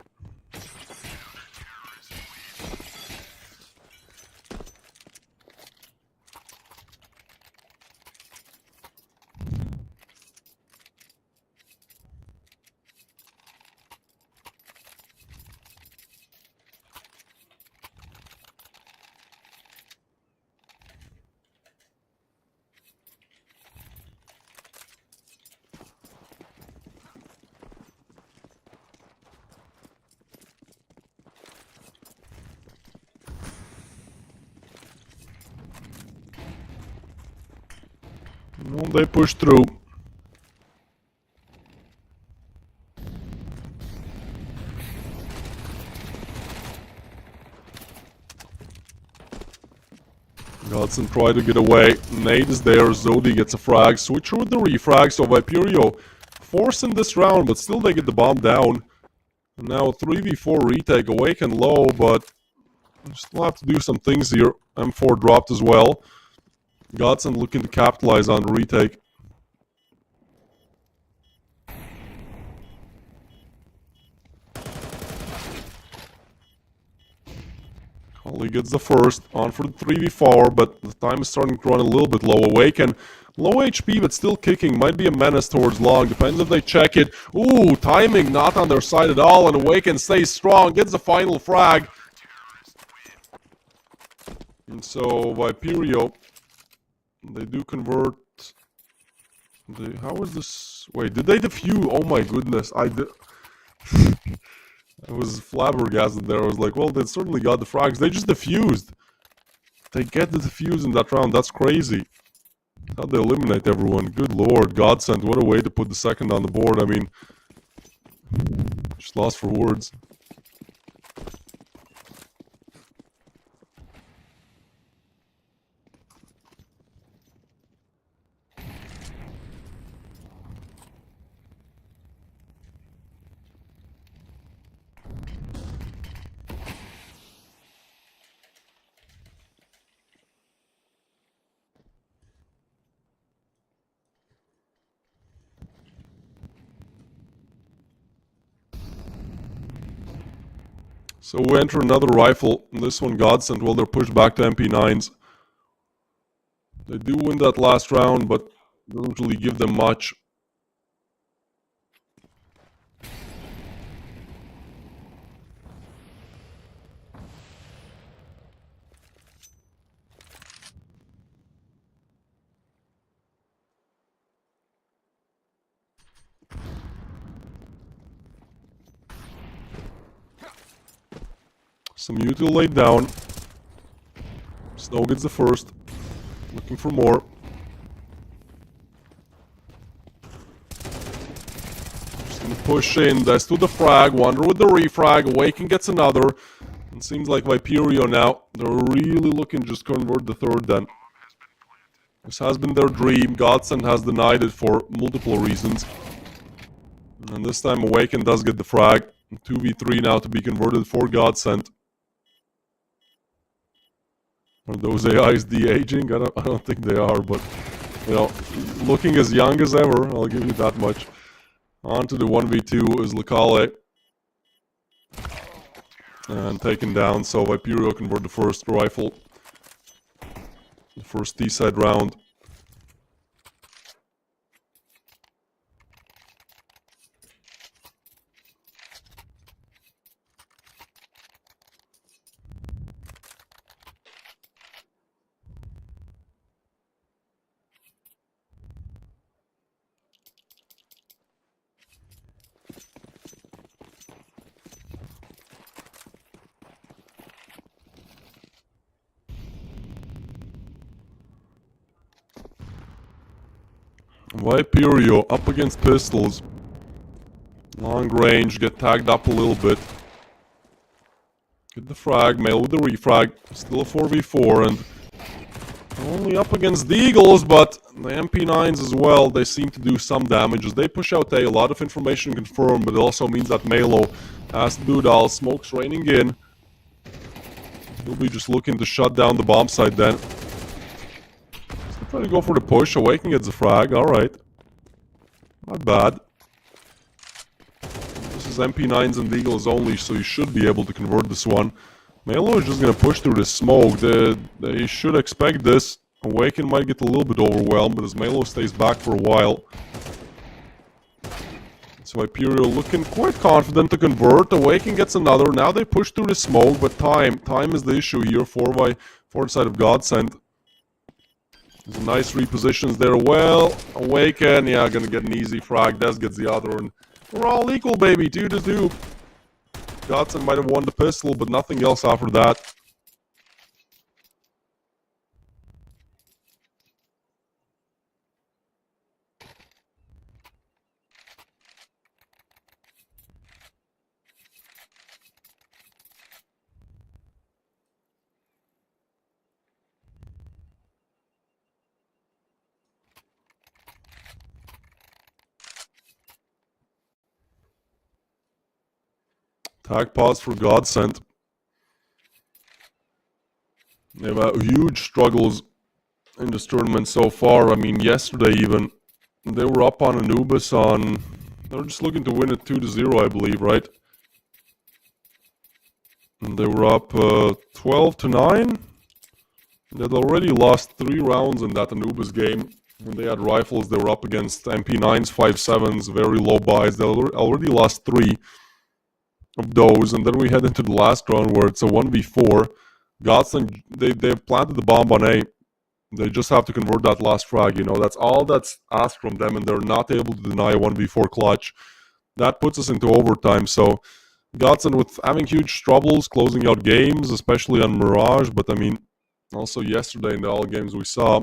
Well, they push through. Godson try to get away. Nade is there. Zodi gets a frag. Switcher with the refrag. So Viperio forcing this round, but still they get the bomb down. And now 3v4 retake. Awaken low, but still have to do some things here. M4 dropped as well. Godson looking to capitalize on the retake. Holly gets the first, on for the 3v4, but the time is starting to run a little bit low. Awaken, low HP, but still kicking. Might be a menace towards long, depends if they check it. Ooh, timing not on their side at all, and Awaken stays strong, gets the final frag. And so, Viperio, they do convert. How is this? Wait, did they defuse? Oh my goodness, I was flabbergasted there. I was like, well, they certainly got the frags. They just defused. They get the defuse in that round. That's crazy. How'd they eliminate everyone? Good lord. Godsend. What a way to put the second on the board. I mean, just lost for words. So we enter another rifle. This one Godsend. Well, they're pushed back to MP9s. They do win that last round, but doesn't really give them much. Some util laid down. Snow gets the first. Looking for more. Just gonna push in. That's to the frag. Wander with the refrag. Awaken gets another. It seems like Viperio now. They're really looking to just convert the third then. This has been their dream. Godsend has denied it for multiple reasons. And this time Awaken does get the frag. 2v3 now to be converted for Godsend. Are those AIs de-aging? I don't think they are, but, you know, looking as young as ever, I'll give you that much. On to the 1v2 is Lacale. And taken down, so Viperio convert the first rifle. The first T-side round. Viperio up against pistols. Long range, get tagged up a little bit. Get the frag, mail with the refrag. Still a 4v4 and only up against the Eagles, but the MP9s as well, they seem to do some damage as they push out A. A lot of information confirmed, but it also means that Malo has to do it all. Smoke's raining in. He'll be just looking to shut down the bomb site then. Trying to go for the push. Awaken gets the frag. Alright. Not bad. This is MP9s and Eagles only, so you should be able to convert this one. Malo is just going to push through the smoke. They should expect this. Awaken might get a little bit overwhelmed, but as Malo stays back for a while. So Viperio looking quite confident to convert. Awaken gets another. Now they push through the smoke, but time is the issue here for the side of Godsend. There's a nice repositions there. Well, Awaken, yeah, gonna get an easy frag. Des gets the other, and we're all equal, baby. 2-2. Godsend might have won the pistol, but nothing else after that. Tag pause for Godsend. They've had huge struggles in this tournament so far. I mean, yesterday even, they were up on Anubis on... They were just looking to win it 2-0, I believe, right? And they were up 12-9. They'd already lost 3 rounds in that Anubis game. When they had rifles, they were up against MP9s, 5.7s, very low buys. They already lost 3 of those. And then we head into the last round where it's a 1v4. Godsend, they've planted the bomb on A. They just have to convert that last frag, you know. That's all that's asked from them, and they're not able to deny a 1v4 clutch. That puts us into overtime, so Godsend with having huge troubles closing out games, especially on Mirage, but I mean, also yesterday in the all games we saw,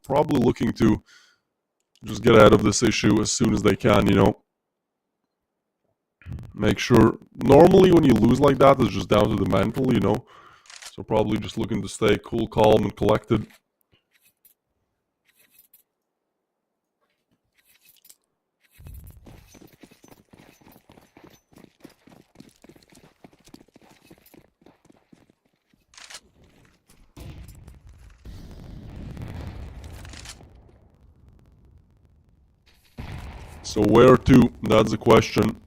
probably looking to just get ahead of this issue as soon as they can, you know. Make sure, normally when you lose like that, it's just down to the mental, you know. So probably just looking to stay cool, calm, and collected. So where to? That's the question.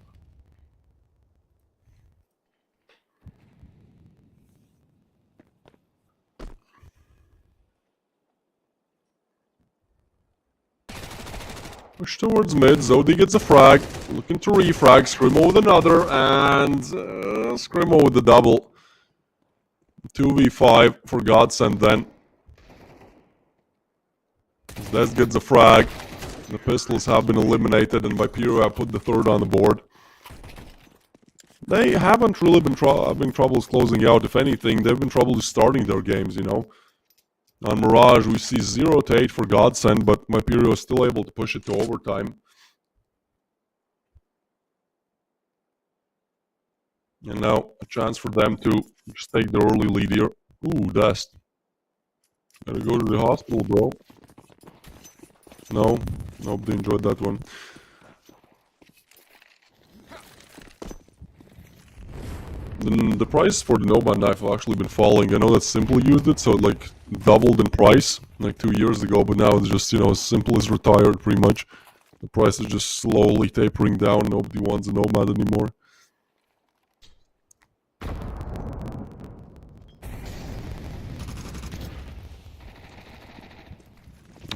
Push towards mid. Zodi gets a frag. Looking to refrag. Scrimmo with another. And Scrimmo with the double. 2v5 for Godsend then. Des gets a frag. The pistols have been eliminated, and Viperio have put the third on the board. They haven't really been having troubles closing out. If anything, they've been troubles starting their games, you know. On Mirage, we see 0-8 for Godsend, but Viperio is still able to push it to overtime. And now, a chance for them to just take the early lead here. Ooh, Dest. Gotta go to the hospital, bro. No, nobody enjoyed that one. The price for the Nomad knife have actually been falling. I know that Simple used it, so it like doubled in price like 2 years ago, but now it's just, you know, Simple is retired pretty much. The price is just slowly tapering down. Nobody wants a Nomad anymore.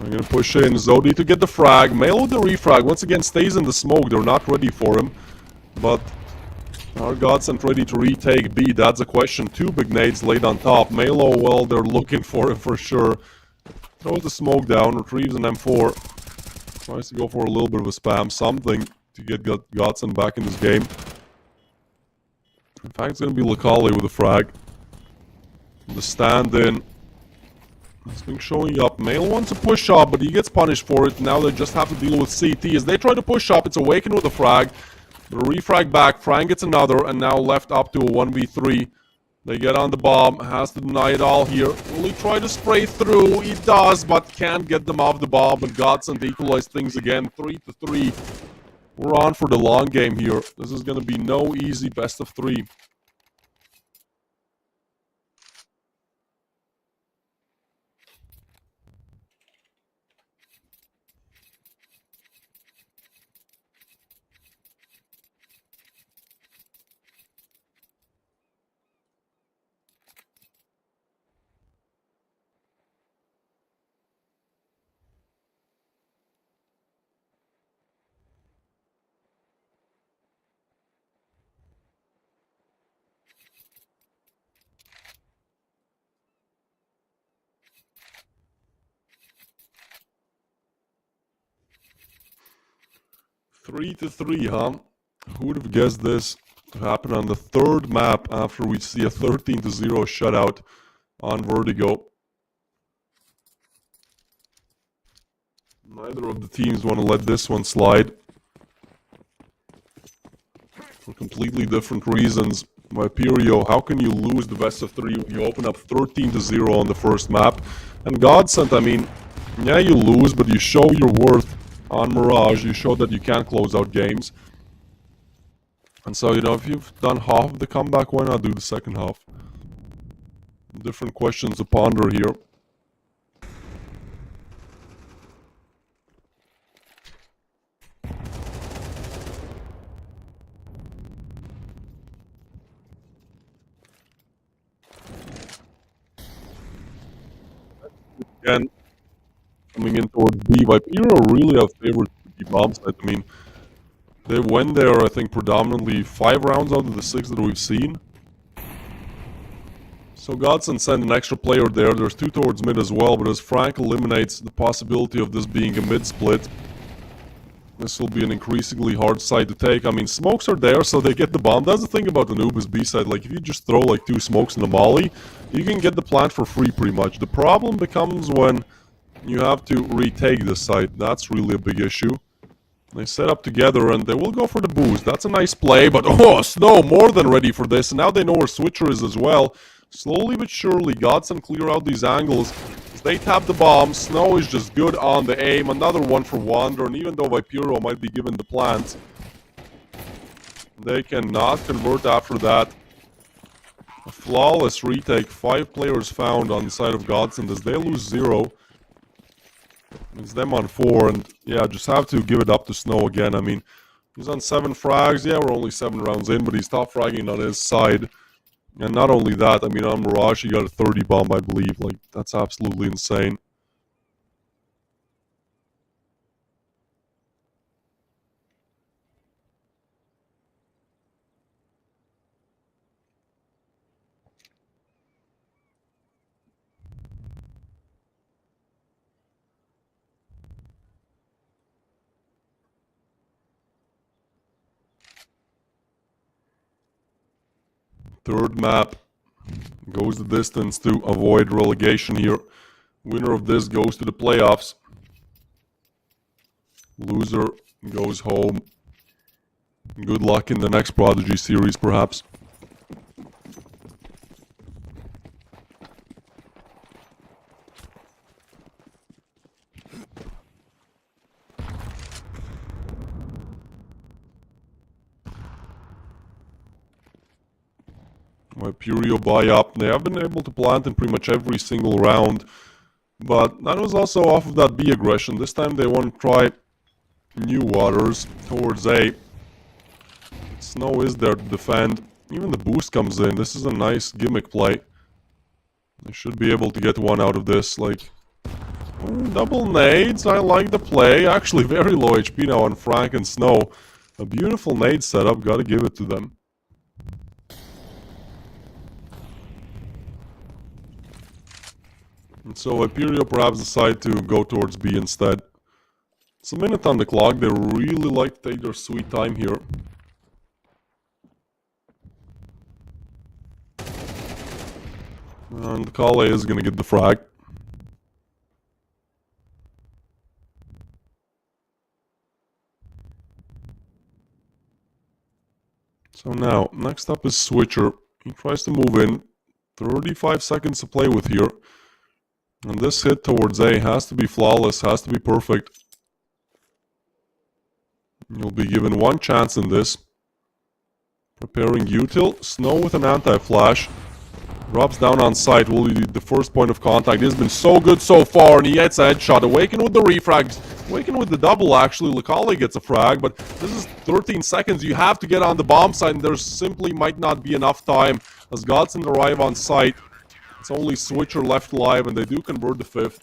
I'm gonna push in Zodi to get the frag. Mail with the refrag. Once again, stays in the smoke. They're not ready for him. But our Godsend ready to retake B. That's a question. 2 big nades laid on top. Malo, well, they're looking for him for sure. Throws the smoke down. Retrieves an M4. Tries to go for a little bit of a spam. Something to get Godsend back in this game. In fact, it's gonna be Lakali with a frag. The stand-in. He's been showing up. Male wants to push up, but he gets punished for it. Now they just have to deal with CT. As they try to push up, it's Awaken with a frag. The refrag back. Frank gets another, and now left up to a 1v3. They get on the bomb. Has to deny it all here. Will he try to spray through? He does, but can't get them off the bomb. And Godsend equalize things again. 3-3. We're on for the long game here. This is going to be no easy best of 3. Three to 3, huh? Who would have guessed this to happen on the 3rd map after we see a 13-0 shutout on Vertigo? Neither of the teams want to let this one slide. For completely different reasons. Viperio, how can you lose the best of 3 when you open up 13-0 on the first map? And Godsend, I mean, yeah, you lose, but you show your worth. On Mirage, you show that you can close out games. And so, you know, if you've done half of the comeback, why not do the second half? Different questions to ponder here. Again, coming in towards B, Vipero really have favored the bomb site. I mean, they went there, I think, predominantly 5 rounds out of the 6 that we've seen. So Godson sent an extra player there. There's 2 towards mid as well, but as Frank eliminates the possibility of this being a mid split, this will be an increasingly hard side to take. I mean, smokes are there, so they get the bomb. That's the thing about the Anubis B side. Like, if you just throw like 2 smokes in the molly, you can get the plant for free pretty much. The problem becomes when you have to retake this site. That's really a big issue. They set up together and they will go for the boost. That's a nice play, but oh, Snow more than ready for this. And now they know where Switcher is as well. Slowly but surely, Godson clear out these angles. As they tap the bomb, Snow is just good on the aim. Another one for Wander, and even though Vipero might be given the plant, they cannot convert after that. A flawless retake. 5 players found on the side of Godson as they lose 0. It's them on 4, and yeah, just have to give it up to Snow again. I mean, he's on 7 frags. Yeah, we're only 7 rounds in, but he's top fragging on his side. And not only that, I mean, on Mirage, he got a 30 bomb, I believe. Like, that's absolutely insane. Third map goes the distance to avoid relegation here. Winner of this goes to the playoffs. Loser goes home. Good luck in the next Prodigy series, perhaps. Vipero buy up. They have been able to plant in pretty much every single round. But that was also off of that B aggression. This time they want to try new waters towards A. Snow is there to defend. Even the boost comes in. This is a nice gimmick play. They should be able to get one out of this. Like, double nades. I like the play. Actually, very low HP now on Frank and Snow. A beautiful nade setup. Gotta give it to them. And so Vipero perhaps decide to go towards B instead. It's a minute on the clock. They really like to take their sweet time here. And Kale is going to get the frag. So now, next up is Switcher. He tries to move in. 35 seconds to play with here. And this hit towards A has to be flawless, has to be perfect. You'll be given one chance in this. Preparing util. Snow with an anti-flash. Drops down on site. Will be the first point of contact. This has been so good so far, and he gets a headshot. Awaken with the refrag. Awaken with the double, actually. Lakali gets a frag, but this is 13 seconds. You have to get on the bomb site, and there simply might not be enough time as Godson arrive on site. It's only Switcher left alive, and they do convert the 5th.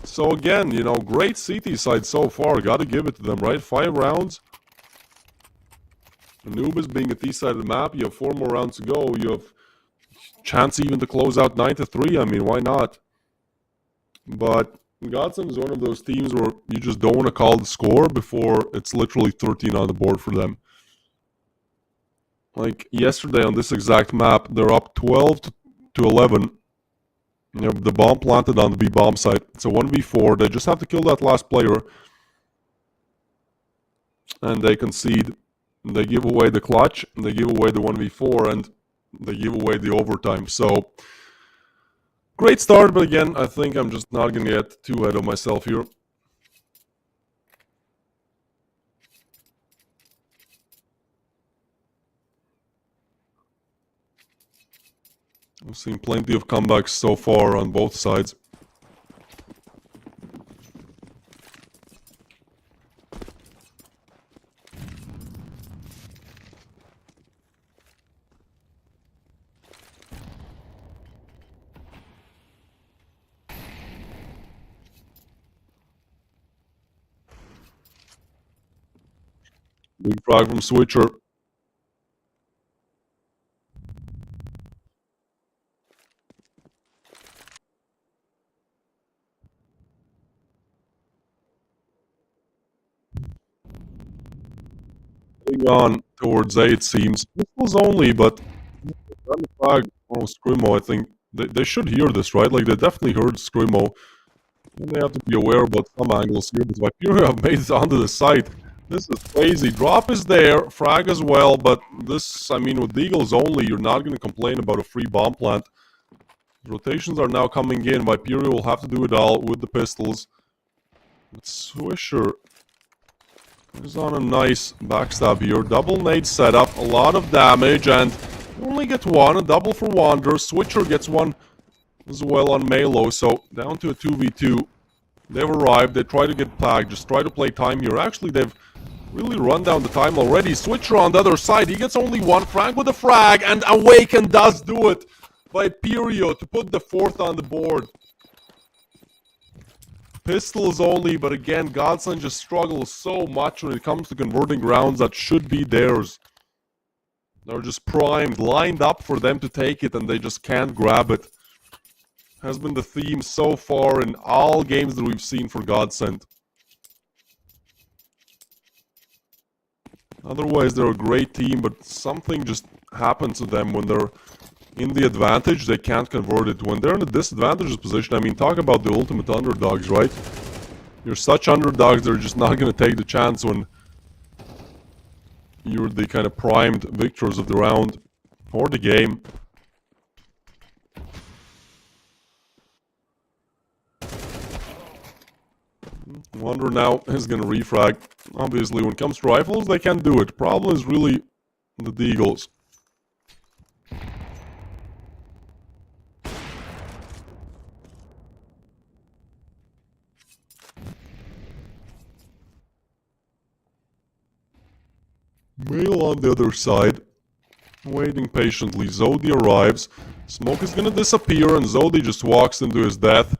So again, you know, great CT side so far. Gotta give it to them, right? 5 rounds. Anubis being a T side of the map. You have 4 more rounds to go. You have chance even to close out 9-3. I mean, why not? But Godson is one of those teams where you just don't want to call the score before it's literally 13 on the board for them. Like yesterday on this exact map, they're up 12 to 11. You have the bomb planted on the B bomb site. It's a 1v4. They just have to kill that last player. And they concede. They give away the clutch. They give away the 1v4. And they give away the overtime. So, great start. But again, I think I'm just not going to get too ahead of myself here. We've seen plenty of comebacks so far on both sides. Big frag from Switcher. Moving on towards A, it seems. This was only, but the frag, oh, Scrimo, I think. They should hear this, right? Like, they definitely heard Scrimo. And they have to be aware about some angles here, because Viperia have made it onto the site. This is crazy. Drop is there, frag as well, but this, I mean, with Deagles only, you're not going to complain about a free bomb plant. Rotations are now coming in. Viperia will have to do it all with the pistols. But Swisher is on a nice backstab here. Double nade setup, a lot of damage, and only get one. A double for Wander. Switcher gets one as well on Malo, so down to a 2v2. They've arrived. They try to get Plag. Just try to play time here. Actually, they've really run down the time already. Switcher on the other side. He gets only one. Frank with a frag, and Awaken does do it. Viperio to put the fourth on the board. Pistols only, but again, Godson just struggles so much when it comes to converting rounds that should be theirs. They're just primed, lined up for them to take it, and they just can't grab it. Has been the theme so far in all games that we've seen for Godsend. Otherwise, they're a great team, but something just happens to them when they're in the advantage. They can't convert it. When they're in a disadvantageous position, I mean, talk about the ultimate underdogs, right? You're such underdogs, they're just not going to take the chance when you're the kind of primed victors of the round or the game. Wonder now is going to refrag. Obviously, when it comes to rifles, they can do it. Problem is really the Deagles. Mail on the other side, waiting patiently. Zodi arrives. Smoke is gonna disappear, and Zodi just walks into his death.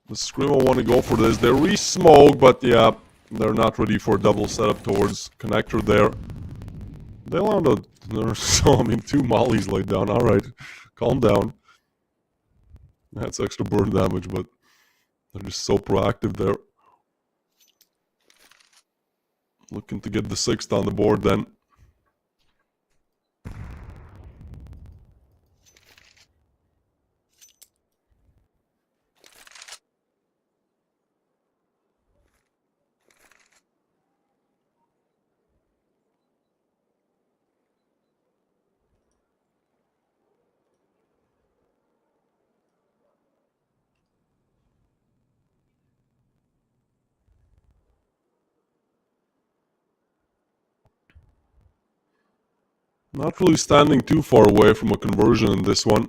The Scrimo want to go for this. They re-smoke, but yeah, they're not ready for a double setup towards connector there. They land a... So, I mean, 2 mollies laid down. Alright, calm down. That's extra burn damage, but they're just so proactive there. Looking to get the 6th on the board then. Not really standing too far away from a conversion in this one.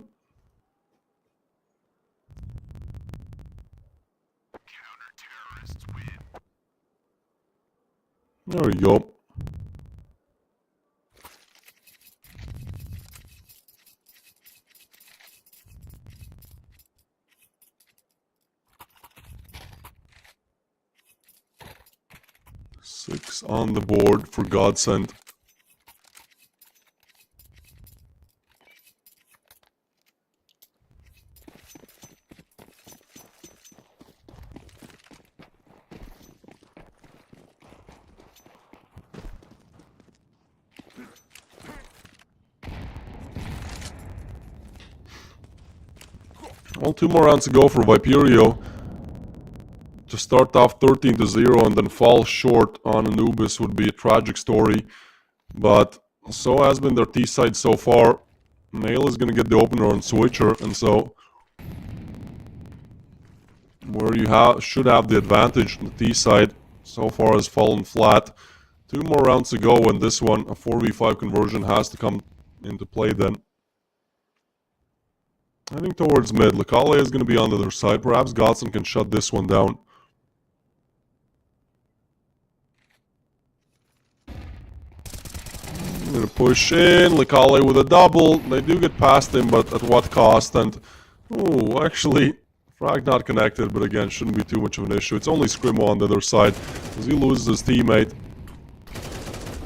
There we go. Six on the board for Godsend. Well, 2 more rounds to go for Viperio. To start off 13-0 and then fall short on Anubis would be a tragic story. But so has been their T side so far. Nail is going to get the opener on Switcher, and so where you should have the advantage, the T side so far has fallen flat. 2 more rounds to go, and this one, a 4v5 conversion, has to come into play then. Heading towards mid. Lekale is going to be on the other side. Perhaps Godson can shut this one down. I'm going to push in. Lekale with a double. They do get past him, but at what cost? And, oh, actually, frag not connected, but again, shouldn't be too much of an issue. It's only Scrimo on the other side as he loses his teammate.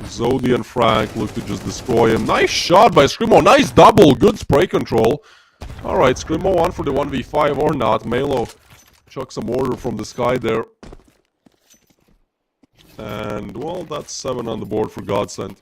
Zodi and Frank look to just destroy him. Nice shot by Scrimo. Nice double. Good spray control. Alright, Scrimo on for the 1v5 or not. Melo chuck some order from the sky there. And, well, that's 7 on the board for Godsend.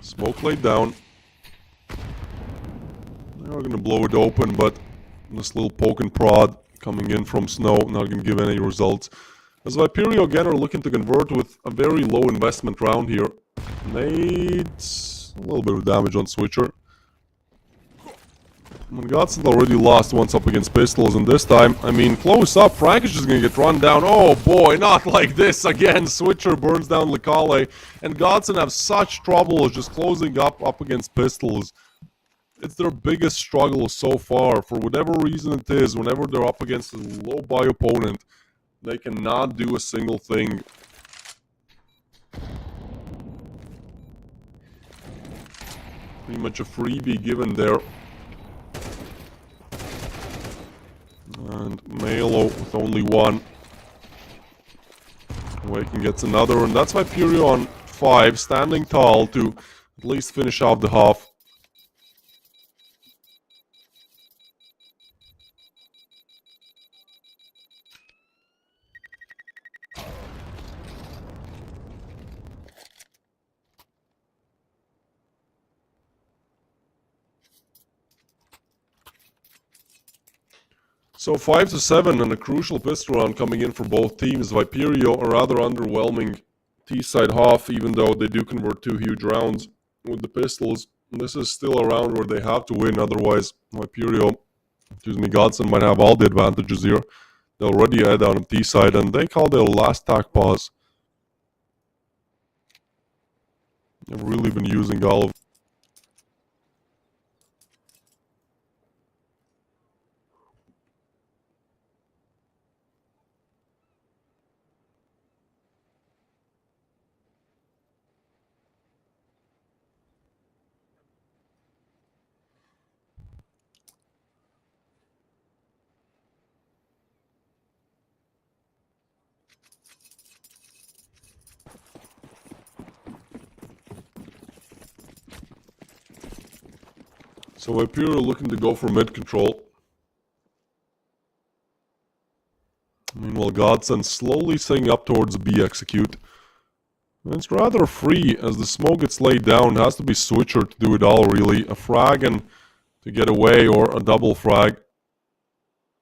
Smoke laid down. Now we're gonna blow it open, but this little poke and prod coming in from Snow not gonna give any results. As Viperio again are looking to convert with a very low investment round here. Nades a little bit of damage on Switcher. When Godson already lost once up against Pistols, and this time, I mean, close up, Frank is just gonna get run down. Oh boy, not like this again. Switcher burns down Lekale, and Godson have such trouble just closing up against Pistols. It's their biggest struggle so far. For whatever reason it is, whenever they're up against a low buy opponent, they cannot do a single thing. Pretty much a freebie given there. And Melo with only one. Awaken gets another, and that's Viperio on 5, standing tall to at least finish off the half. So 5-7 and a crucial pistol round coming in for both teams. Viperio a rather underwhelming T-side half, even though they do convert 2 huge rounds with the pistols. This is still a round where they have to win, otherwise Godson might have all the advantages here. They're already ahead on T-side, and they call their last tack pause. They've really been using all of. So Viperio looking to go for mid control. Meanwhile, Godson slowly setting up towards B execute. And it's rather free as the smoke gets laid down. It has to be Switcher to do it all, really. A frag and to get away, or a double frag.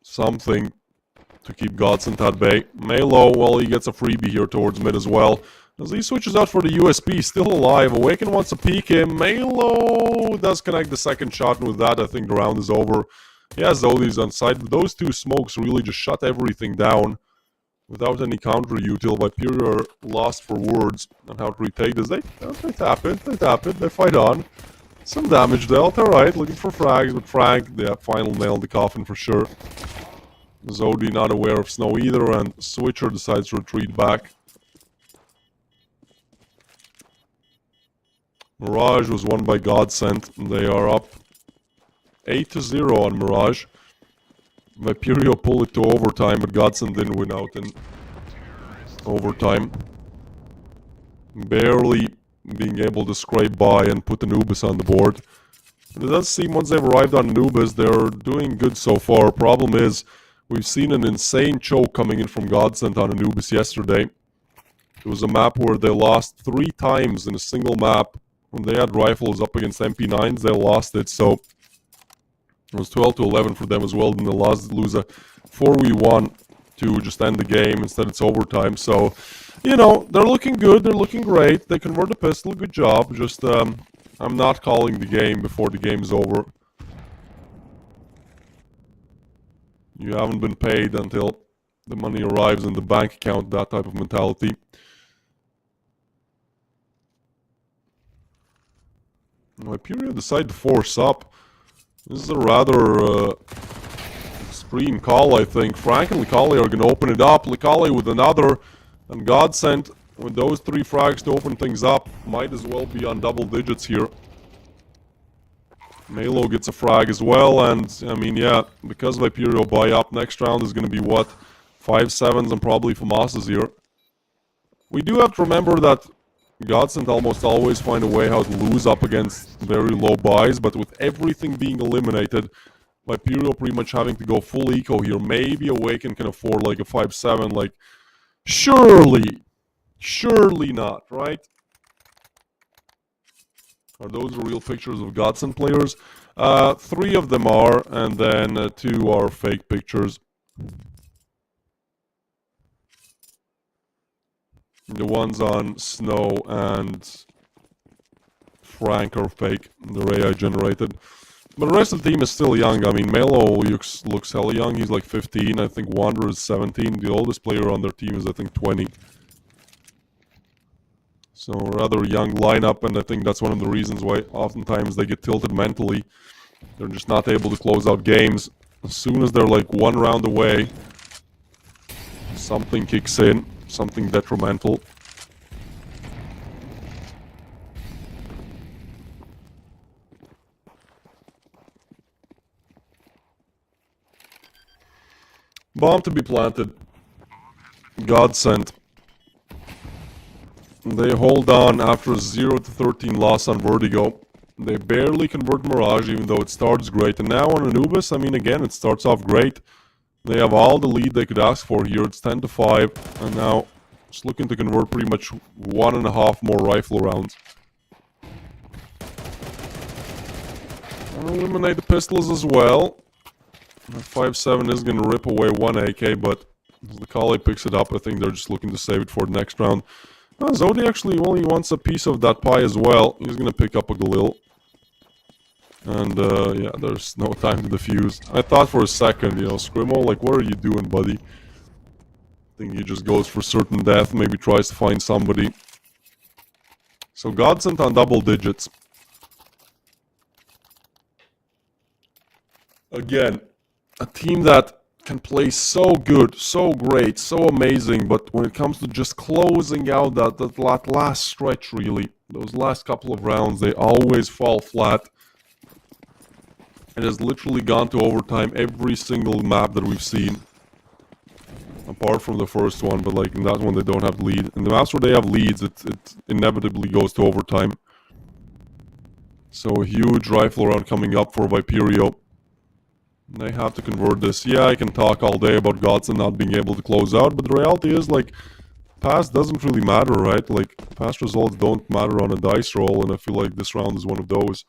Something to keep Godson at bay. Melo, well, he gets a freebie here towards mid as well. As he switches out for the USP, still alive. Awaken wants to peek him. Melo does connect the second shot, and with that, I think the round is over. Yeah, Zodi's on side, but those 2 smokes really just shut everything down without any counter util. Viperio are lost for words on how to retake this. They tap it, they fight on. Some damage dealt, alright, looking for frags, but Frank, they have final nail in the coffin for sure. Zodi not aware of Snow either, and Switcher decides to retreat back. Mirage was won by Godsend, and they are up 8-0 on Mirage. Viperio pulled it to overtime, but Godsend didn't win out in overtime. Barely being able to scrape by and put Anubis on the board. And it does seem once they've arrived on Anubis, they're doing good so far. Problem is, we've seen an insane choke coming in from Godsend on Anubis yesterday. It was a map where they lost 3 times in a single map. When they had rifles up against MP9s, they lost it, so It was 12-11 for them as well. Then they lose a 4v1 to just end the game. Instead, it's overtime. So, you know, they're looking good. They're looking great. They convert the pistol. Good job. Just, I'm not calling the game before the game is over. You haven't been paid until the money arrives in the bank account. That type of mentality. Hyperion decide to force up. This is a rather extreme call, I think. Frank and Licale are going to open it up. Licale with another, and Godsend with those 3 frags to open things up. Might as well be on double digits here. Melo gets a frag as well, and I mean, yeah, because of Hyperion buy up, next round is going to be what? 5-7s and probably FAMASas here. We do have to remember that Godsend almost always find a way how to lose up against very low buys, but with everything being eliminated, Hyperion pretty much having to go full eco here. Maybe Awaken can afford like a 5-7, like, surely not, right? Are those real pictures of Godsend players? 3 of them are, and then 2 are fake pictures. The ones on Snow and Frank are fake. They're AI generated. But the rest of the team is still young. I mean, Melo looks hella young. He's like 15. I think Wanderer is 17. The oldest player on their team is, I think, 20. So, rather young lineup, and I think that's one of the reasons why oftentimes they get tilted mentally. They're just not able to close out games. As soon as they're like 1 round away, something kicks in. Something detrimental. Bomb to be planted. Godsend. They hold on after a 0-13 loss on Vertigo. They barely convert Mirage, even though it starts great. And now on Anubis, I mean, again, it starts off great. They have all the lead they could ask for here. It's 10-5, and now just looking to convert pretty much 1.5 more rifle rounds. Eliminate the pistols as well. 5-7 is going to rip away 1 AK, but as the Kale picks it up, I think they're just looking to save it for the next round. Zodi actually only wants a piece of that pie as well. He's going to pick up a Galil. And, yeah, there's no time to defuse. I thought for a second, you know, Scrimo, like, what are you doing, buddy? I think he just goes for certain death, maybe tries to find somebody. So, Godsend on double digits. Again, a team that can play so good, so great, so amazing, but when it comes to just closing out that last stretch, really, those last couple of rounds, they always fall flat. It has literally gone to overtime every single map that we've seen. Apart from the first one, but like in that one they don't have lead. In the maps where they have leads, it inevitably goes to overtime. So a huge rifle round coming up for Viperio. They have to convert this. Yeah, I can talk all day about Godsend not being able to close out, but the reality is, like, past doesn't really matter, right? Like, past results don't matter on a dice roll, and I feel like this round is one of those.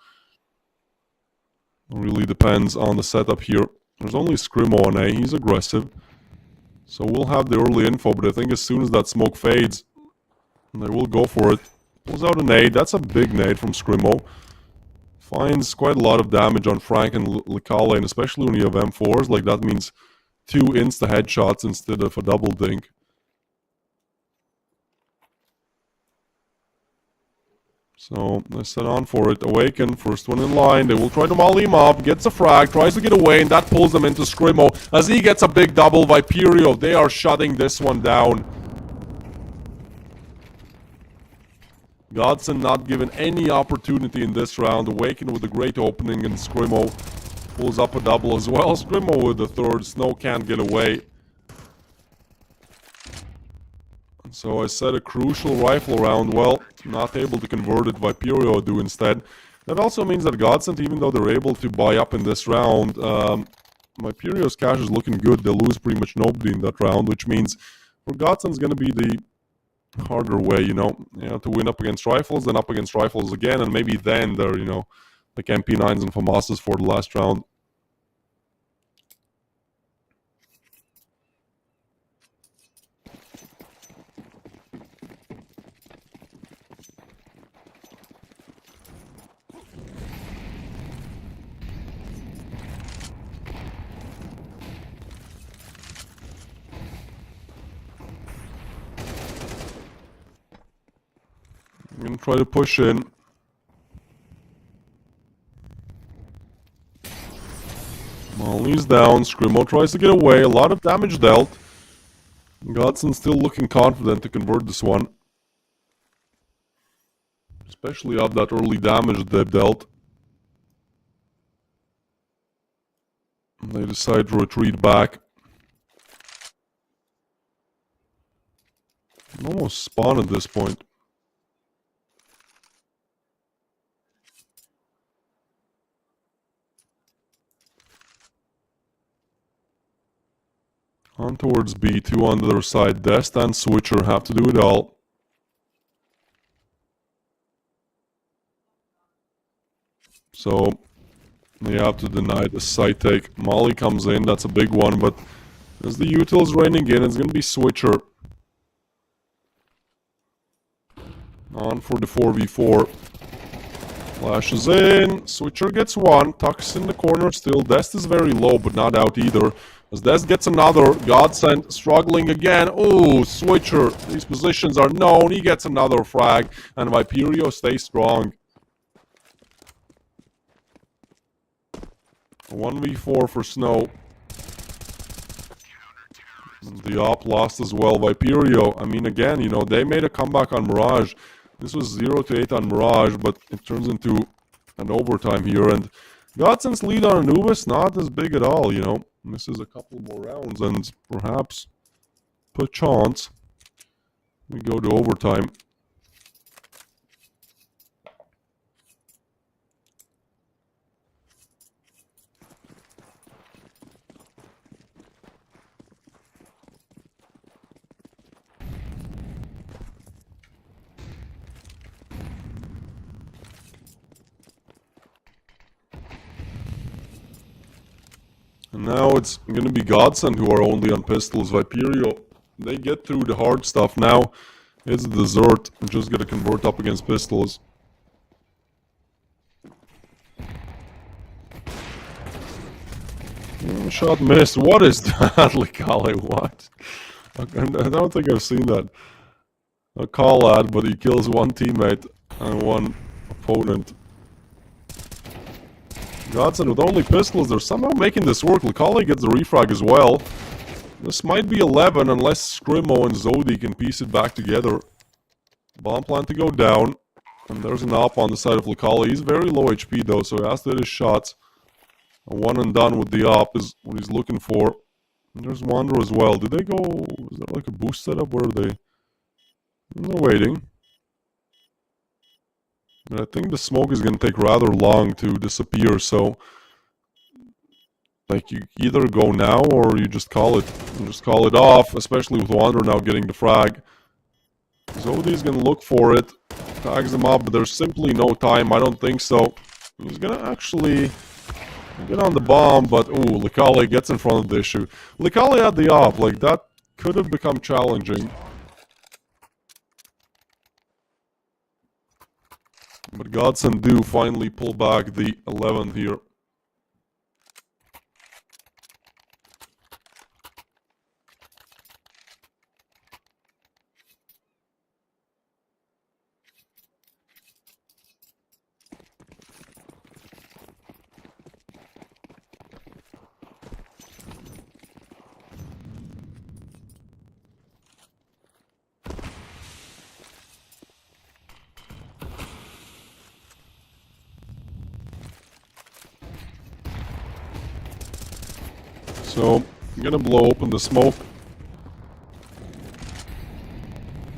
It really depends on the setup here. There's only Scrimo on A. He's aggressive. So we'll have the early info, but I think as soon as that smoke fades, they will go for it. Pulls out a nade. That's a big nade from Scrimo. Finds quite a lot of damage on Frank and Licale, and especially when you have M4s, like that means 2 insta headshots instead of a double dink. So they set on for it. Awaken, first one in line. They will try to molly him up. Gets a frag, tries to get away, and that pulls them into Scrimo. As he gets a big double, Viperio, they are shutting this one down. Godsend not given any opportunity in this round. Awaken with a great opening, and Scrimo pulls up a double as well. Scrimo with the third. Snow can't get away. So I said a crucial rifle round. Well, not able to convert it. Viperio do instead. That also means that Godsend, even though they're able to buy up in this round, Viperio's cash is looking good. They lose pretty much nobody in that round, which means for Godsend's going to be the harder way, you know, to win up against rifles, then up against rifles again, and maybe then they're, you know, like MP9s and FAMASas for the last round. Gonna try to push in. Molly's down. Scrimmo tries to get away. A lot of damage dealt. Godson still looking confident to convert this one. Especially off that early damage they've dealt. They decide to retreat back. Almost spawn at this point. On towards B, 2 on the other side. Dest and Switcher have to do it all. So they have to deny the side take. Molly comes in, that's a big one, but as the util is raining in, it's going to be Switcher. On for the 4v4. Flashes in, Switcher gets one, tucks in the corner still. Dest is very low, but not out either. As Dest gets another, Godsend struggling again. Oh, Switcher, these positions are known. He gets another frag, and Viperio stays strong. 1v4 for Snow. The op lost as well. Viperio, I mean, again, you know, they made a comeback on Mirage. This was 0-8 on Mirage, but it turns into an overtime here. And Godson's lead on Anubis, not as big at all, you know. This is a couple more rounds, and perhaps, perchance, we go to overtime. And now it's going to be Godsend who are only on pistols. Viperio, they get through the hard stuff. Now it's the dessert. I'm just going to convert up against pistols. Shot missed. What is that, Likale? What? I don't think I've seen that. A call ad, but he kills one teammate and one opponent. Godsend with only pistols, they're somehow making this work. Likale gets the refrag as well. This might be 11 unless Scrimmo and Zodi can piece it back together. Bomb plant to go down. And there's an op on the side of Likale. He's very low HP though, so he has to hit his shots. A one and done with the op is what he's looking for. And there's Wanderer as well. Did they go... Is there like a boost setup? Where are they? They're waiting. But I think the smoke is going to take rather long to disappear, so... Like, you either go now or you just call it. You just call it off, especially with Wanderer now getting the frag. Zodi's going to look for it. Tags him up, but there's simply no time. I don't think so. He's going to actually... get on the bomb, but ooh, Likale gets in front of the issue. Likale had the op, like that could have become challenging. But Godsend do finally pull back the 11th here. So, I'm gonna blow open the smoke.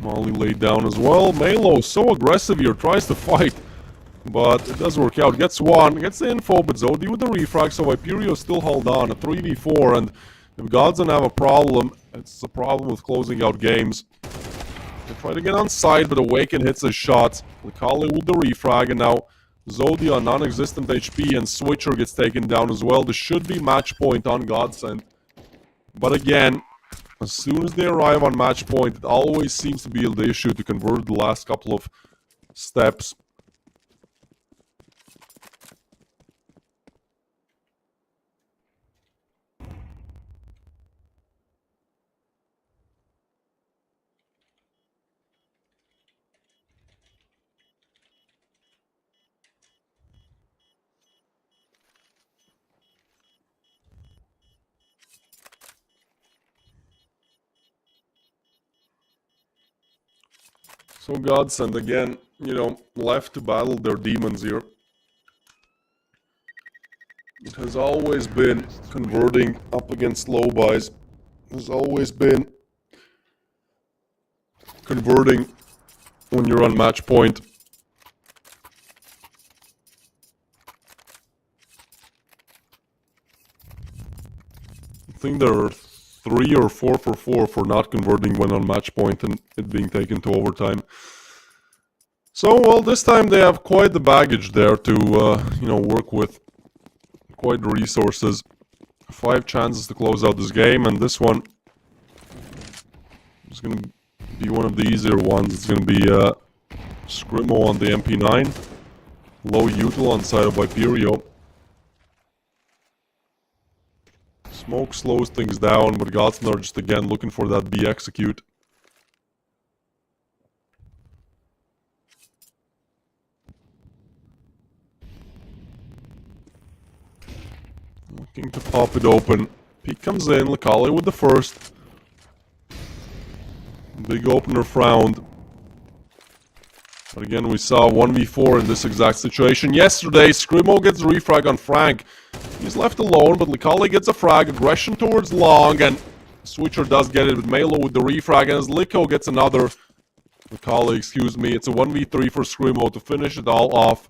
Molly laid down as well. Malo, so aggressive here, tries to fight. But it does work out. Gets one, gets the info, but Zodi with the refrag, so Viperio still held on. A 3v4, and if Godsend have a problem, it's a problem with closing out games. They try to get on side, but Awaken hits his shots. Likale with the refrag, and now Zodi on non-existent HP, and Switcher gets taken down as well. This should be match point on Godsend. But again, as soon as they arrive on match point, it always seems to be the issue to convert the last couple of steps. So Godsend again, left to battle their demons here. It has always been converting up against low buys. Has always been converting when you're on match point. I think there are 3 or 4 for 4 for not converting when on match point and it being taken to overtime. So, well, this time they have quite the baggage there to, work with. Quite the resources. 5 chances to close out this game, and this one is going to be one of the easier ones. It's going to be Scrimo on the MP9, low util on side of Viperio. Smoke slows things down, but Godsend are just again looking for that B execute. Looking to pop it open. Peek comes in, Lecale with the first. Big opener frowned. But again, we saw 1v4 in this exact situation. Yesterday, Scrimo gets a refrag on Frank. He's left alone, but Lecale gets a frag. Aggression towards long, and Switcher does get it with Melo with the refrag. And as Lico gets another... Lecale, excuse me. It's a 1v3 for Scrimo to finish it all off.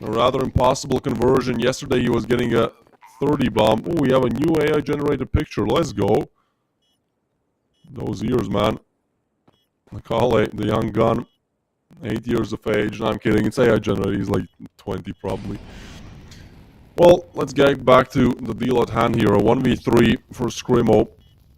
A rather impossible conversion. Yesterday, he was getting a 30 bomb. Oh, we have a new AI-generated picture. Let's go. Those ears, man. Lecale, the young gun. 8 years of age. No, I'm kidding. It's AI-generated. He's like 20, probably. Well, let's get back to the deal at hand here. A 1v3 for Scrimo.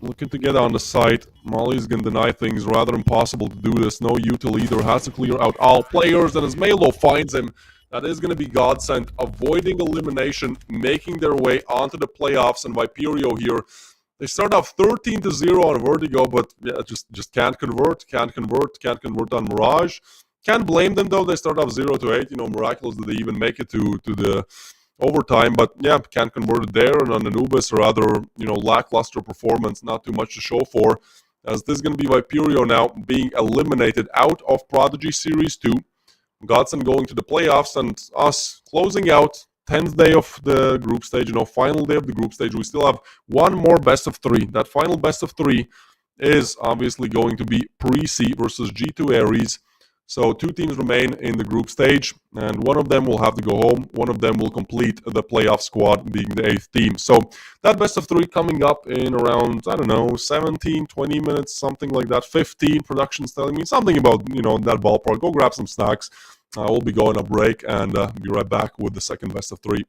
Looking to get on the site. Molly's gonna deny things. Rather impossible to do this. No util either. Has to clear out all players. And as Melo finds him, that is going to be Godsend, avoiding elimination, making their way onto the playoffs. And Viperio here, they start off 13-0 on Vertigo, but yeah, just can't convert on Mirage. Can't blame them though. They start off 0-8. Miraculous that they even make it to the overtime, but yeah, can't convert it there. And on Anubis, rather lackluster performance, not too much to show for. As this is going to be Viperio now being eliminated out of Prodigy Series 2. Godsend going to the playoffs, and us closing out 10th day of the group stage, final day of the group stage. We still have one more best of 3. That final best of 3 is obviously going to be Pre-C versus G2 Ares. So 2 teams remain in the group stage, and one of them will have to go home. One of them will complete the playoff squad, being the 8th team. So that best of 3 coming up in around, 17, 20 minutes, something like that. 15, production's telling me something about, that ballpark. Go grab some snacks. We'll be going a break and be right back with the second best of 3.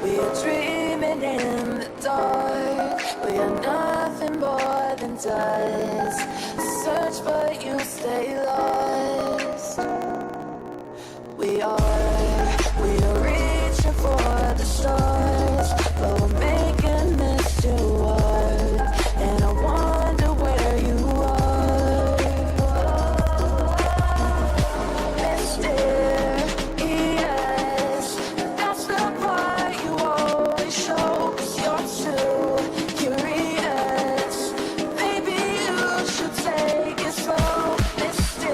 We are dreaming in the dark. We are nothing more than dust. Search but you stay lost. We are reaching for the stars, but we're making this too hard. And I wonder where you are. Mysterious, that's the part you always show. 'Cause you're too curious. Maybe you should take it slow. Mysterious.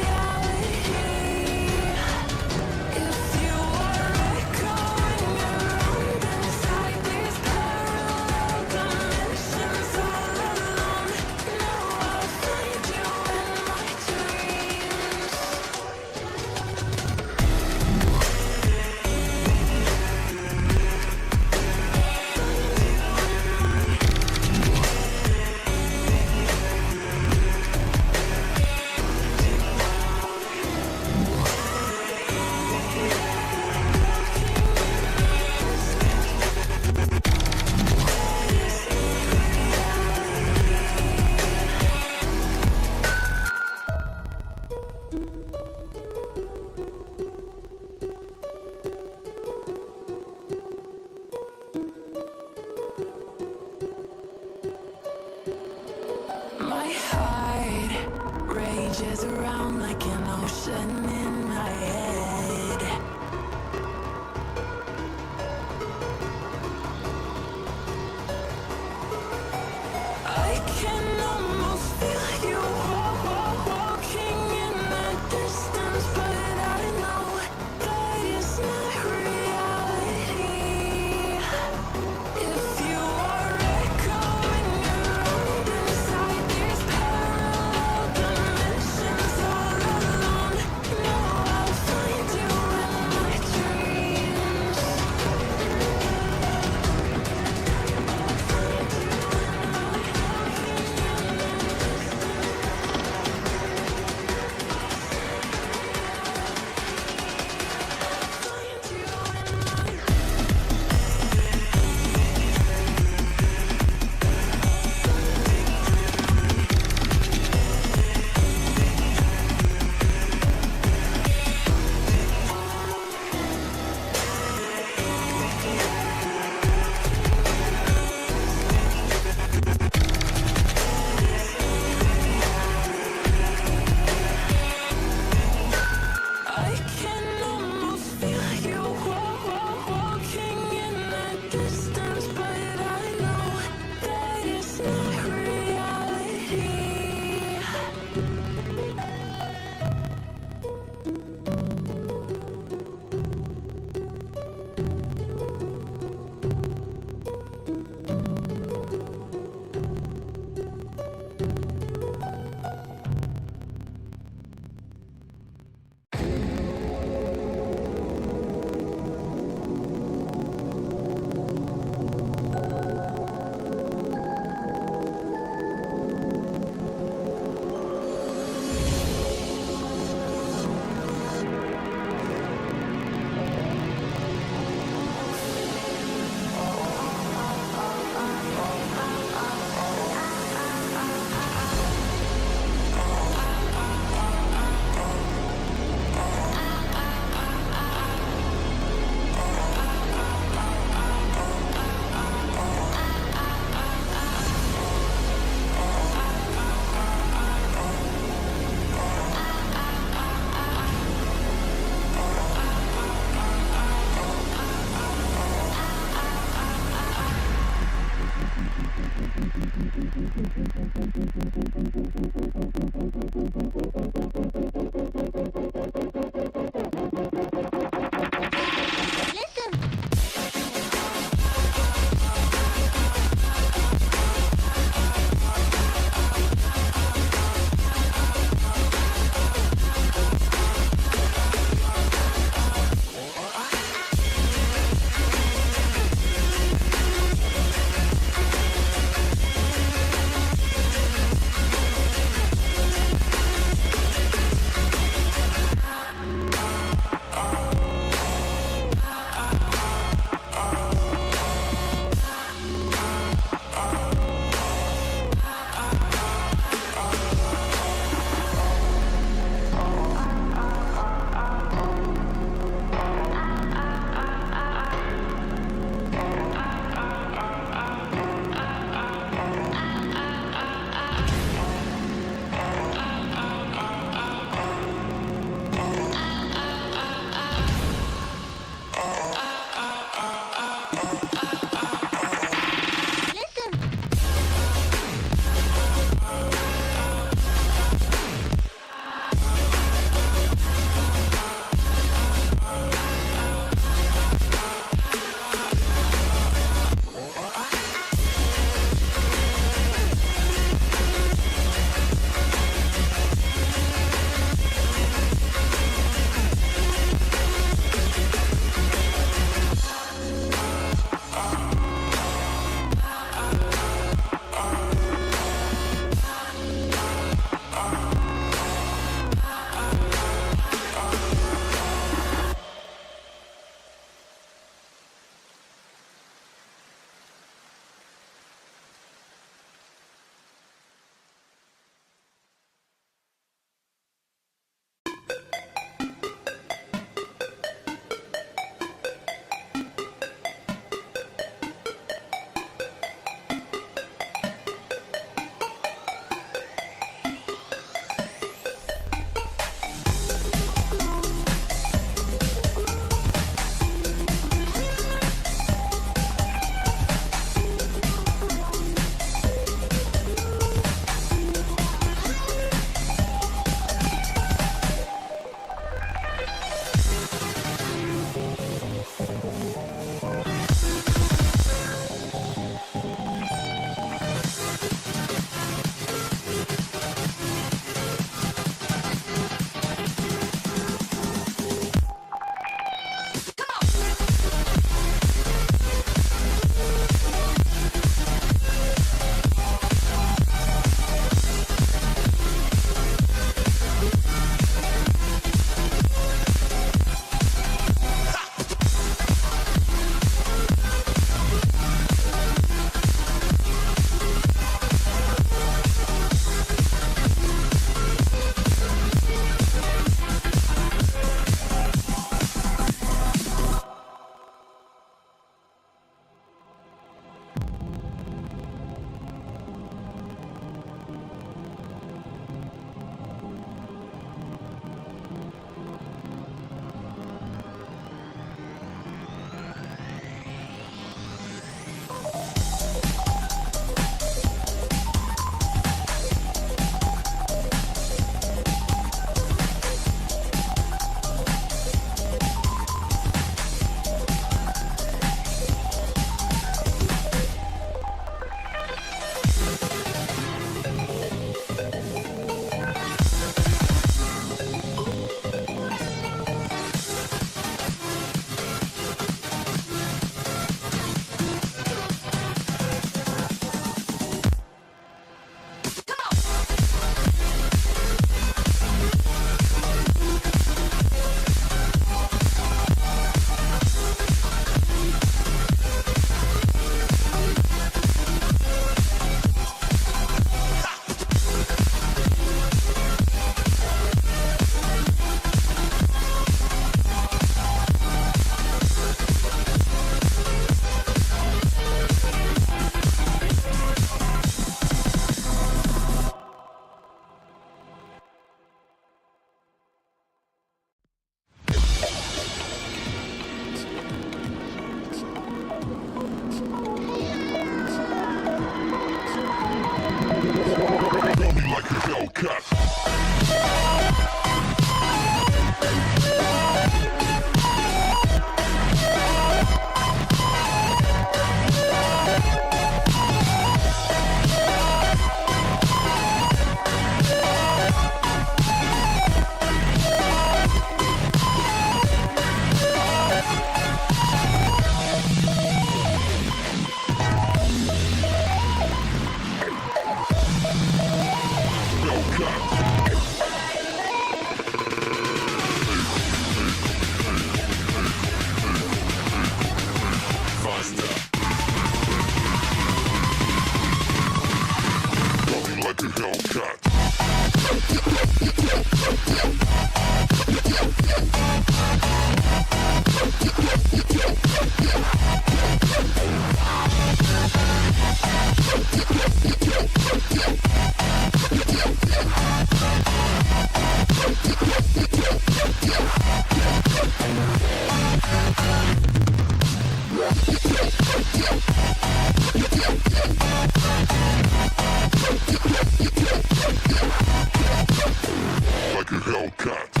Like a Hellcat.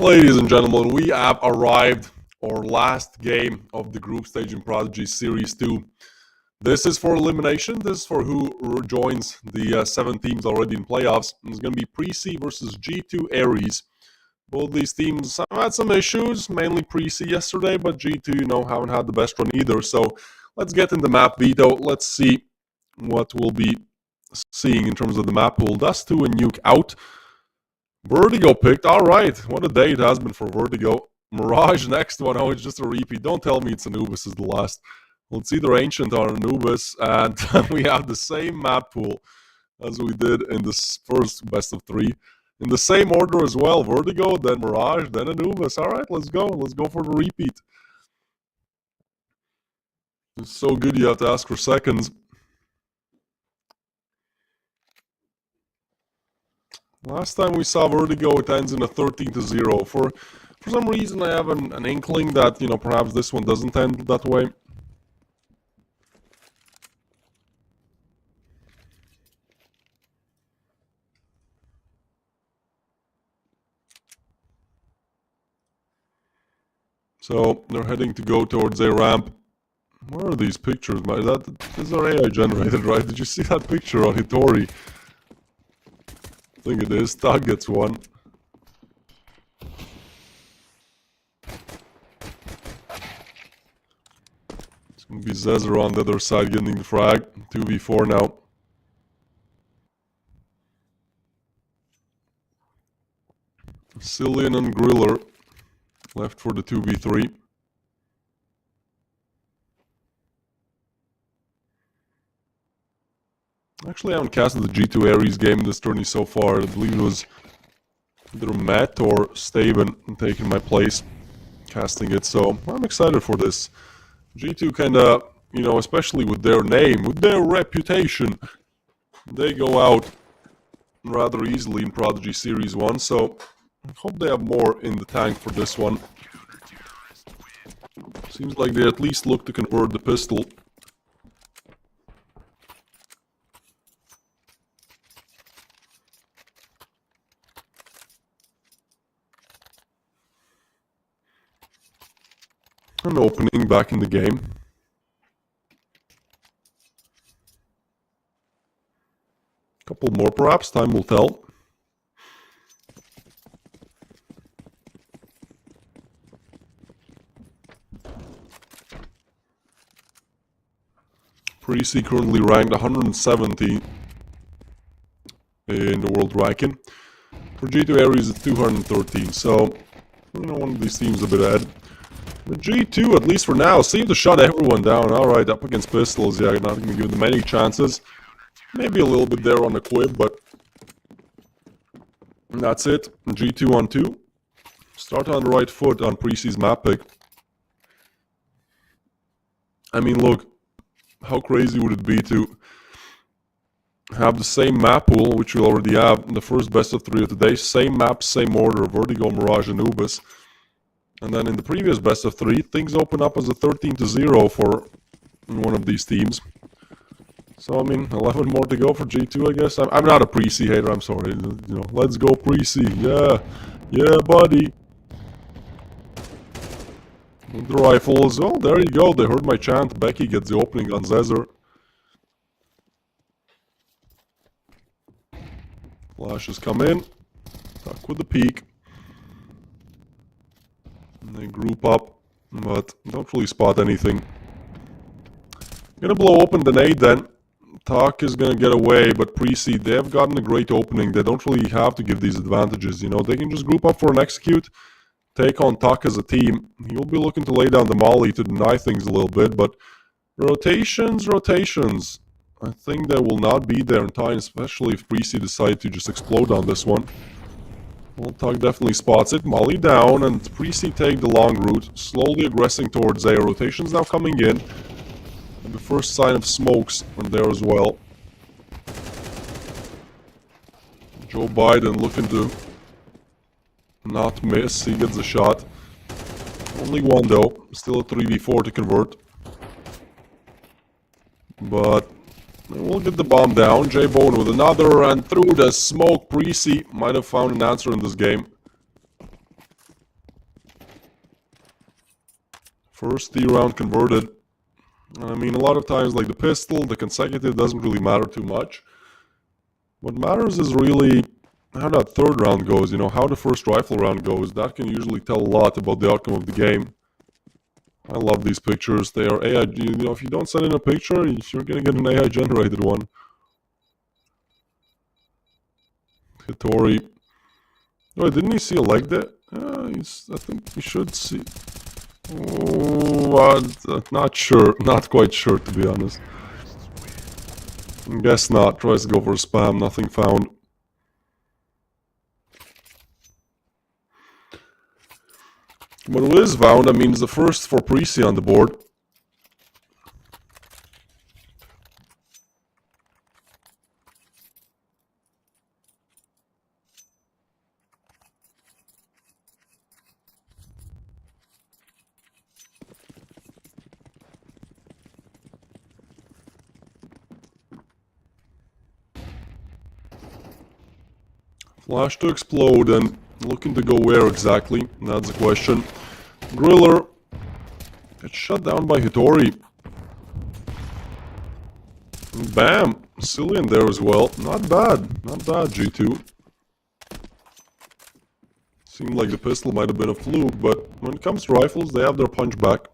Ladies and gentlemen, we have arrived our last game of the group stage in Prodigy Series 2. This is for elimination. This is for who joins the 7 teams already in playoffs. It's going to be Pre-C versus G2 Aries. Both these teams have had some issues, mainly Pre-C yesterday, but G2, haven't had the best run either. So let's get in the map veto. Let's see what we'll be seeing in terms of the map pool. Dust2 and Nuke out. Vertigo picked. All right. What a day it has been for Vertigo. Mirage next one. Oh, it's just a repeat. Don't tell me it's Anubis is the last. Well, it's either Ancient or Anubis. And we have the same map pool as we did in this first best of 3. In the same order as well. Vertigo, then Mirage, then Anubis. All right, let's go. Let's go for the repeat. It's so good you have to ask for seconds. Last time we saw Vertigo, it ends in a 13-0. For some reason, I have an inkling that, perhaps this one doesn't end that way. So, they're heading to go towards a ramp. Where are these pictures? These are AI generated, right? Did you see that picture on Hitori? I think it is. Tag gets one. It's going to be Zezer on the other side getting the frag. 2v4 now. Cillian and Griller left for the 2v3. Actually, I haven't casted the G2 Aries game in this tourney so far. I believe it was either Matt or Staven taking my place, casting it. So I'm excited for this. G2 kind of, especially with their name, with their reputation, they go out rather easily in Prodigy Series 1. So I hope they have more in the tank for this one. Seems like they at least look to convert the pistol. An opening back in the game. Couple more perhaps, time will tell. Pre-C currently ranked 170 in the world ranking. For G2 Aries it's 213, so one of these teams a bit ahead. But G2, at least for now, seem to shut everyone down. Alright, up against pistols, yeah, not going to give them any chances. Maybe a little bit there on the quib, but that's it. G2 on 2. Start on the right foot on Pre-C's map pick. I mean, look, how crazy would it be to have the same map pool, which we already have in the first best of 3 of today. Same map, same order, Vertigo, Mirage, Anubis. And then in the previous best of 3, things open up as a 13-0 for one of these teams. So, 11 more to go for G2, I guess. I'm not a Pre-C hater, I'm sorry. Let's go Pre-C. Yeah. Yeah, buddy. With the rifle as well. There you go. They heard my chant. Becky gets the opening on Zezer. Flashes come in. Tuck with the peak. And they group up, but don't really spot anything. Gonna blow open the nade then. Tuck is gonna get away, but Pre-C, they have gotten a great opening. They don't really have to give these advantages, They can just group up for an execute, take on Tuck as a team. He'll be looking to lay down the molly to deny things a little bit, but rotations. I think they will not be there in time, especially if Pre-C decide to just explode on this one. Well, Tuck definitely spots it. Molly down, and Pre-C take the long route, slowly aggressing towards A. Rotations now coming in. And the first sign of smokes are there as well. Joe Biden looking to not miss. He gets a shot. Only one though. Still a 3v4 to convert. But we'll get the bomb down. J Bone with another, and through the smoke, Pre-C might have found an answer in this game. First D round converted. I mean, a lot of times, like the pistol, the consecutive doesn't really matter too much. What matters is really how that third round goes, you know, how the first rifle round goes. That can usually tell a lot about the outcome of the game. I love these pictures. They are AI, you know, if you don't send in a picture, you're gonna get an AI generated one. Hitori. Wait, didn't he see a leg there? I think he should see. Oh, not sure. Not quite sure, to be honest. Guess not. Tries to go for a spam. Nothing found. But what is found, I mean, is the first for Prisi on the board. Flash to explode and looking to go where exactly? That's the question. Griller gets shut down by Hitori. Bam! Cillian there as well. Not bad. Not bad, G2. Seemed like the pistol might have been a fluke, but when it comes to rifles, they have their punch back.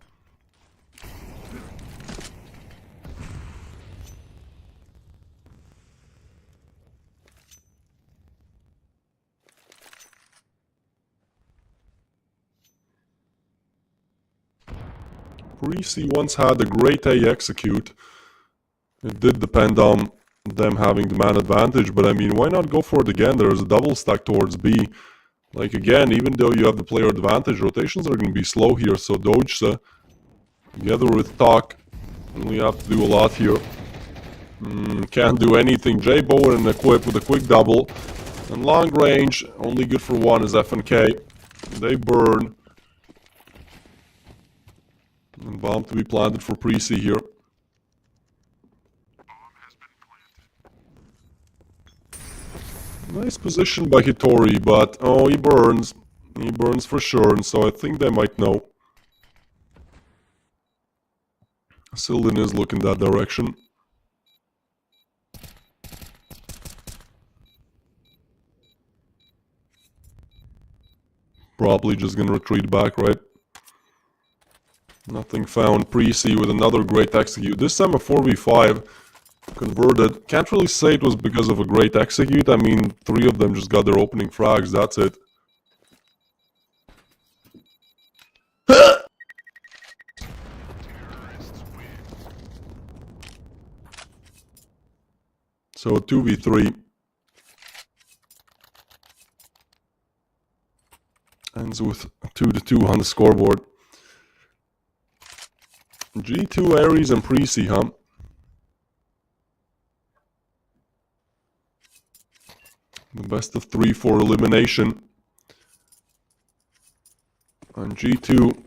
Prisi once had a great A execute. It did depend on them having the man advantage, but I mean, why not go for it again? There's a double stack towards B. Like again, even though you have the player advantage, rotations are going to be slow here, so Dojsa, together with Talk, only have to do a lot here. Can't do anything. J Bowen and Equip with a quick double. And long range, only good for one is FNK. They burn. And bomb to be planted for Prisi here. Nice position by Hitori, but oh, he burns. He burns for sure, and so I think they might know. Sildin is looking that direction. Probably just gonna retreat back, right? Nothing found. Prisi with another great execute. This time a 4v5 converted. Can't really say it was because of a great execute. I mean, 3 of them just got their opening frags. That's it. So 2v3. Ends with 2-2 on the scoreboard. G2, Ares, and Prisi, huh? The best of 3 for elimination. And G2,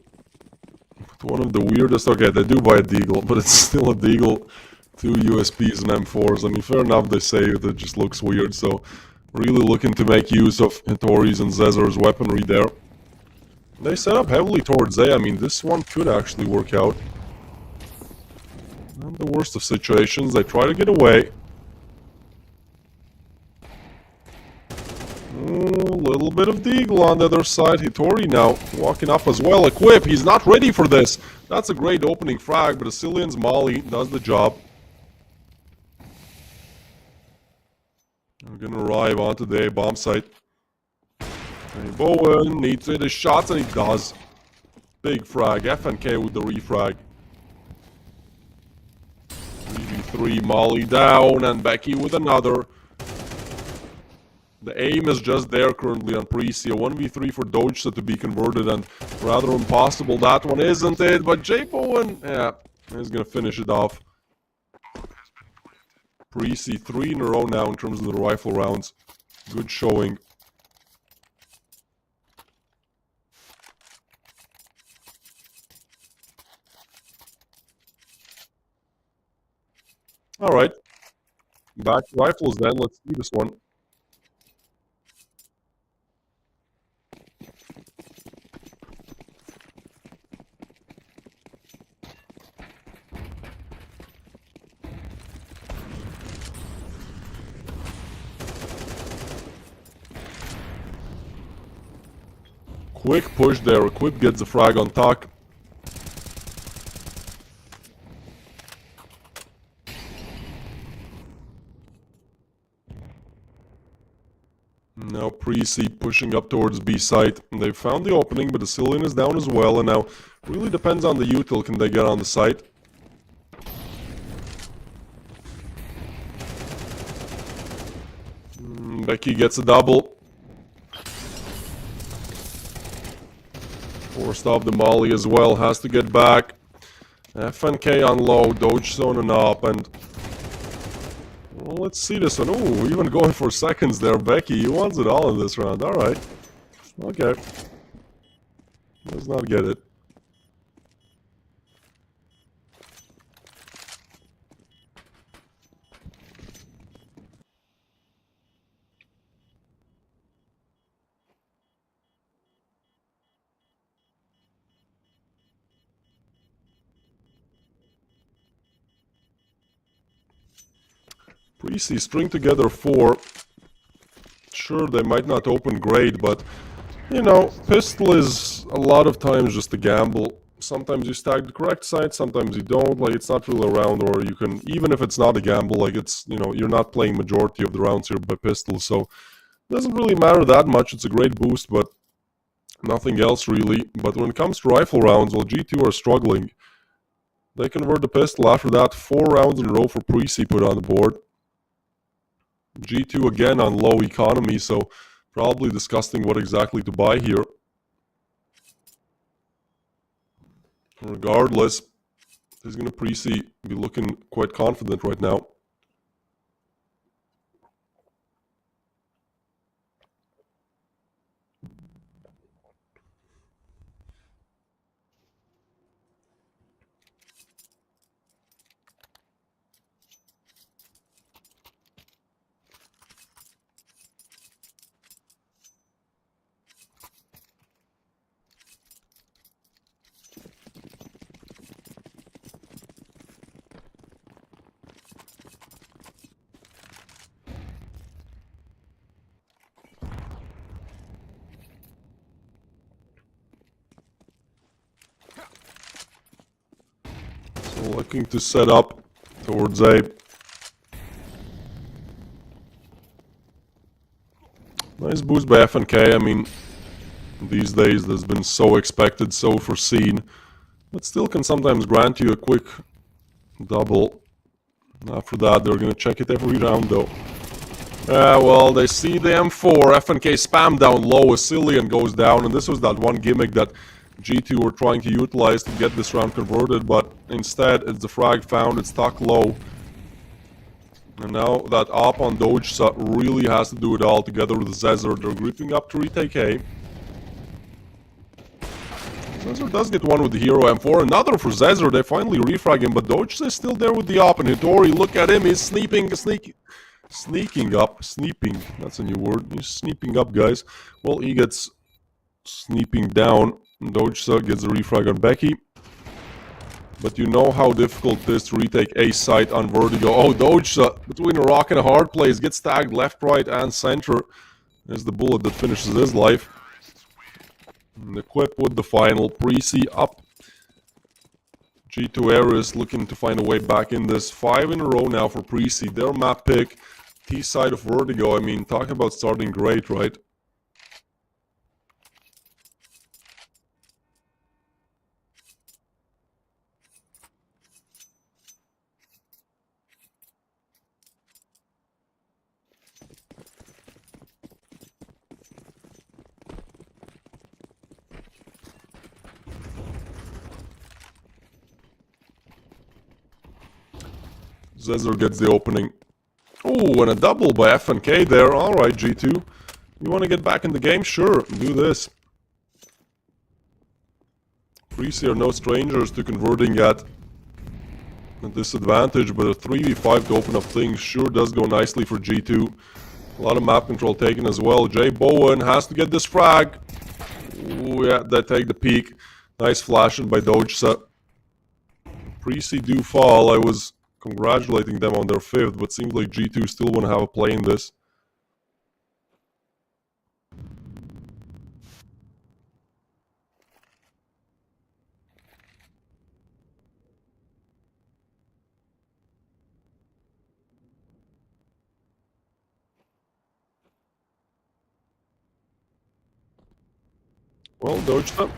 one of the weirdest. Okay, they do buy a Deagle, but it's still a Deagle. 2 USPs and M4s. I mean, fair enough, they say it just looks weird. So, really looking to make use of Hitori's and Zezor's weaponry there. They set up heavily towards A. I mean, this one could actually work out. Not the worst of situations. They try to get away. A little bit of Deagle on the other side. Hitori now walking up as well. Equip. He's not ready for this. That's a great opening frag, but Asilian's Molly does the job. We're gonna arrive onto the A bomb site. And Bowen needs to hit his shots, and he does. Big frag. FNK with the refrag. 3v3, Molly down, and Becky with another. The aim is just there currently on Prisi. A 1v3 for Dojsa to be converted, and rather impossible that one, isn't it? But J Bowen, yeah, he's gonna finish it off. Prisi 3 in a row now in terms of the rifle rounds. Good showing. Alright. Back to rifles then. Let's see this one. Quick push there. Equip gets the frag on Tuck. Now Prezi pushing up towards B site. They found the opening, but the Cillian is down as well, and now really depends on the util. Can they get on the site? Becky gets a double. Forced off the molly as well, has to get back. FNK on low, Doge zone and up, and well, let's see this one. Ooh, even going for seconds there. Becky, he wants it all in this round. Alright. Okay. Does not get it. Prezi string together 4. Sure, they might not open great, but you know, pistol is a lot of times just a gamble. Sometimes you stack the correct side, sometimes you don't. Like, it's not really around, or you can, even if it's not a gamble, like, it's, you know, you're not playing majority of the rounds here by pistol, so it doesn't really matter that much. It's a great boost, but nothing else really. But when it comes to rifle rounds, well, G2 are struggling. They convert the pistol. After that, 4 rounds in a row for Prezi put on the board. G2 again on low economy, so probably discussing what exactly to buy here. Regardless, he's going to Prezi be looking quite confident right now. Looking to set up towards A. Nice boost by FNK. I mean, these days that's been so expected, so foreseen, but still can sometimes grant you a quick double. After that, they're going to check it every round though. Well, they see the M4. FNK spam down low. A Cillian goes down, and this was that one gimmick that G2 were trying to utilize to get this round converted, but instead it's the frag found, it's stuck low. And now that op on Doge really has to do it all together with Zezor. They're grouping up to retake A. Zezor does get one with the hero M4, another for Zezor. They finally refrag him, but Doge is still there with the op, and Hitori, look at him, he's sneaking up, that's a new word, he's sneaking up, guys. Well, he gets sneaking down. Doge gets a refrag on Becky. But you know how difficult it is to retake A site on Vertigo. Oh, Doge between a rock and a hard place gets tagged left, right, and center. There's the bullet that finishes his life. And Equip with the final. Prezi up. G2 Ares looking to find a way back in this. 5 in a row now for Prezi. Their map pick. T side of Vertigo. I mean, talking about starting great, right? Zezor gets the opening. Oh, and a double by FNK there. Alright, G2. You want to get back in the game? Sure, do this. Prezi are no strangers to converting at a disadvantage, but a 3v5 to open up things sure does go nicely for G2. A lot of map control taken as well. Jay Bowen has to get this frag. Ooh, yeah, they take the peak. Nice flashing by Dojsa. Prezi do fall. I was congratulating them on their 5th, but seems like G2 still want to have a play in this. Well, Doge them.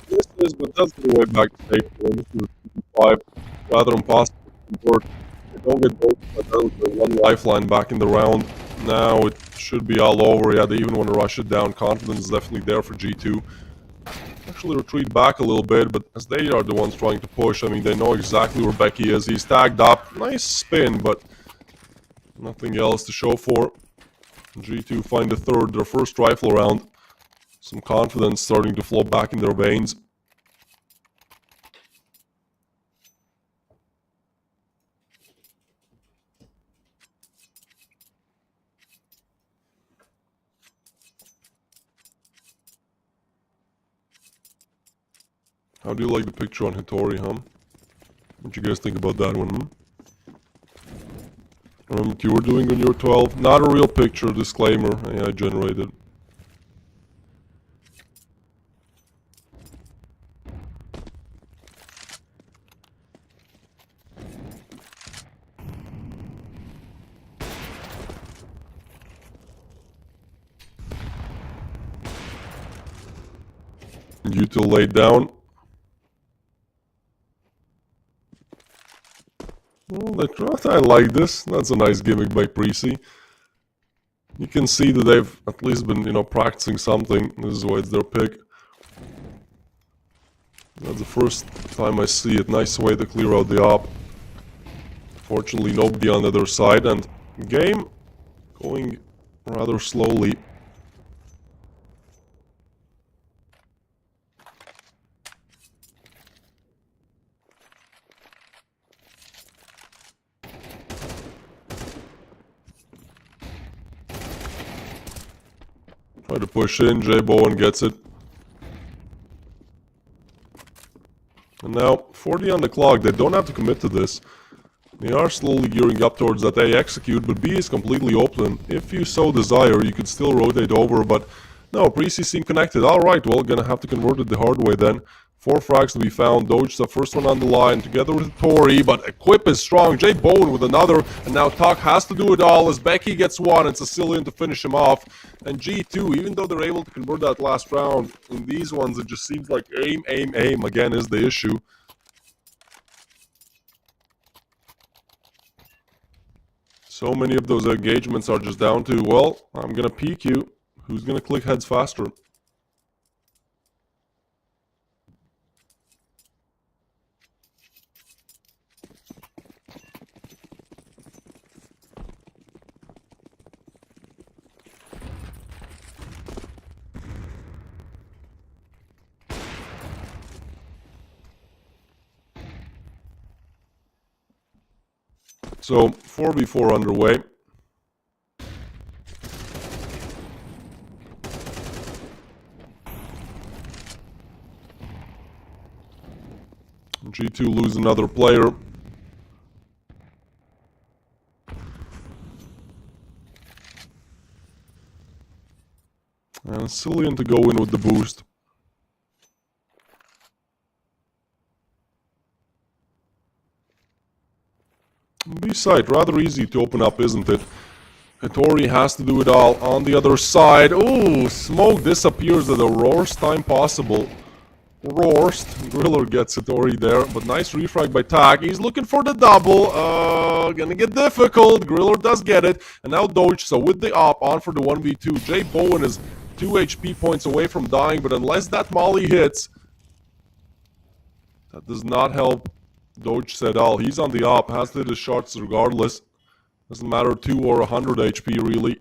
This is, but that's the way back to stage 4. This is a 5. Rather impossible to convert. They don't get Doge, but that was the one lifeline back in the round. Now it should be all over. Yeah, they even want to rush it down. Confidence is definitely there for G2. Actually retreat back a little bit, but as they are the ones trying to push, I mean, they know exactly where Becky is. He's tagged up. Nice spin, but nothing else to show for. G2 find the third, their first rifle round. Some confidence starting to flow back in their veins. How do you like the picture on Hitori, huh? What you guys think about that one, What you were doing on your 12? Not a real picture, disclaimer. AI generated. You two laid down. Well, I like this. That's a nice gimmick by Precy. You can see that they've at least been, practicing something. This is why it's their pick. That's the first time I see it. Nice way to clear out the op. Fortunately, nobody on the other side, and game going rather slowly. Try to push in, Jay Bowen gets it. And now, 40 on the clock, they don't have to commit to this. They are slowly gearing up towards that A execute, but B is completely open. If you so desire, you could still rotate over, but no, Precy seem connected. Alright, well, gonna have to convert it the hard way then. 4 frags to be found. Doge the first one on the line together with Tori, but Equip is strong. Jay Bowen with another, and now Tuck has to do it all as Becky gets one and Sicilian to finish him off. And G2, even though they're able to convert that last round, in these ones it just seems like aim again is the issue. So many of those engagements are just down to, well, I'm gonna peek you. Who's gonna click heads faster? So 4v4 underway. G2 lose another player. And Cillian to go in with the boost. B-side, rather easy to open up, isn't it? Hitori has to do it all on the other side. Ooh, smoke disappears at the worst time possible. Worst. Griller gets Hitori there, but nice refrag by Tag. He's looking for the double. Gonna get difficult. Griller does get it. And now Doge, so with the op, on for the 1v2. Jay Bowen is 2 HP points away from dying, but unless that molly hits, that does not help Doge at all. He's on the op, has to hit his shots regardless. Doesn't matter 2 or 100 HP really.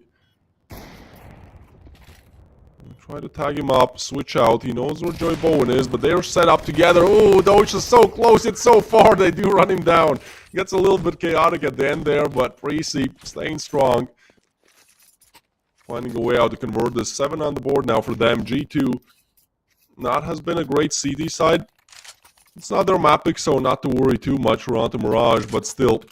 Try to tag him up, switch out. He knows where Joy Bowen is, but they're set up together. Oh, Doge is so close, it's so far. They do run him down. Gets a little bit chaotic at the end there, but Precy staying strong. Finding a way out to convert this. 7 on the board now for them. G2 not has been a great CD side. It's not their map pick, so not to worry too much around the Mirage, but still.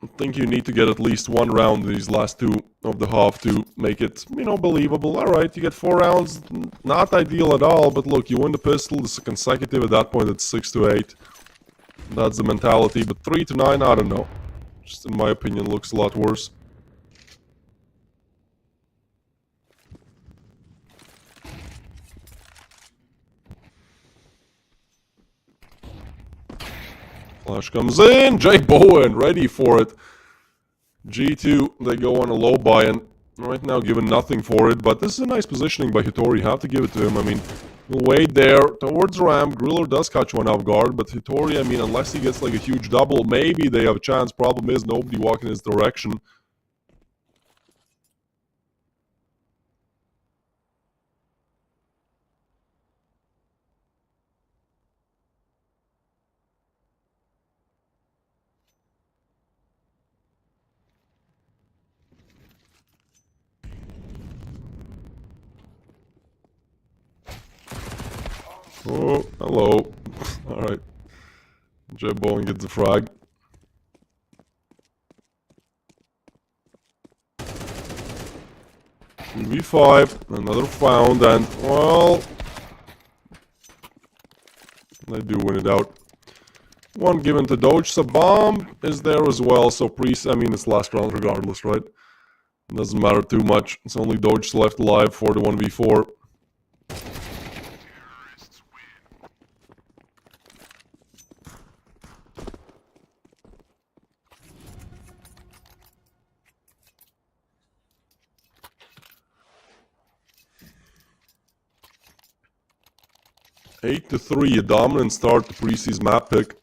I think you need to get at least 1 round in these last 2 of the half to make it, believable. Alright, you get 4 rounds, not ideal at all, but look, you win the pistol, this is consecutive, at that point it's 6 to 8. That's the mentality, but 3 to 9, I don't know. Just in my opinion, looks a lot worse. Flash comes in. Jay Bowen ready for it. G2, they go on a low buy and right now given nothing for it. But this is a nice positioning by Hitori. Have to give it to him. I mean, we'll wait there towards ramp. Griller does catch one off guard. But Hitori, I mean, unless he gets like a huge double, maybe they have a chance. Problem is nobody walking his direction. Oh, hello. Alright. Jay Bowen gets the frag. V5, another found, and, well, they do win it out. One given to Doge. So bomb is there as well, so I mean, it's last round regardless, right? It doesn't matter too much. It's only Doge left alive for the 1v4. Eight to 3, a dominant start to Precy's map pick.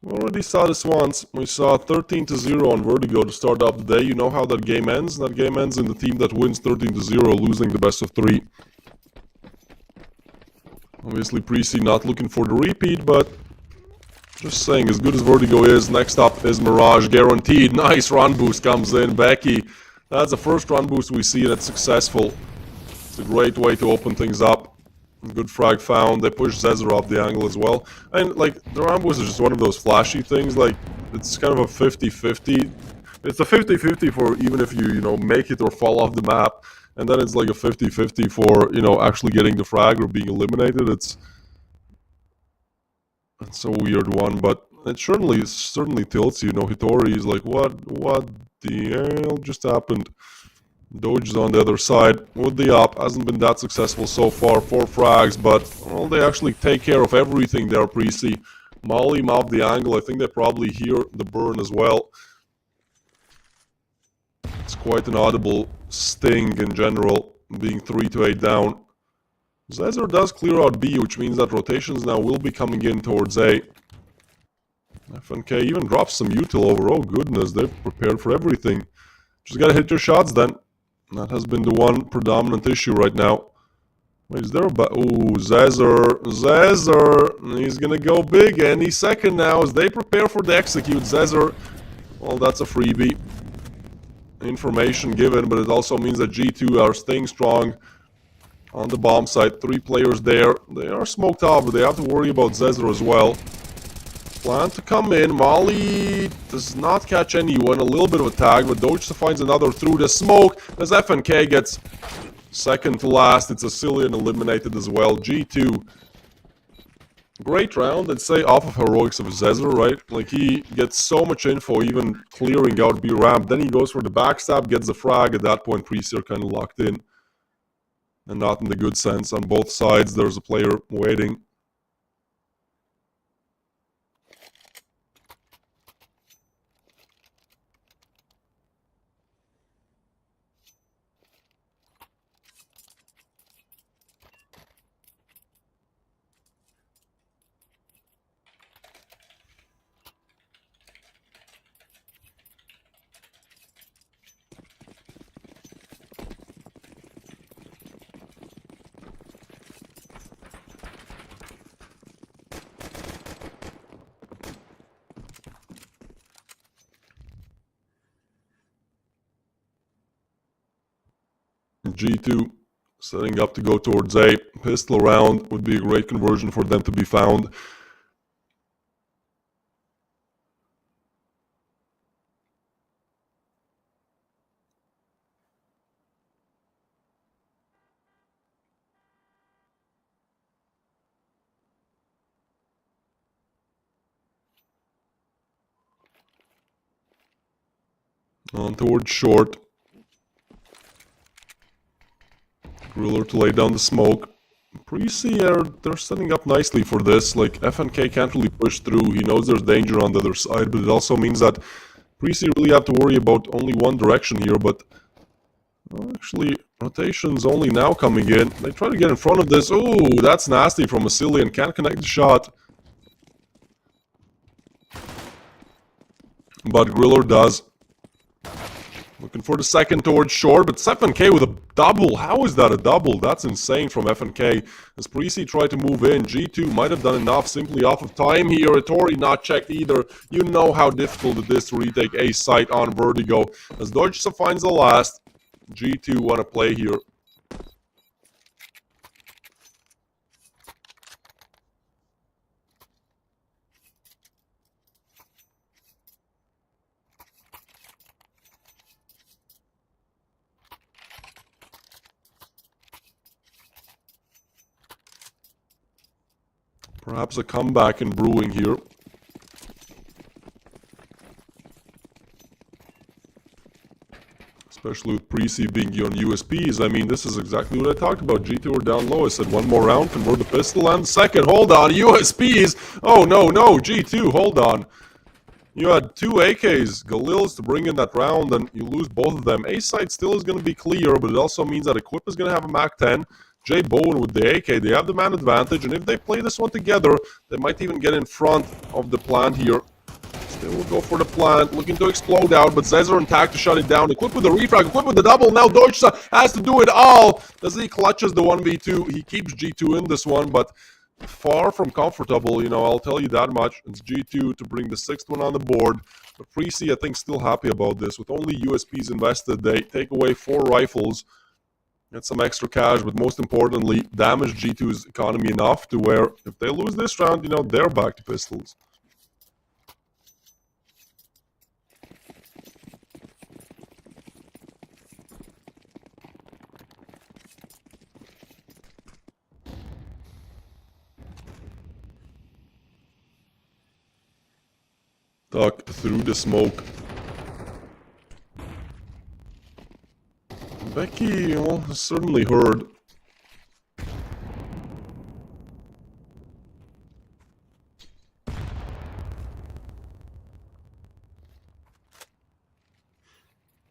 We already saw this once. We saw 13 to 0 on Vertigo to start off the day. You know how that game ends? That game ends in the team that wins 13 to 0, losing the best of 3. Obviously, Precy not looking for the repeat, but just saying, as good as Vertigo is, next up is Mirage, guaranteed. Nice run boost comes in. Becky, that's the first run boost we see that's successful. It's a great way to open things up. Good frag found. They push Zezer off the angle as well. And, like, the run boost is just one of those flashy things. Like, it's kind of a 50-50. It's a 50-50 for even if you know, make it or fall off the map. And then it's like a 50-50 for, you know, actually getting the frag or being eliminated. It's a weird one, but it certainly tilts you. You know, Hitori is like, what the hell just happened? Doge is on the other side with the up. Hasn't been that successful so far. 4 frags, but well, they actually take care of everything there, Precy. Molly him off the angle. I think they probably hear the burn as well. It's quite an audible sting in general, being 3 to 8 down. Zezer does clear out B, which means that rotations now will be coming in towards A. FNK even drops some util over. Oh goodness, they've prepared for everything. Just gotta hit your shots then. That has been the one predominant issue right now. Wait, is there a ooh, Zezer. He's gonna go big any second now as they prepare for the execute. Zezer, well, that's a freebie. Information given, but it also means that G2 are staying strong on the bomb site. 3 players there. They are smoked out, but they have to worry about Zezer as well. Plan to come in. Molly does not catch anyone. A little bit of a tag, but Doge finds another through the smoke as FNK gets second to last. It's a Cillian eliminated as well. G2. Great round, I'd say, off of heroics of Zezer, right? Like, he gets so much info, even clearing out B ramp. Then he goes for the backstab, gets the frag. At that point, Precy are kind of locked in. And not in the good sense. On both sides, there's a player waiting. G2 setting up to go towards A. Pistol round would be a great conversion for them to be found. On towards short. Ruler to lay down the smoke. Precy they're setting up nicely for this. Like FNK can't really push through. He knows there's danger on the other side, but it also means that Precy really have to worry about only one direction here. But actually, rotation's only now coming in. They try to get in front of this. Ooh, that's nasty from Massilian. Can't connect the shot. But Griller does. Looking for the second towards short, but FNK with a double. How is that a double? That's insane from FNK. As Precy tried to move in, G2 might have done enough simply off of time here. Tori not checked either. You know how difficult it is to retake a site on Vertigo. As Deutsche finds the last, G2 want to play here. Perhaps a comeback in brewing here. Especially with Precy being on USPs. I mean, this is exactly what I talked about. G2 are down low. I said one more round, convert the pistol, and second. Hold on, USPs. Oh, no, G2, hold on. You had two AKs, Galils, to bring in that round, and you lose both of them. A side still is going to be clear, but it also means that Equip is going to have a MAC 10. Jay Bowen with the AK, they have the man advantage, and if they play this one together, they might even get in front of the plant here. They will go for the plant, looking to explode out, but Zezor intact to shut it down. Equip with the refrag, Equip with the double. Now Deutsch has to do it all as he clutches the 1v2. He keeps G2 in this one, but far from comfortable, you know, I'll tell you that much. It's G2 to bring the sixth one on the board. But Precy, I think, still happy about this. With only USPs invested, they take away 4 rifles. Get some extra cash, but most importantly, damage G2's economy enough to where if they lose this round, you know, they're back to pistols. Duck through the smoke. Becky, well, certainly heard.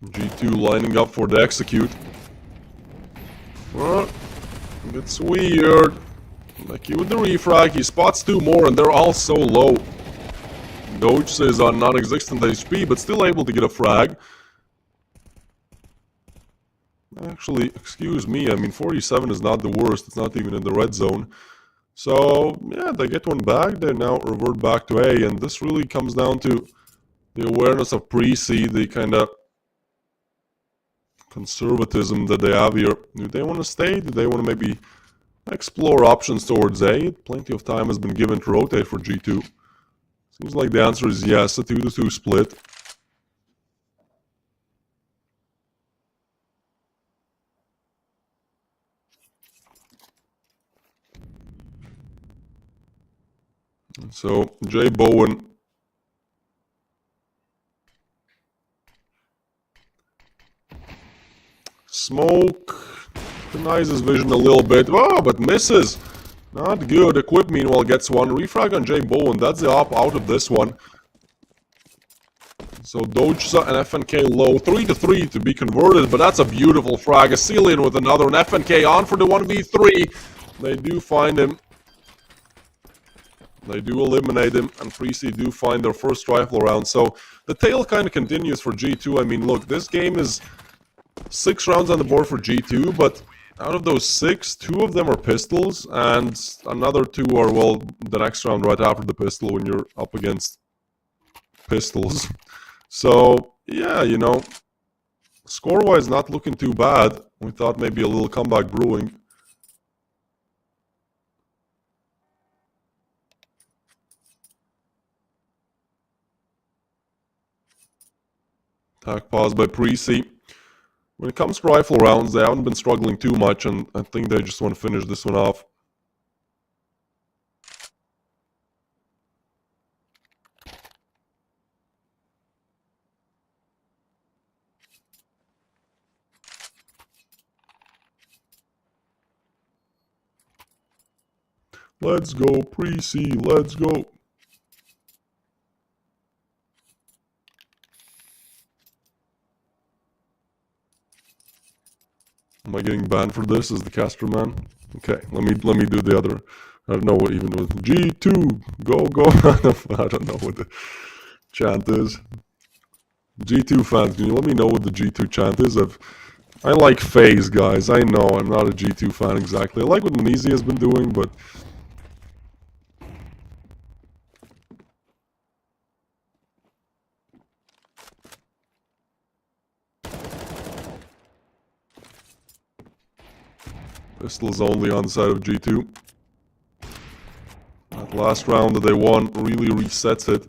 G2 lining up for the execute. Well, it's weird. Becky with the refrag, he spots 2 more and they're all so low. Doge is on non-existent HP, but still able to get a frag. Actually, excuse me, I mean 47 is not the worst, it's not even in the red zone. So, yeah, they get one back, they now revert back to A, and this really comes down to the awareness of Precy, the kind of conservatism that they have here. Do they want to stay? Do they want to maybe explore options towards A? Plenty of time has been given to rotate for G2. Seems like the answer is yes, a 2-2 split. So, Jay Bowen smoke denies his vision a little bit. Oh, but misses. Not good. Equip, meanwhile, gets one. Refrag on Jay Bowen. That's the op out of this one. So Doja and FNK low. 3-3 to be converted, but that's a beautiful frag. Asilian with another, and FNK on for the 1v3. They do find him. They do eliminate him, and Precy do find their first rifle round. So the tail kind of continues for G2. I mean, look, this game is 6 rounds on the board for G2, but out of those 6, 2 of them are pistols, and another 2 are, well, the next round right after the pistol when you're up against pistols. So, yeah, you know, score-wise, not looking too bad. We thought maybe a little comeback brewing. Attack pause by Precy. When it comes to rifle rounds, they haven't been struggling too much, and I think they just want to finish this one off. Let's go, pre-C, let's go. Am I getting banned for this as the caster man? Okay, let me do the other. I don't know what even with G2, go, go. I don't know what the chant is. G2 fans, can you let me know what the G2 chant is? I like FaZe, guys. I know I'm not a G2 fan exactly. I like what Mneezy has been doing, but Pistol is only on the side of G2. That last round that they won really resets it.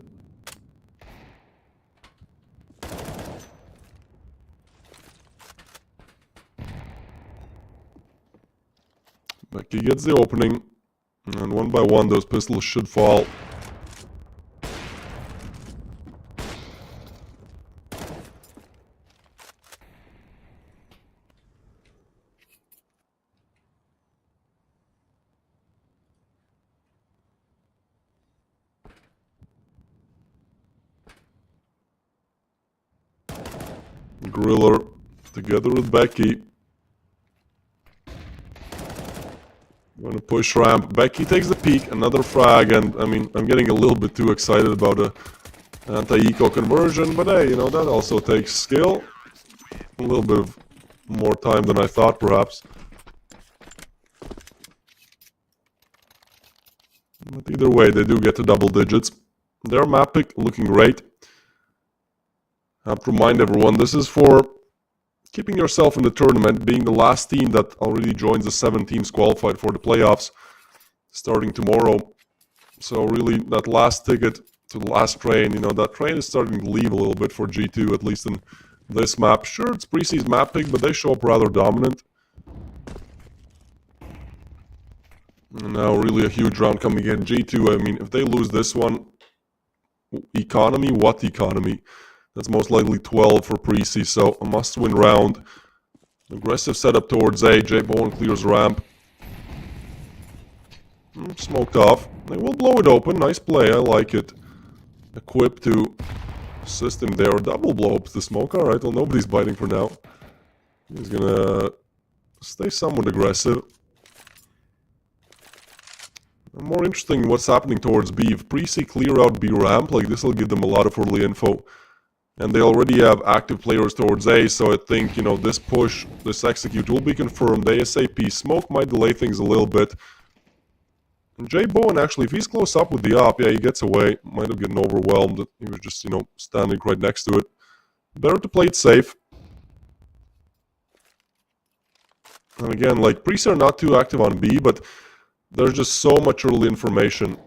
Becky gets the opening, and one by one those pistols should fall. Griller together with Becky. Gonna push ramp. Becky takes the peek, another frag, and I mean, I'm getting a little bit too excited about a anti-eco conversion, but hey, you know, that also takes skill. A little bit of more time than I thought, perhaps. But either way, they do get to double digits. Their map pick looking great. I have to remind everyone, this is for keeping yourself in the tournament, being the last team that already joins the 7 teams qualified for the playoffs starting tomorrow. So really, that last ticket to the last train, you know, that train is starting to leave a little bit for G2, at least in this map. Sure, it's pre-season map pick, but they show up rather dominant. And now really a huge round coming in. G2, I mean, if they lose this one, economy, what economy? That's most likely 12 for pre-C, so a must-win round. Aggressive setup towards A. J Bowen clears ramp. Smoked off. They will blow it open. Nice play, I like it. Equip to assist him there. Double blow up the smoke. Alright, well, nobody's biting for now. He's gonna stay somewhat aggressive. More interesting what's happening towards B. If pre-C clear out B ramp, like this will give them a lot of early info. And they already have active players towards A, so I think, you know, this push, this execute will be confirmed ASAP. Smoke might delay things a little bit. And J Bowen, actually, if he's close up with the op, yeah, he gets away. Might have gotten overwhelmed. He was just, you know, standing right next to it. Better to play it safe. And again, like, Priests are not too active on B, but there's just so much early information.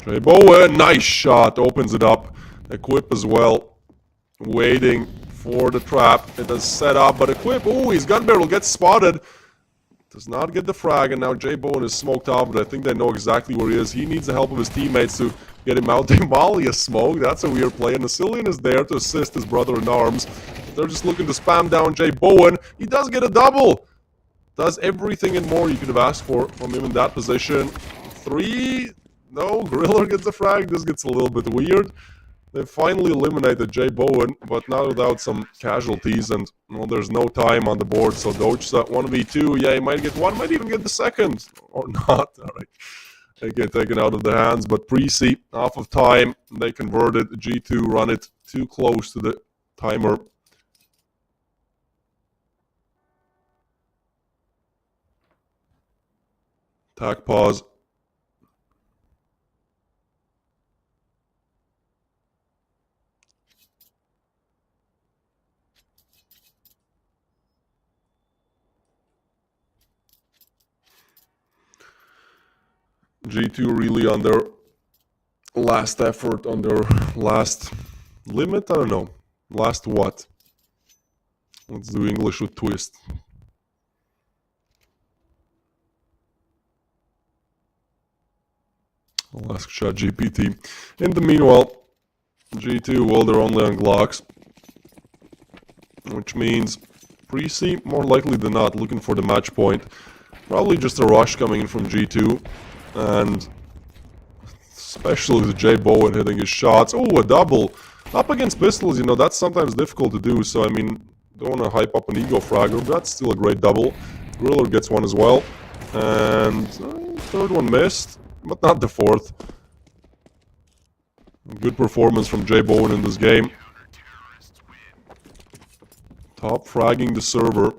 J Bowen, nice shot, opens it up. Equip as well, waiting for the trap. It is set up, but Equip, ooh, his gun barrel gets spotted. Does not get the frag, and now J Bowen is smoked off, but I think they know exactly where he is. He needs the help of his teammates to get him out. They molly a smoke, that's a weird play, and Nasilian is there to assist his brother-in-arms. They're just looking to spam down J Bowen. He does get a double. Does everything and more you could have asked for from him in that position. 3... No, Griller gets a frag. This gets a little bit weird. They finally eliminated J Bowen, but not without some casualties, and well, there's no time on the board, so Dochsa 1v2. Yeah, he might get one, might even get the second, or not. All right, they get taken out of their hands, but pre-C, off of time, they converted. G2 run it too close to the timer. Attack pause. G2 really on their last effort, on their last limit? I don't know. Last what? Let's do English with twist. I'll ask ChatGPT. In the meanwhile, G2, well, they're only on Glocks. which means Pre-C, more likely than not, looking for the match point. Probably just a rush coming in from G2, and especially with Jay Bowen hitting his shots. Oh, a double! Up against pistols, you know, that's sometimes difficult to do, so I mean, don't want to hype up an ego fragger, but that's still a great double. Griller gets one as well, and third one missed, but not the fourth. Good performance from Jay Bowen in this game. Top fragging the server.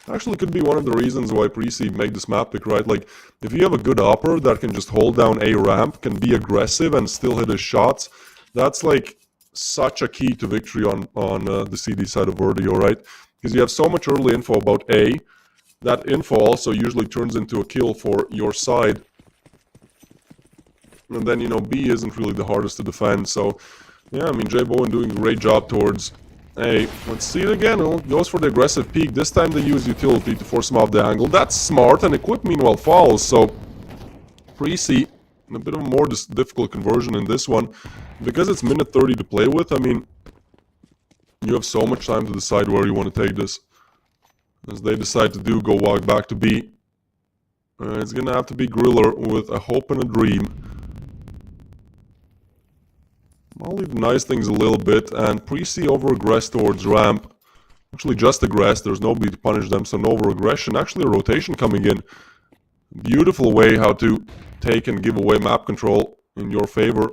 Actually, could be one of the reasons why Pre-C made this map pick, right? Like, if you have a good upper that can just hold down a ramp, can be aggressive and still hit his shots, that's like such a key to victory on the CD side of Verdio, right? Because you have so much early info about A, that info also usually turns into a kill for your side. And then, you know, B isn't really the hardest to defend, so yeah, I mean, Jay Bowen doing a great job towards A. Let's see it again. It goes for the aggressive peek. This time they use utility to force him off the angle. That's smart, and Equip meanwhile falls, so Pre-C, a bit of a more difficult conversion in this one. Because it's minute 30 to play with, I mean, you have so much time to decide where you want to take this. As they decide to go walk back to B. It's gonna have to be Griller with a hope and a dream. I'll leave nice things a little bit, and Pre-C over-aggress towards ramp. Actually just aggress, there's nobody to punish them, so no over-aggression. Actually a rotation coming in. Beautiful way how to take and give away map control in your favor.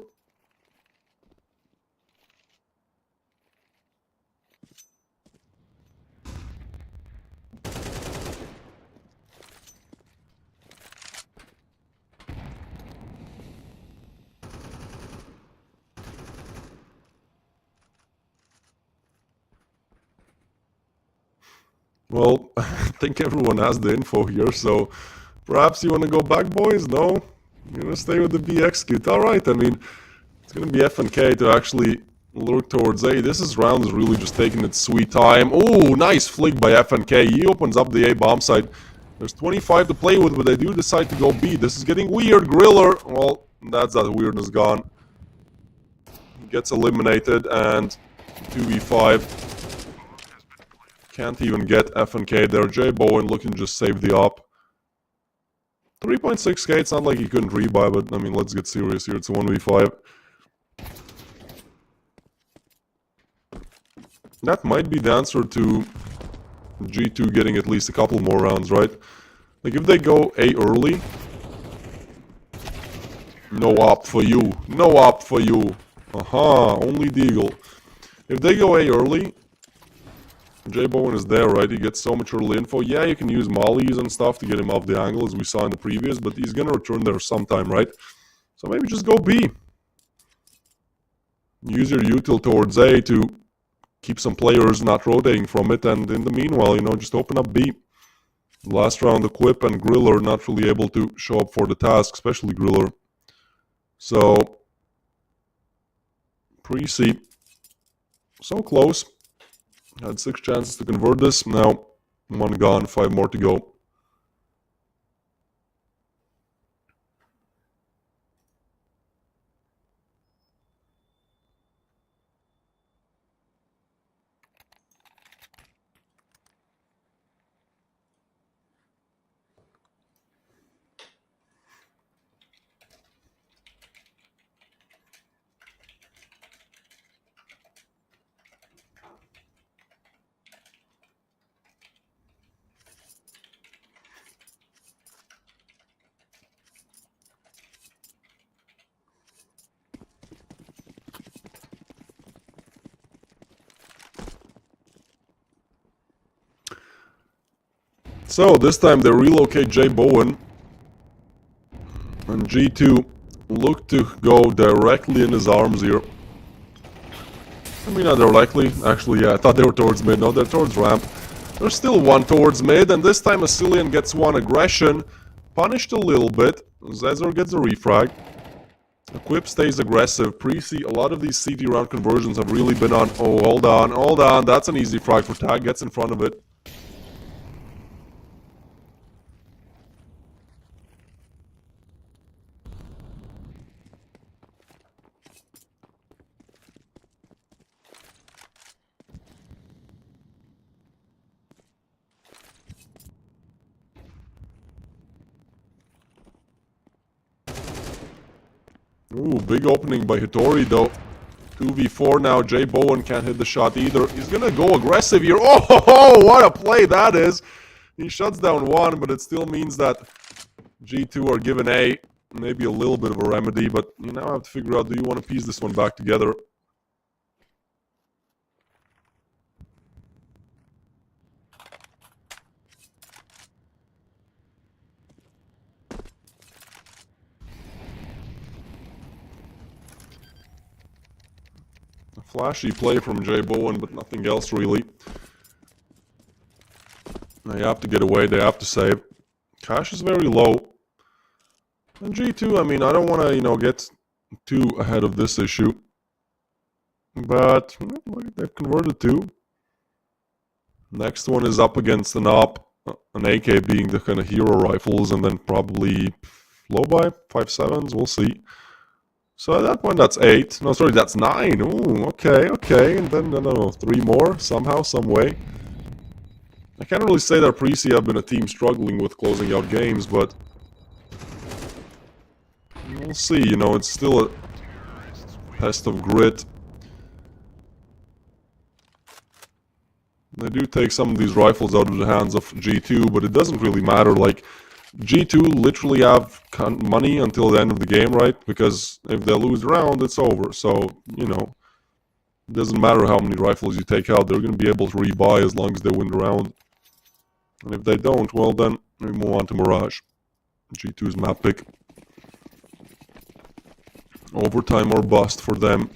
Well, I think everyone has the info here, so perhaps you want to go back, boys? No? You're going to stay with the B execute. Alright, I mean, it's going to be F and K to actually lurk towards A. This round is really just taking its sweet time. Oh, nice flick by F and K. He opens up the A bomb site. There's 25 to play with, but they do decide to go B. This is getting weird. Griller, well, that's that weirdness gone. Gets eliminated, and 2v5. Can't even get F and K there. Jay Bowen looking to just save the op. 3.6k, it's not like he couldn't rebuy, but I mean, let's get serious here. It's a 1v5. That might be the answer to G2 getting at least a couple more rounds, right? Like, if they go A early, no op for you. No op for you. Aha, only Deagle. If they go A early, Jay Bowen is there, right? He gets so much early info. Yeah, you can use mollies and stuff to get him off the angle, as we saw in the previous, but he's gonna return there sometime, right? So maybe just go B. Use your util towards A to keep some players not rotating from it, and in the meanwhile, you know, just open up B. Last round, Equip and Griller not really able to show up for the task, especially Griller. So, Pre-C. So close. Had 6 chances to convert this. Now, 1 gone, 5 more to go. So, this time they relocate Jay Bowen. And G2 look to go directly in his arms here. I mean, not directly. Actually, yeah, I thought they were towards mid. No, they're towards ramp. There's still one towards mid, and this time Asilian gets one aggression. Punished a little bit. Zezor gets a refrag. Equip stays aggressive. Pre-C, a lot of these CT round conversions have really been on. Oh, hold on, hold on. That's an easy frag for Tag. Gets in front of it. Ooh, big opening by Hitori though. 2v4 now. Jay Bowen can't hit the shot either. He's gonna go aggressive here. Oh, what a play that is! He shuts down one, but it still means that G2 are given A. Maybe a little bit of a remedy, but you now have to figure out, do you want to piece this one back together? A flashy play from Jay Bowen, but nothing else really. They have to get away, they have to save. Cash is very low. And G2, I mean, I don't want to, get too ahead of this issue. But they've converted two. Next one is up against an AWP, an AK being the kind of hero rifles, and then probably low buy, 5.7s, we'll see. So at that point, that's 8. No, sorry, that's 9. Ooh, okay. And then, I don't know, 3 more, somehow, some way. I can't really say that Preci have been a team struggling with closing out games, but we'll see, it's still a test of grit. They do take some of these rifles out of the hands of G2, but it doesn't really matter. Like, G2 literally have money until the end of the game, right? Because if they lose the round, it's over. So, it doesn't matter how many rifles you take out. They're going to be able to rebuy as long as they win the round. And if they don't, well then, we move on to Mirage. G2's map pick. Overtime or bust for them.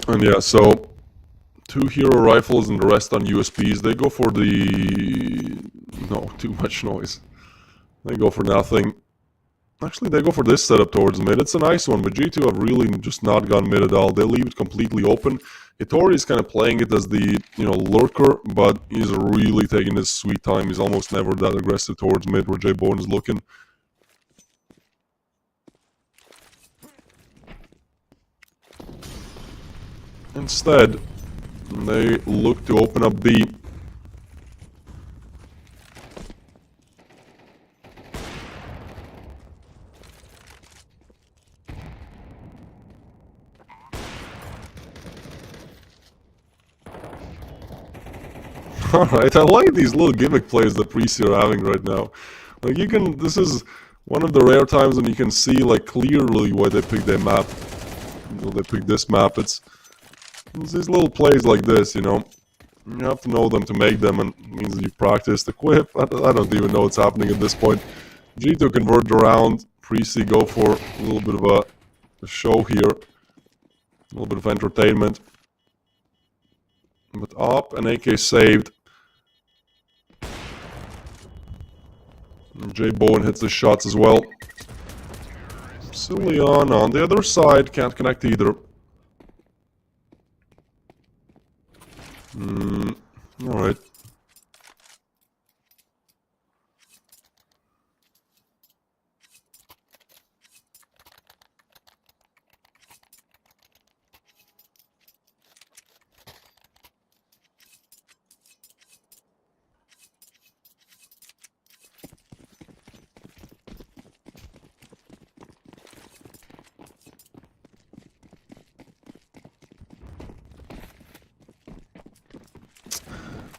And yeah, so 2 hero rifles and the rest on USPs. They go for the... No, too much noise. They go for nothing. Actually, they go for this setup towards mid. It's a nice one, but G2 have really just not gone mid at all. They leave it completely open. Hitori is kind of playing it as the, lurker, but he's really taking his sweet time. He's almost never that aggressive towards mid where Jay Bowen is looking. Instead, they look to open up B. Alright, I like these little gimmick plays that Preci are having right now. Like, this is one of the rare times when you can see, like, clearly why they picked their map. They picked this map. It's these little plays like this, You have to know them to make them, and it means that you practice the quip. I don't even know what's happening at this point. G2 convert around. Preci go for a little bit of a show here. A little bit of entertainment. But up and AK saved. And Jay Bowen hits the shots as well. Leon on the other side can't connect either. Alright.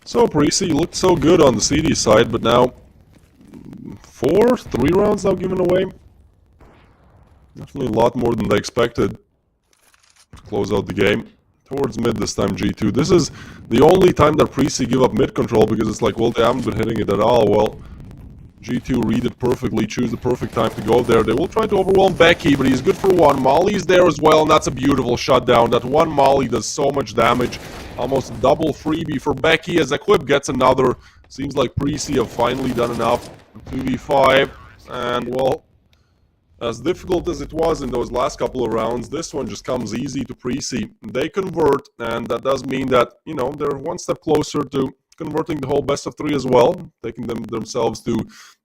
So Preci looked so good on the CD side, but now 3 rounds now given away. Definitely a lot more than they expected to close out the game. Towards mid this time, G2. This is the only time that Preci give up mid control, because it's like, well, they haven't been hitting it at all. Well, G2 read it perfectly, choose the perfect time to go there. They will try to overwhelm Becky, but he's good for one. Molly's there as well, and that's a beautiful shutdown. That one Molly does so much damage. Almost double freebie for Becky as Equip gets another. Seems like Preci have finally done enough. 2v5, and well, as difficult as it was in those last couple of rounds, this one just comes easy to Preci. They convert, and that does mean that, they're one step closer to converting the whole best of 3 as well, taking themselves to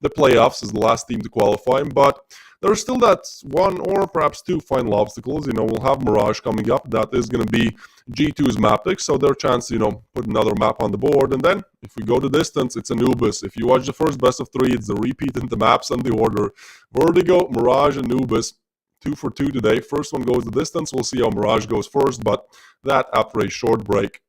the playoffs as the last team to qualify. But there's still that one or perhaps two final obstacles. We'll have Mirage coming up. That is going to be G2's map pick, so their chance to, put another map on the board. And then if we go to distance, it's Anubis. If you watch the first best of 3, it's the repeat in the maps and the order. Vertigo, Mirage, Anubis. 2 for 2 today. First one goes the distance. We'll see how Mirage goes first, but that after a short break.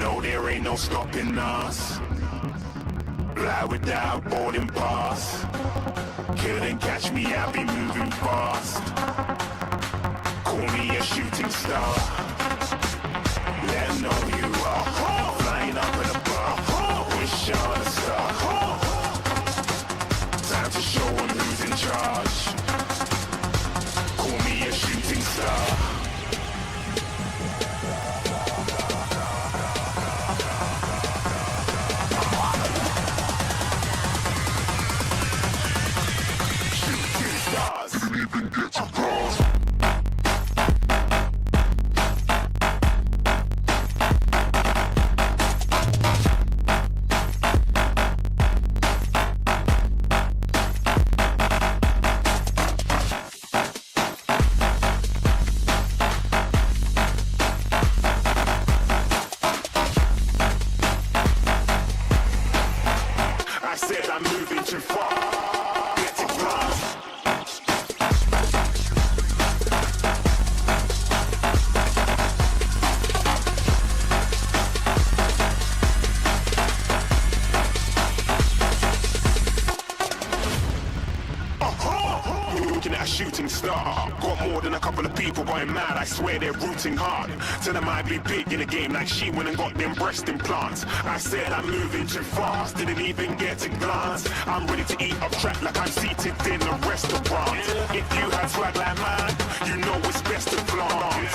No, there ain't no stopping us. Fly without boarding pass. Couldn't catch me, I'll be moving fast. Call me a shooting star. Let 'em know you are flying up in a bar. Wish on a star. Time to show 'em who's in charge. Call me a shooting star. I said I'm moving too far. Get it glass. Looking at a shooting star. Got more than a couple of people going mad. I swear they're rooting hard. Tell them I'd be big in the game like she went and got them breast implants. I said I'm moving too fast. Didn't even get a glance. I'm ready to eat up track like I'm seated in a restaurant. If you had swag like mine, you know it's best to flaunt.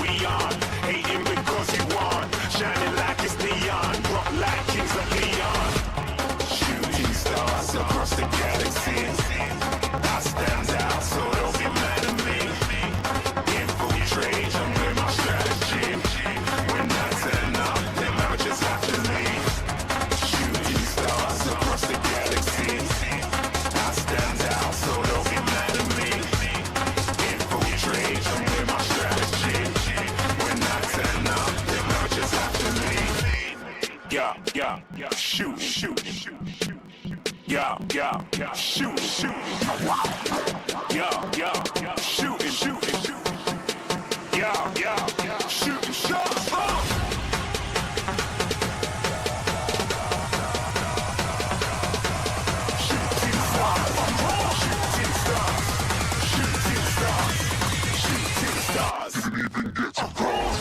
We on, hating because you want. Shining like it's neon. Rock like kings of Leon. Shooting stars across the galaxy. I stand out, so don't be mad at me. Infiltrate, I'm with my strategy. When I turn up, them amateurs have to leave. Shooting stars across the galaxy. I stand out, so don't be mad at me. Infiltrate, I'm with my strategy. When I turn up, them amateurs have to leave. Yeah, shoot, shoot, shoot. Yeah, shoot, shoot. Yeah, shoot, shoot, shoot. Yeah, shoot, shoot. Shooting stars, shooting stars, shooting stars, shooting stars. Didn't even get to cross.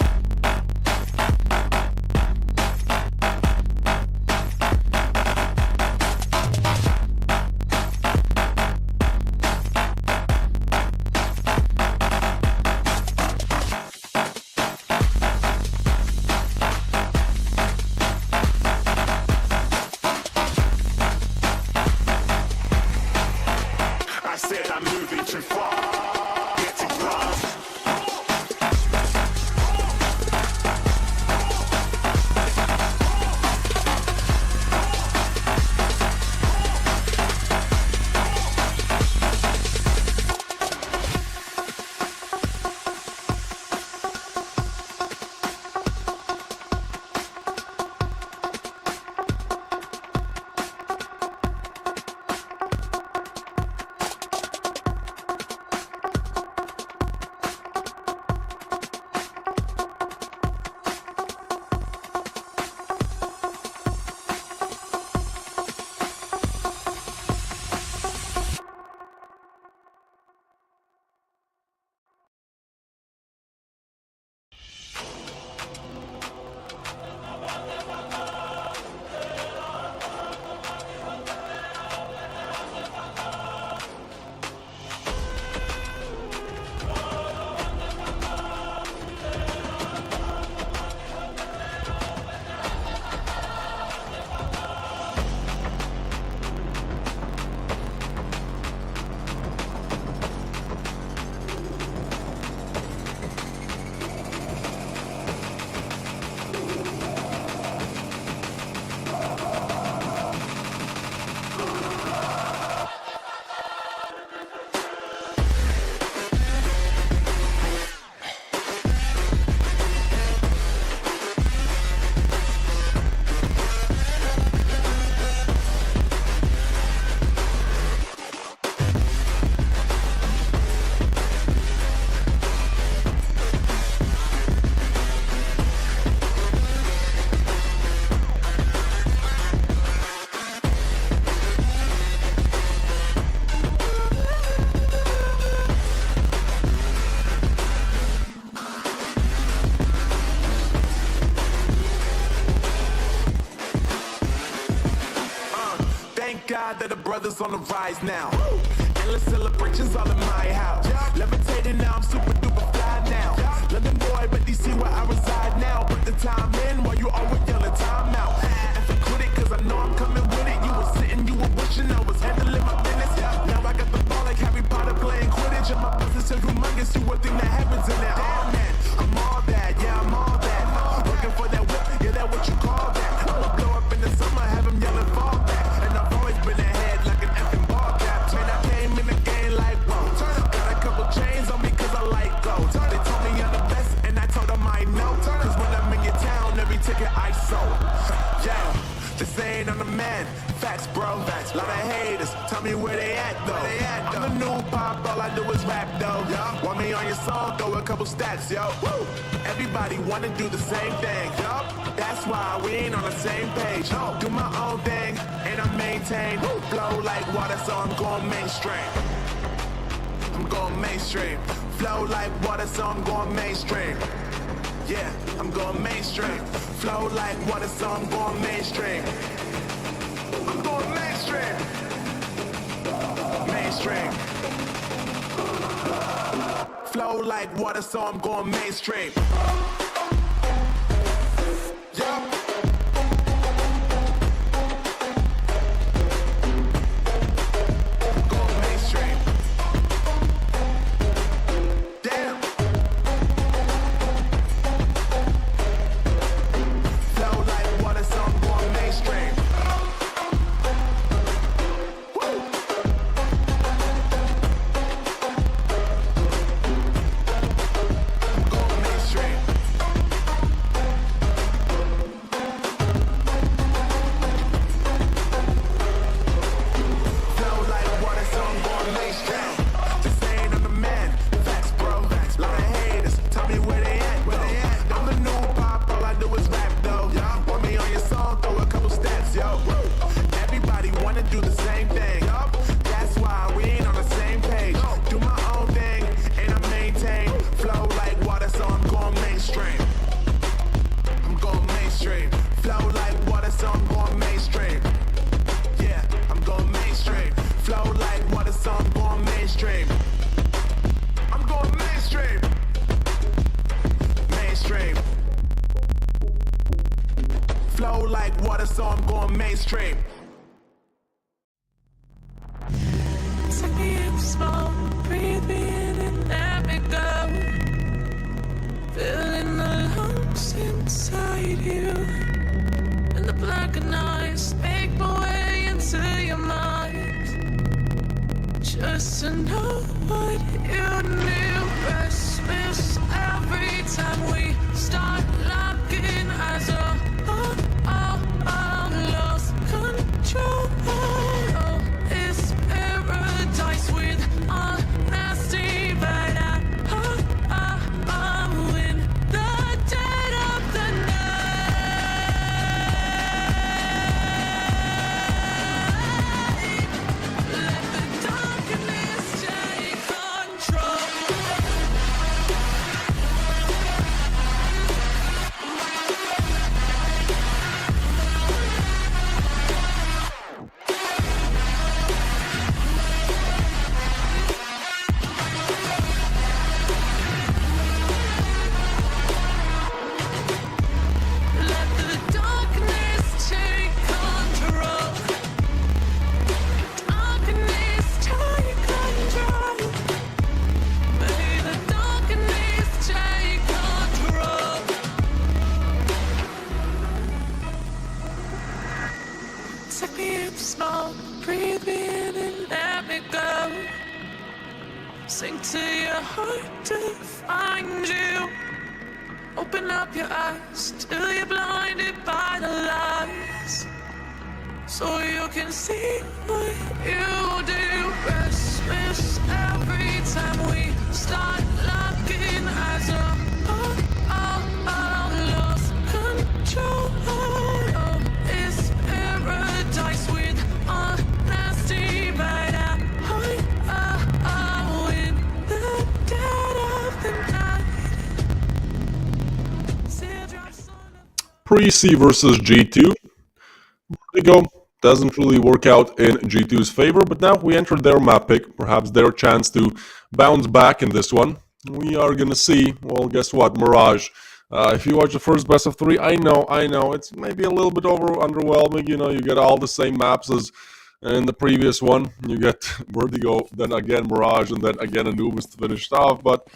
God that the brothers on the rise now. Endless celebrations all in my house. Levitating now, I'm super duper fly now. London boy, but DC where I reside now. Put the time in while you always yelling time out. And for quit it, cause I know I'm coming with it. You were sitting, you were wishing I was handling my business. Now I got the ball like Harry Potter playing Quidditch. And my business is humongous, you would think that happens in there. Damn man, I'm all that, yeah, I'm all that. Looking for that whip, yeah, that what you call that. I'ma blow up in the summer, have him yelling fall back. And I've always been ahead like an effing ball cap. Man, I came in the game like, whoa. Got a couple chains on me cause I like gold. They told me I'm the best and I told them I know. Cause when I'm in your town, every ticket I sold. Yeah, this ain't on the man. Facts, bro. Facts. Lot of haters. Tell me where they at though. I'm the new pop, all I do is rap though. Want me on your song, throw a couple stats, yo. Woo. Everybody wanna do the same thing. That's why we ain't on the same page. Do my own thing and I maintain. Flow like water, so I'm going mainstream. I'm going mainstream. Flow like water, so I'm going mainstream. Yeah, I'm going mainstream. Flow like water, so I'm going mainstream. I'm going mainstream. Mainstream. Flow like water, so I'm going mainstream. Yeah. Going mainstream. Damn. Flow like water, so I'm going mainstream. Woo. Going mainstream. Flow like water, so I'm going mainstream. This ain't on the man. Facts, bro. Lot of haters. Tell me where they at, though. I'm the new pop, all I do is rap, though. Want me on your song, throw a couple stats, yo. Everybody wanna do the same thing. That's why we ain't on the same page. Do my own thing, and I maintain. Flow like water, so I'm going mainstream. I'm going mainstream. Flow like water, so I'm going mainstream. Yeah, I'm going mainstream. Flow like water, so I'm going mainstream. I'm going mainstream. Mainstream. Flow like water, so I'm going mainstream. Take me in slow, breathe me in and let me go. Feeling the lumps inside you, and the blackened eyes make my way into your mind. Just to know what you knew. Restless every time we start locking eyes. Lost control. It's paradise with honesty, but I'm in the dead of the night. Let the darkness take control. Let the darkness take control. Darkness take control. May the darkness take control. Take me in slow, breathe me in and let me go. Sink to your heart to find you. Open up your eyes till you're blinded by the lies, so you can see what you do. Restless every time we start locking eyes. Lost control. It's paradise with honesty, but I'm in the dead of the night. Teardrops on the Pre-C versus G2. There they go. doesn't really work out in G2's favor, but now we entered their map pick, perhaps their chance to bounce back in this one. We are gonna see, well, guess what, Mirage. If you watch the first best of 3, I know, it's maybe a little bit underwhelming, you know, you get all the same maps as in the previous one. You get Vertigo, then again Mirage, and then again Anubis to finish it off, but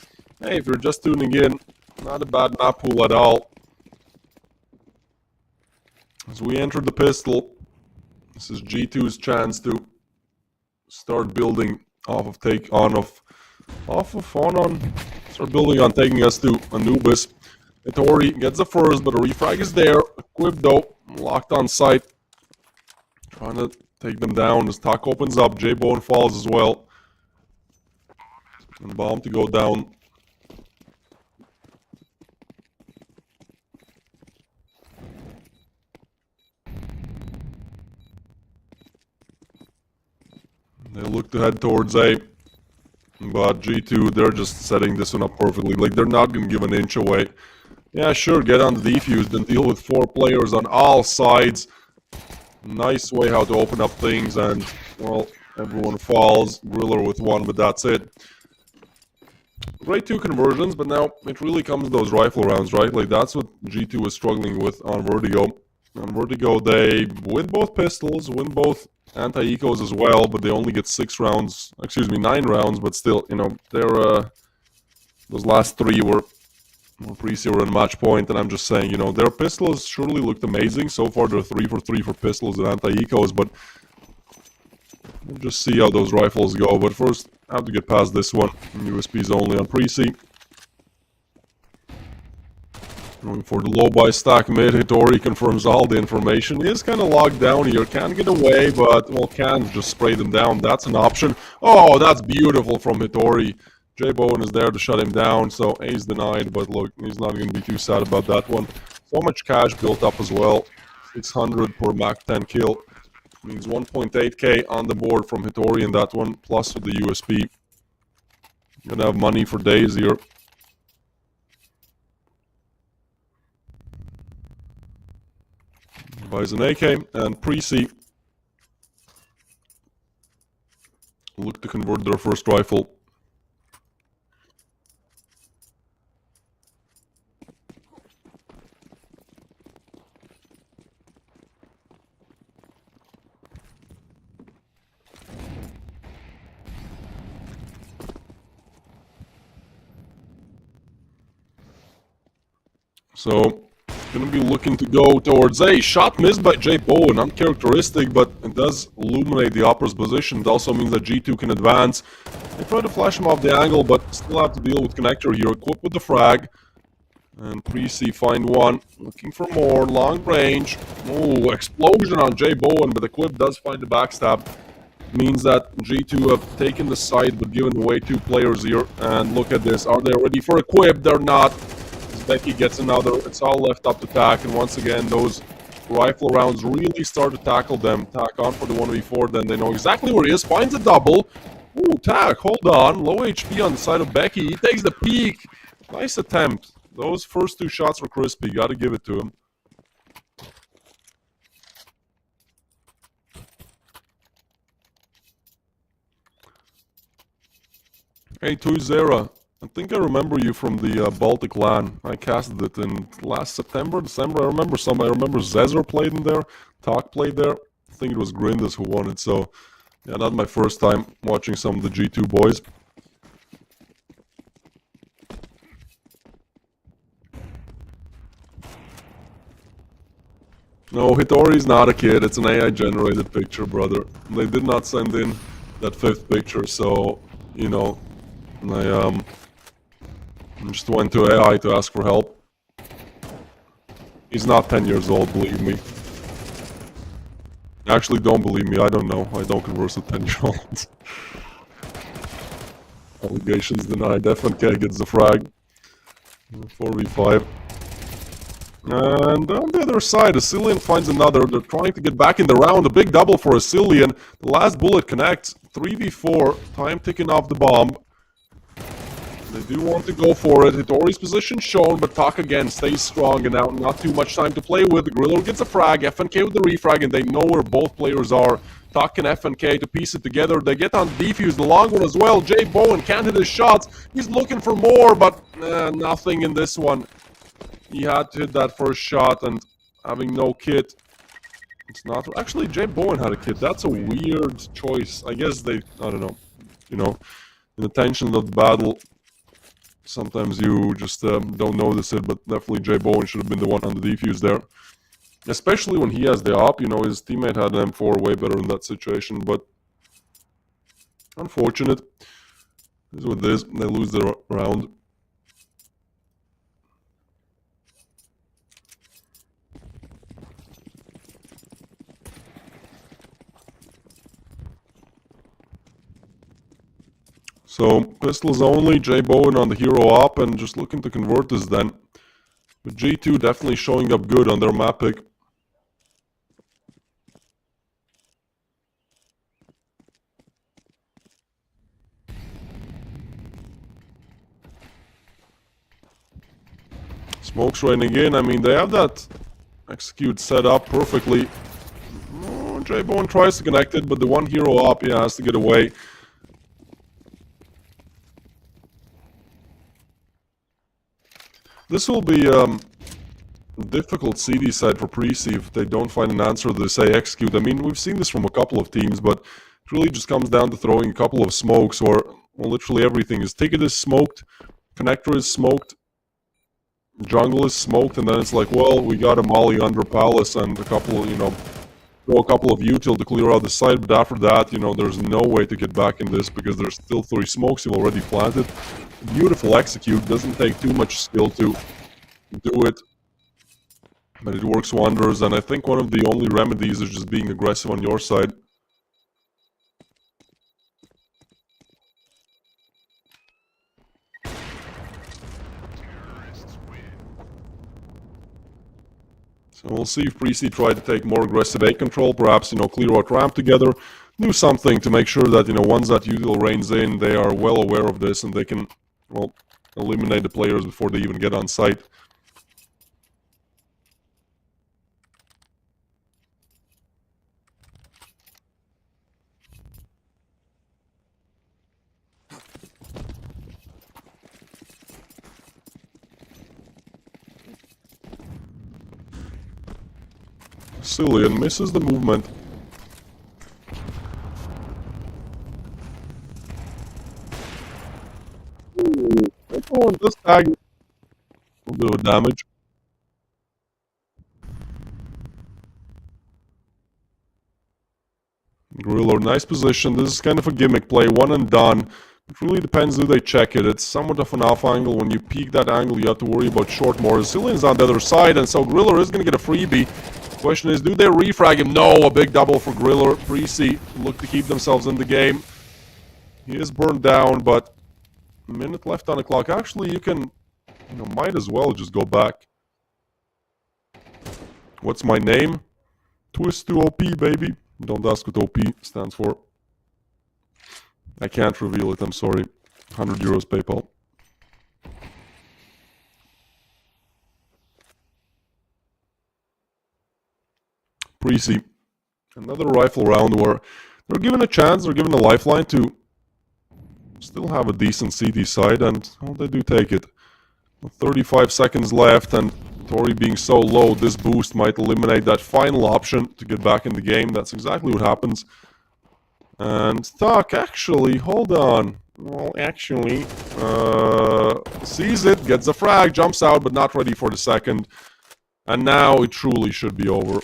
hey, if you're just tuning in, not a bad map pool at all. As we enter the pistol, this is G2's chance to start building off of start building on taking us to Anubis. Hitori gets the first, but a refrag is there. Equipped though, locked on sight. Trying to take them down as Talk opens up. J-Bone falls as well. And bomb to go down. They look to head towards A, but G2, they're just setting this one up perfectly. Like, they're not going to give an inch away. Yeah, sure, get on the defuse, then deal with 4 players on all sides. Nice way how to open up things, and, well, everyone falls. Griller with 1, but that's it. Great 2 conversions, but now it really comes to those rifle rounds, right? Like, that's what G2 was struggling with on Vertigo. On Vertigo, they win both pistols, win both anti-ecos as well, but they only get 9 rounds, but still, you know, they're, those last 3 were pre-zero and match point, and I'm just saying, you know, their pistols surely looked amazing. So far, they're 3 for 3 for pistols and anti-ecos, but we'll just see how those rifles go. But first, I have to get past this one. USP's only on pre-C. Going for the low buy stack mid. Hitori confirms all the information. He is kind of locked down here. Can get away, but, well, can just spray them down. That's an option. Oh, that's beautiful from Hitori. J-Bone is there to shut him down, so A's denied, but look, he's not going to be too sad about that one. So much cash built up as well. 600 per Mach 10 kill. Means 1.8k on the board from Hitori in that one, plus with the USP. Gonna have money for days here. Buys an AK and pre-C. Look to convert their first rifle. So, gonna be looking to go towards A. Shot missed by J-Bone, uncharacteristic, but it does illuminate the opera's position. It also means that G2 can advance. They try to flash him off the angle, but still have to deal with connector here. Equipped with the frag. And pre-C find one. Looking for more. Long range. Oh, explosion on J-Bone, but Equip does find the backstab. Means that G2 have taken the side, but given away 2 players here. And look at this. Are they ready for Equip? They're not. Becky gets another. It's all left up to Tack, and once again, those rifle rounds really start to tackle them. Tack on for the 1v4, then they know exactly where he is. Finds a double. Ooh, Tack, hold on. Low HP on the side of Becky. He takes the peek. Nice attempt. Those first 2 shots were crispy. Gotta give it to him. Hey, 2-0. I think I remember you from the Baltic LAN. I casted it in last September, December. I remember Zezer played in there. Talk played there. I think it was Grindus who won it. So, yeah, not my first time watching some of the G2 boys. No, Hitori's not a kid. It's an AI-generated picture, brother. They did not send in that 5th picture, so, you know, I just went to AI to ask for help. He's not 10 years old, believe me. Actually, don't believe me, I don't know. I don't converse with 10-year-olds. Allegations denied. FNK gets the frag. 4v5. And on the other side, Asilian finds another. They're trying to get back in the round. A big double for Asilian. The last bullet connects. 3v4. Time ticking off the bomb. They do want to go for it. Hitori's position shown, but Tak again stays strong and now not too much time to play with. Griller gets a frag, FNK with the refrag, and they know where both players are. Tak and FNK to piece it together. They get on defuse, the long one as well. Jay Bowen can't hit his shots. He's looking for more, but nothing in this one. He had to hit that first shot, and having no kit, it's not... Actually, Jay Bowen had a kit. That's a weird choice. I guess they... I don't know. You know, in the tension of the battle, sometimes you just don't notice it, but definitely Jay Bowen should have been the one on the defuse there. Especially when he has the op, you know, his teammate had an M4 way better in that situation, but unfortunate. This is what it is. They lose their round. So, pistols only, Jay Bowen on the hero op, and just looking to convert this then. But G2 definitely showing up good on their map pick. Smoke's raining in. I mean, they have that execute set up perfectly. Oh, Jay Bowen tries to connect it, but the one hero op, yeah, has to get away. This will be a difficult CD side for Preci if they don't find an answer to say execute. I mean, we've seen this from a couple of teams, but it really just comes down to throwing a couple of smokes, or well, literally everything. His ticket is smoked, connector is smoked, jungle is smoked, and then it's like, well, we got a molly under palace and a couple, you know, throw a couple of util to clear out the side, but after that, you know, there's no way to get back in this because there's still 3 smokes you've already planted. Beautiful execute, doesn't take too much skill to do it, but it works wonders, and I think one of the only remedies is just being aggressive on your side. So we'll see if Preci try to take more aggressive A control, perhaps, you know, clear out ramp together, do something to make sure that, you know, once that util rains in, they are well aware of this and they can, well, eliminate the players before they even get on site. Cillian misses the movement. Oh, this tag. A little bit of damage. Griller, nice position. This is kind of a gimmick play, one and done. It really depends who they check it. It's somewhat of an off angle. When you peek that angle, you have to worry about short more. Cillian's on the other side, and so Griller is going to get a freebie. Question is, do they refrag him? No, a big double for Griller. Preci look to keep themselves in the game. He is burned down, but a minute left on the clock. Actually, you can, you know, might as well just go back. What's my name? Twist to OP, baby. Don't ask what OP stands for. I can't reveal it, I'm sorry. 100 euros PayPal. Preci. Another rifle round where they're given a chance, they're given a lifeline to still have a decent CT side, and well, they do take it. 35 seconds left, and Tori being so low, this boost might eliminate that final option to get back in the game. That's exactly what happens. And Tak, actually, hold on. Well, actually, sees it, gets the frag, jumps out, but not ready for the second. And now it truly should be over.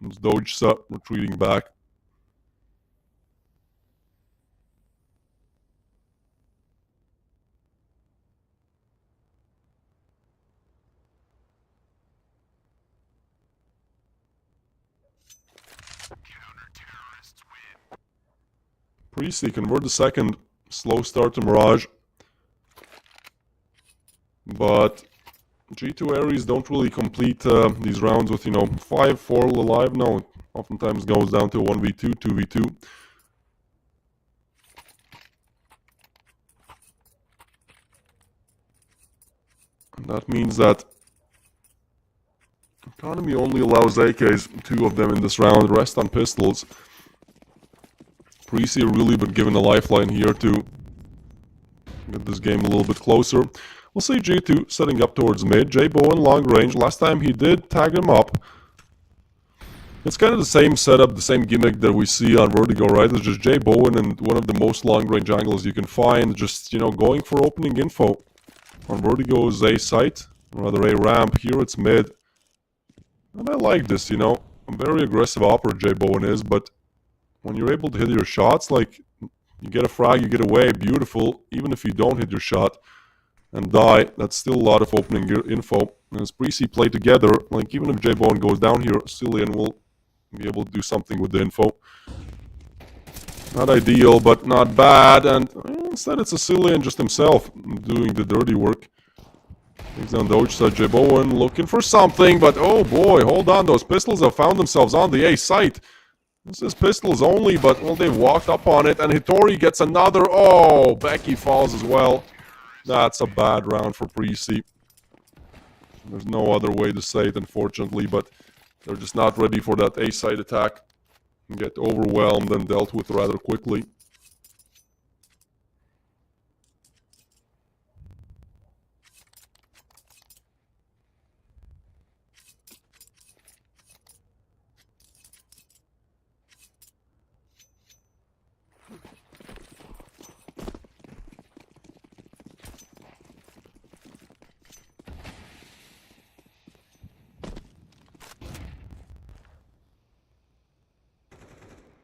It's Doge up, retreating back. Preci convert the second, slow start to Mirage. But G2 Ares don't really complete these rounds with, you know, 5-4 alive. No, it oftentimes goes down to 1v2, 2v2. And that means that Economy only allows AKs, 2 of them in this round, rest on pistols. Precy really been given a lifeline here to get this game a little bit closer. We'll see G2 setting up towards mid. J Bowen long range. Last time he did tag him up. It's kind of the same setup, the same gimmick that we see on Vertigo, right? It's just J Bowen and one of the most long range angles you can find. Just, you know, going for opening info. On Vertigo's A site, or rather A ramp. Here it's mid. And I like this, you know. A very aggressive operator J Bowen is, but when you're able to hit your shots, like, you get a frag, you get away, beautiful. Even if you don't hit your shot and die, that's still a lot of opening info. And as Precy play together, like, even if J Bowen goes down here, Cillian will be able to do something with the info. Not ideal, but not bad. And instead, it's a Cillian just himself doing the dirty work. Takes down Doge side. J Bowen looking for something, but oh boy, hold on. Those pistols have found themselves on the A site. This is pistols only, but well, they walked up on it, and Hitori gets another. Oh, Becky falls as well. That's a bad round for Precy. There's no other way to say it, unfortunately, but they're just not ready for that A site attack. And get overwhelmed and dealt with rather quickly.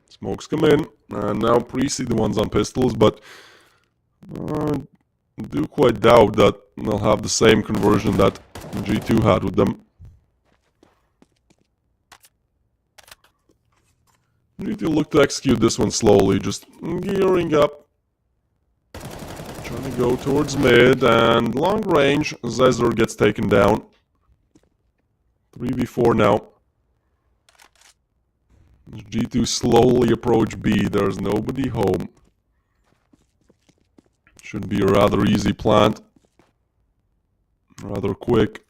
Smokes come in, and now Precy the ones on pistols, but do quite doubt that they'll have the same conversion that G2 had with them. G2 look to execute this one slowly, just gearing up. Trying to go towards mid, and long range, Zezer gets taken down. 3v4 now. G2 slowly approach B, there's nobody home. Should be a rather easy plant. Rather quick.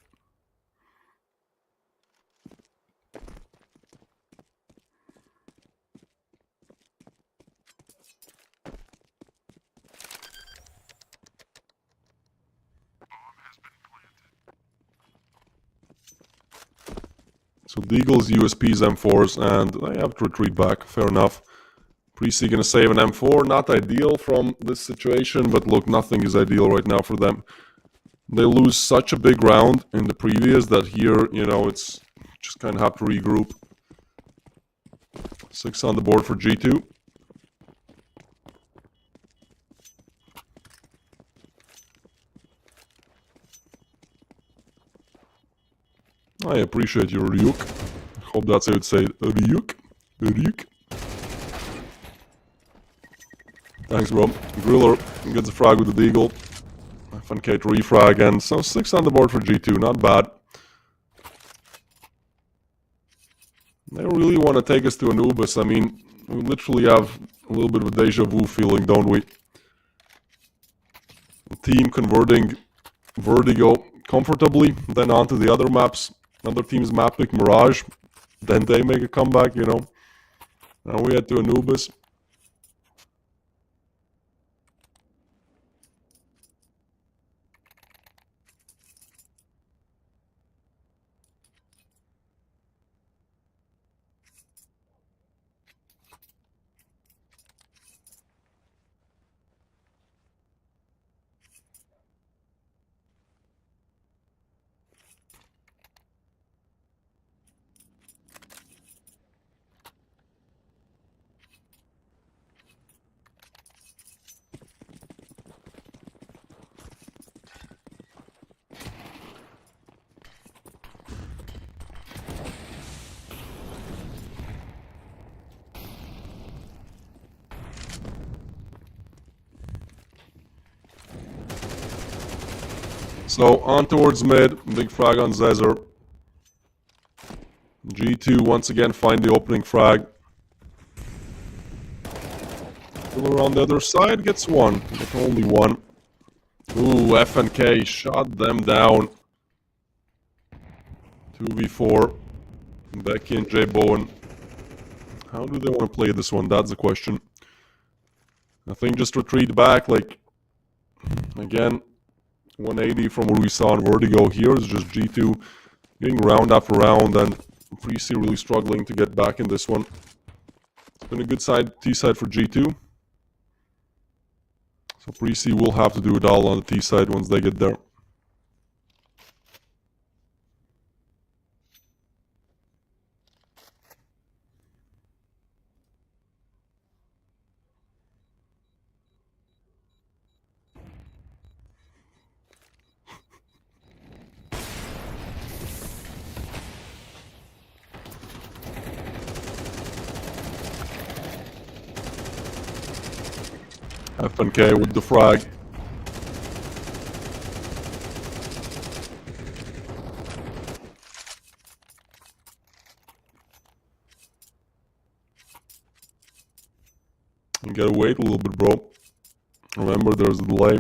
So Deagle's USP's M4s, and they have to retreat back, fair enough. Precy gonna save an M4, not ideal from this situation, but look, nothing is ideal right now for them. They lose such a big round in the previous that here, you know, it's just kind of have to regroup. 6 on the board for G2. I appreciate your Ryuk. Hope that's how you'd say it. Ryuk. Ryuk. Thanks, bro. Griller gets a frag with the Deagle. FNK to refrag, and so 6 on the board for G2. Not bad. They really want to take us to Anubis. I mean, we literally have a little bit of a deja vu feeling, don't we? Team converting Vertigo comfortably, then onto the other maps. Other teams map pick Mirage, then they make a comeback, you know. Now we head to Anubis. So on towards mid, big frag on Zezer. G2 once again find the opening frag. Killer on the other side gets one, but only one. Ooh, FNK shot them down. 2v4. Becky and Jay Bowen. How do they want to play this one? That's the question. I think just retreat back, like, again, 180 from what we saw in Vertigo. Here is just G2 getting round after round, and Precy really struggling to get back in this one. It's been a good side, T-side for G2. So Precy will have to do it all on the T-side once they get there. FNK with the frag. You gotta wait a little bit, bro. Remember, there's a delay.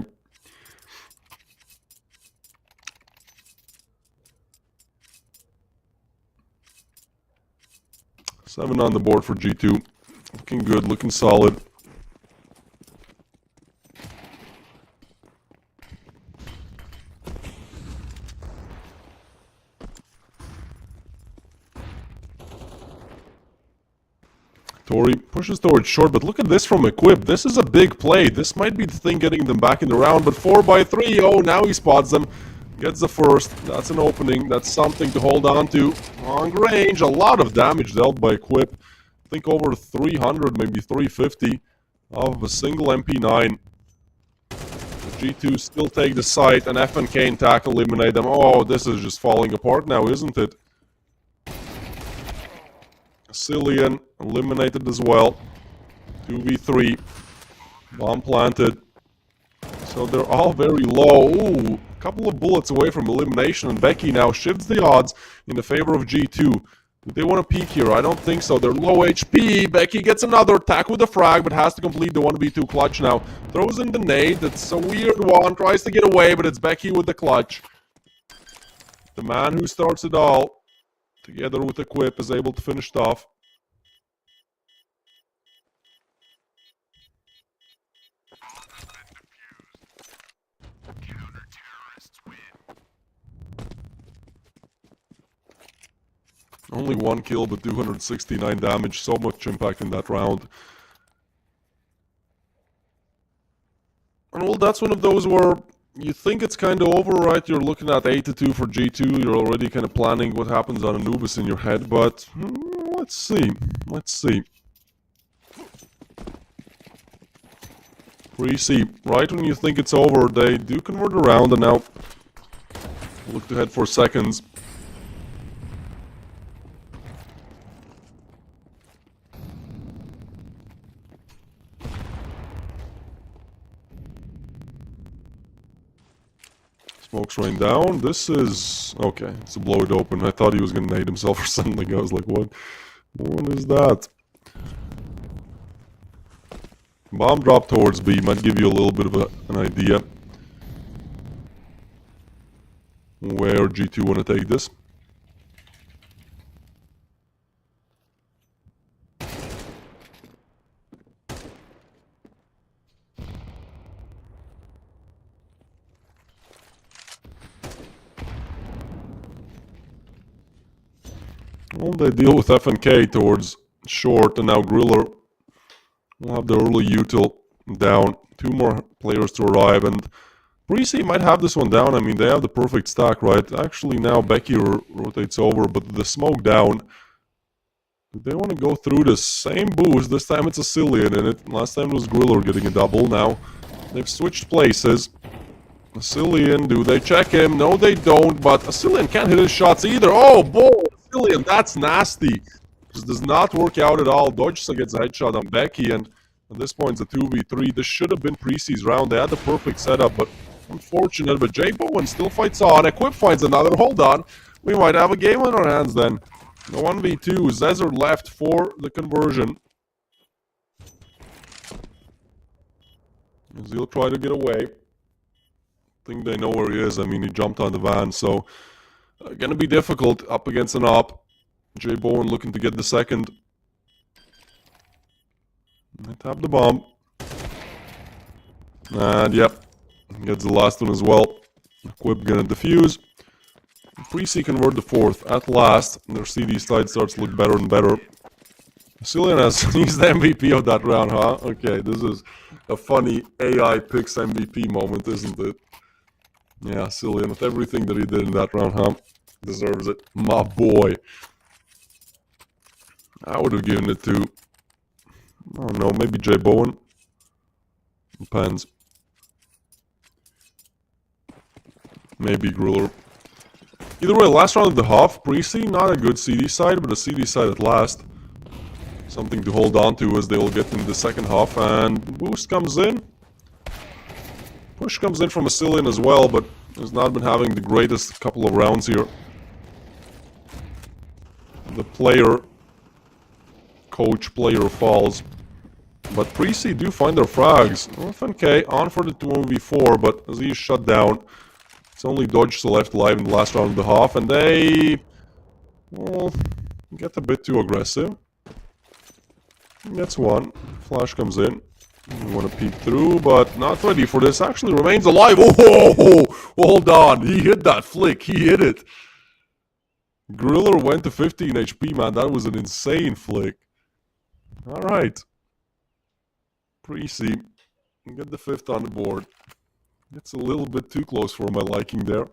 Seven on the board for G2. Looking good, looking solid. Tori pushes towards short, but look at this from Equip. This is a big play. This might be the thing getting them back in the round, but 4x3. Oh, now he spots them. Gets the first. That's an opening. That's something to hold on to. Long range. A lot of damage dealt by Equip. I think over 300, maybe 350 of a single MP9. G2 still take the site, and FNK and TAC eliminate them. Oh, this is just falling apart now, isn't it? Cillian eliminated as well. 2v3. Bomb planted. So they're all very low. Ooh, a couple of bullets away from elimination, and Becky now shifts the odds in the favor of G2. Do they want to peek here? I don't think so. They're low HP. Becky gets another attack with the frag, but has to complete the 1v2 clutch now. Throws in the nade. That's a weird one. Tries to get away, but it's Becky with the clutch. The man who starts it all, together with Equip, is able to finish it off. Only one kill, but 269 damage. So much impact in that round. And well, that's one of those where you think it's kind of over, right? You're looking at 8-2 for G2. You're already kind of planning what happens on Anubis in your head, but let's see. Let's see. Precy, right when you think it's over, they do convert around, and now look to head for seconds. Smokes rain down. This is... okay, it's a blow it open. I thought he was going to nade himself or something. I was like, what? What is that? Bomb drop towards B. Might give you a little bit of an idea where G2 want to take this. Well, they deal with FNK towards short, and now Griller will have the early util down. Two more players to arrive, and Precy might have this one down. I mean, they have the perfect stack, right? Actually, now Becky rotates over, but the smoke down. Do they want to go through the same boost? This time it's a Cillian in it. Last time it was Griller getting a double. Now they've switched places. Cillian, do they check him? No, they don't, but Cillian can't hit his shots either. Oh, boy! Cillian, that's nasty. This does not work out at all. Dodge gets a headshot on Becky, and at this point it's a 2v3. This should have been Precy's round. They had the perfect setup, but unfortunate. But Jay Bowen still fights on. Equip finds another. Hold on. We might have a game on our hands then. The 1v2. Zezer left for the conversion. As he'll try to get away. think they know where he is. I mean, he jumped on the van, so gonna be difficult up against an op. Jay Bowen looking to get the second. They tap the bomb. And yep, gets the last one as well. Equip gonna defuse. Freezy convert the fourth. At last, their CD side starts to look better and better. Cillian he's the MVP of that round, huh? Okay, this is a funny AI picks MVP moment, isn't it? Yeah, Cillian, with everything that he did in that round, huh? Deserves it. My boy. I would have given it to, I don't know, maybe Jay Bowen. Depends. Maybe Griller. Either way, last round of the half, Precy, not a good CD side, but a CD side at last. Something to hold on to as they will get into the second half, and boost comes in. Push comes in from Cillian as well, but has not been having the greatest couple of rounds here. The coach-player falls. But Precy do find their frags. FNK on for the 2v4, but as he's shut down, it's only Dodge left alive in the last round of the half, and they, well, get a bit too aggressive. Gets one. Flash comes in. You want to peek through, but not ready for this. Actually remains alive. Oh, hold on. He hit that flick. He hit it. Griller went to 15 HP, man. That was an insane flick. All right. Precy, get the fifth on the board. It's a little bit too close for my liking there.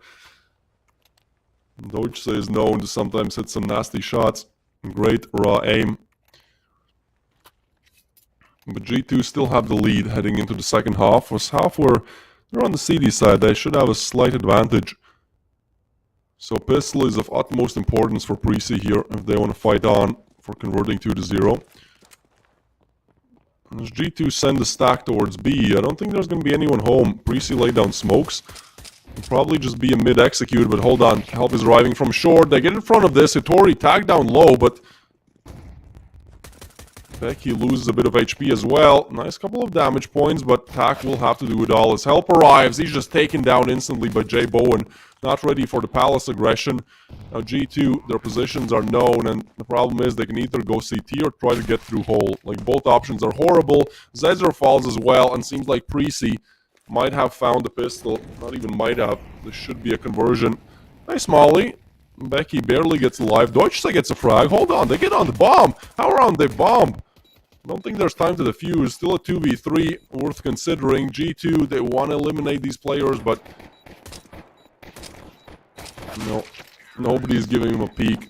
Doge is known to sometimes hit some nasty shots. Great raw aim. But G2 still have the lead heading into the second half. Was half where they're on the CD side. They should have a slight advantage. So pistol is of utmost importance for Precy here if they want to fight on for converting 2-0. As G2 send the stack towards B, I don't think there's going to be anyone home. Precy laid down smokes. It'll probably just be a mid-execute, but hold on. Help is arriving from short. They get in front of this. Hitori tagged down low, but Becky loses a bit of HP as well. Nice couple of damage points, but Tak will have to do it all. His help arrives. He's just taken down instantly by Jay Bowen. Not ready for the Palace aggression. Now G2, their positions are known, and the problem is they can either go CT or try to get through hole. Like, both options are horrible. Zezer falls as well, and seems like Precy might have found the pistol. Not even might have. This should be a conversion. Nice molly. Becky barely gets alive. Deutsche gets a frag. Hold on, they get on the bomb. How around they bomb? Don't think there's time to defuse. Still a 2v3, worth considering. G2, they want to eliminate these players, but no, nobody's giving him a peek.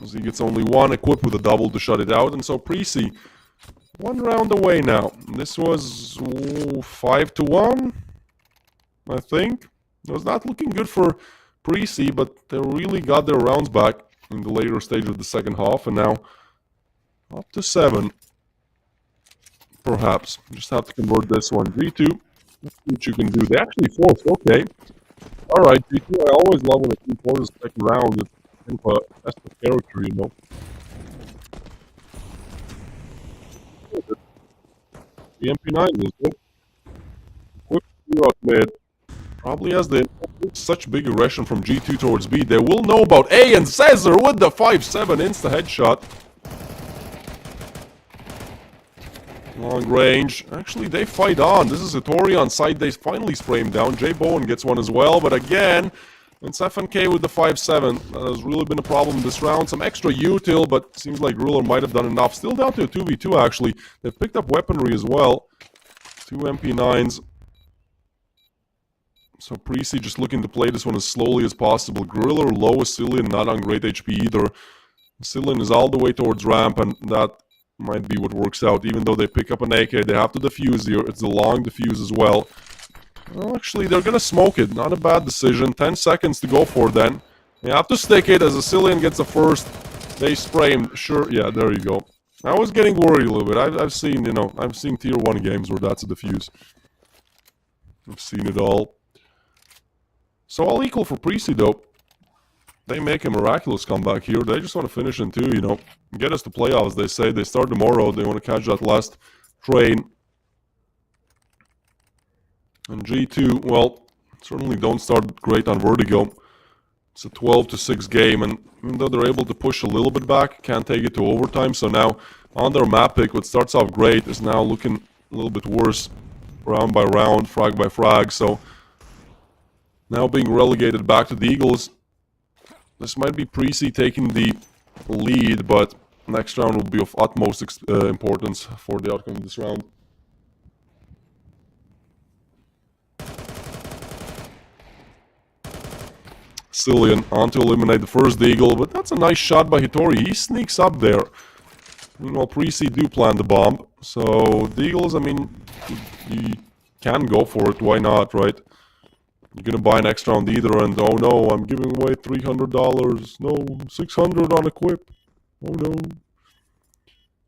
As he gets only one, equipped with a double to shut it out. And so Precy, one round away now. This was 5-1, I think. It was not looking good for Precy, but they really got their rounds back in the later stage of the second half, and now up to 7. Perhaps. Just have to convert this one. G2, let's see what you can do. They actually forced, okay. Alright, G2, I always love when a team forces the second round. It's kind of a test of character, you know. The MP9 is good. Quick out mid. Probably has the such big aggression from G2 towards B. They will know about A, and Caesar with the 5-7 insta headshot. Long range. Actually, they fight on. This is Hitori on side. They finally spray him down. Jay Bowen gets one as well. But again, it's FNK with the 5-7. That has really been a problem this round. Some extra util, but seems like Ruler might have done enough. Still down to a 2v2, actually. They've picked up weaponry as well. 2 MP9s. So Precy just looking to play this one as slowly as possible. Gorilla low, Cillian not on great HP either. Cillian is all the way towards ramp, and that might be what works out. Even though they pick up an AK, they have to defuse here. It's a long defuse as well. Well, actually, they're gonna smoke it. Not a bad decision. 10 seconds to go for then. They have to stick it as a Cillian gets the first. They spray him. Sure, yeah, there you go. I was getting worried a little bit. I've seen, I've seen tier 1 games where that's a defuse. I've seen it all. So all equal for Precy, though. They make a miraculous comeback here. They just want to finish in 2, Get us to playoffs, they say. They start tomorrow. They want to catch that last train. And G2, well, certainly don't start great on Vertigo. It's a 12-6 game, and even though they're able to push a little bit back, can't take it to overtime. So now on their map pick, what starts off great is now looking a little bit worse, round by round, frag by frag. So now being relegated back to the Eagles. This might be Precy taking the lead, but next round will be of utmost importance for the outcome of this round. Cillian on to eliminate the first Deagle, but that's a nice shot by Hitori. He sneaks up there. Meanwhile, Precy do plant the bomb. So, Deagles, I mean, you can go for it. Why not, right? You're gonna buy next round either, and oh no, I'm giving away $300. No, $600 on equip. Oh no.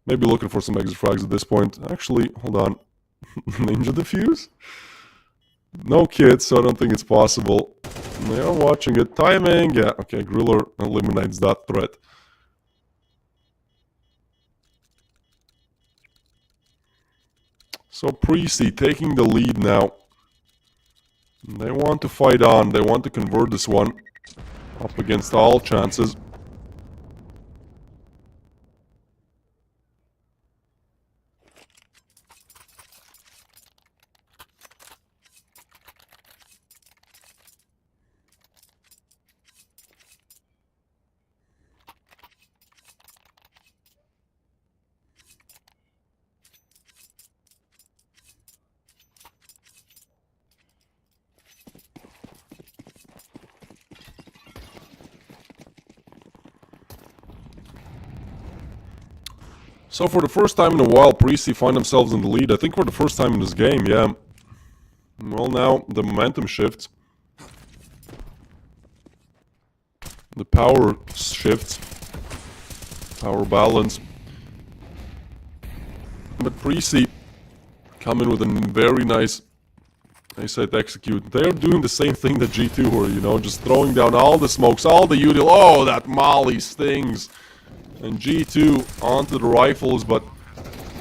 Maybe looking for some exit frags at this point. Actually, hold on. Ninja defuse? No kits, so I don't think it's possible. They are watching it. Timing, yeah, okay, Griller eliminates that threat. So Precy taking the lead now. They want to fight on, they want to convert this one up against all chances. So for the first time in a while, Precy find themselves in the lead. I think for the first time in this game, yeah. Well, now the momentum shifts. The power shifts. Power balance. But Precy come in with a very nice side execute. They're doing the same thing that G2 were, you know, just throwing down all the smokes, all the util. Oh, that molly stings. And G2 onto the rifles, but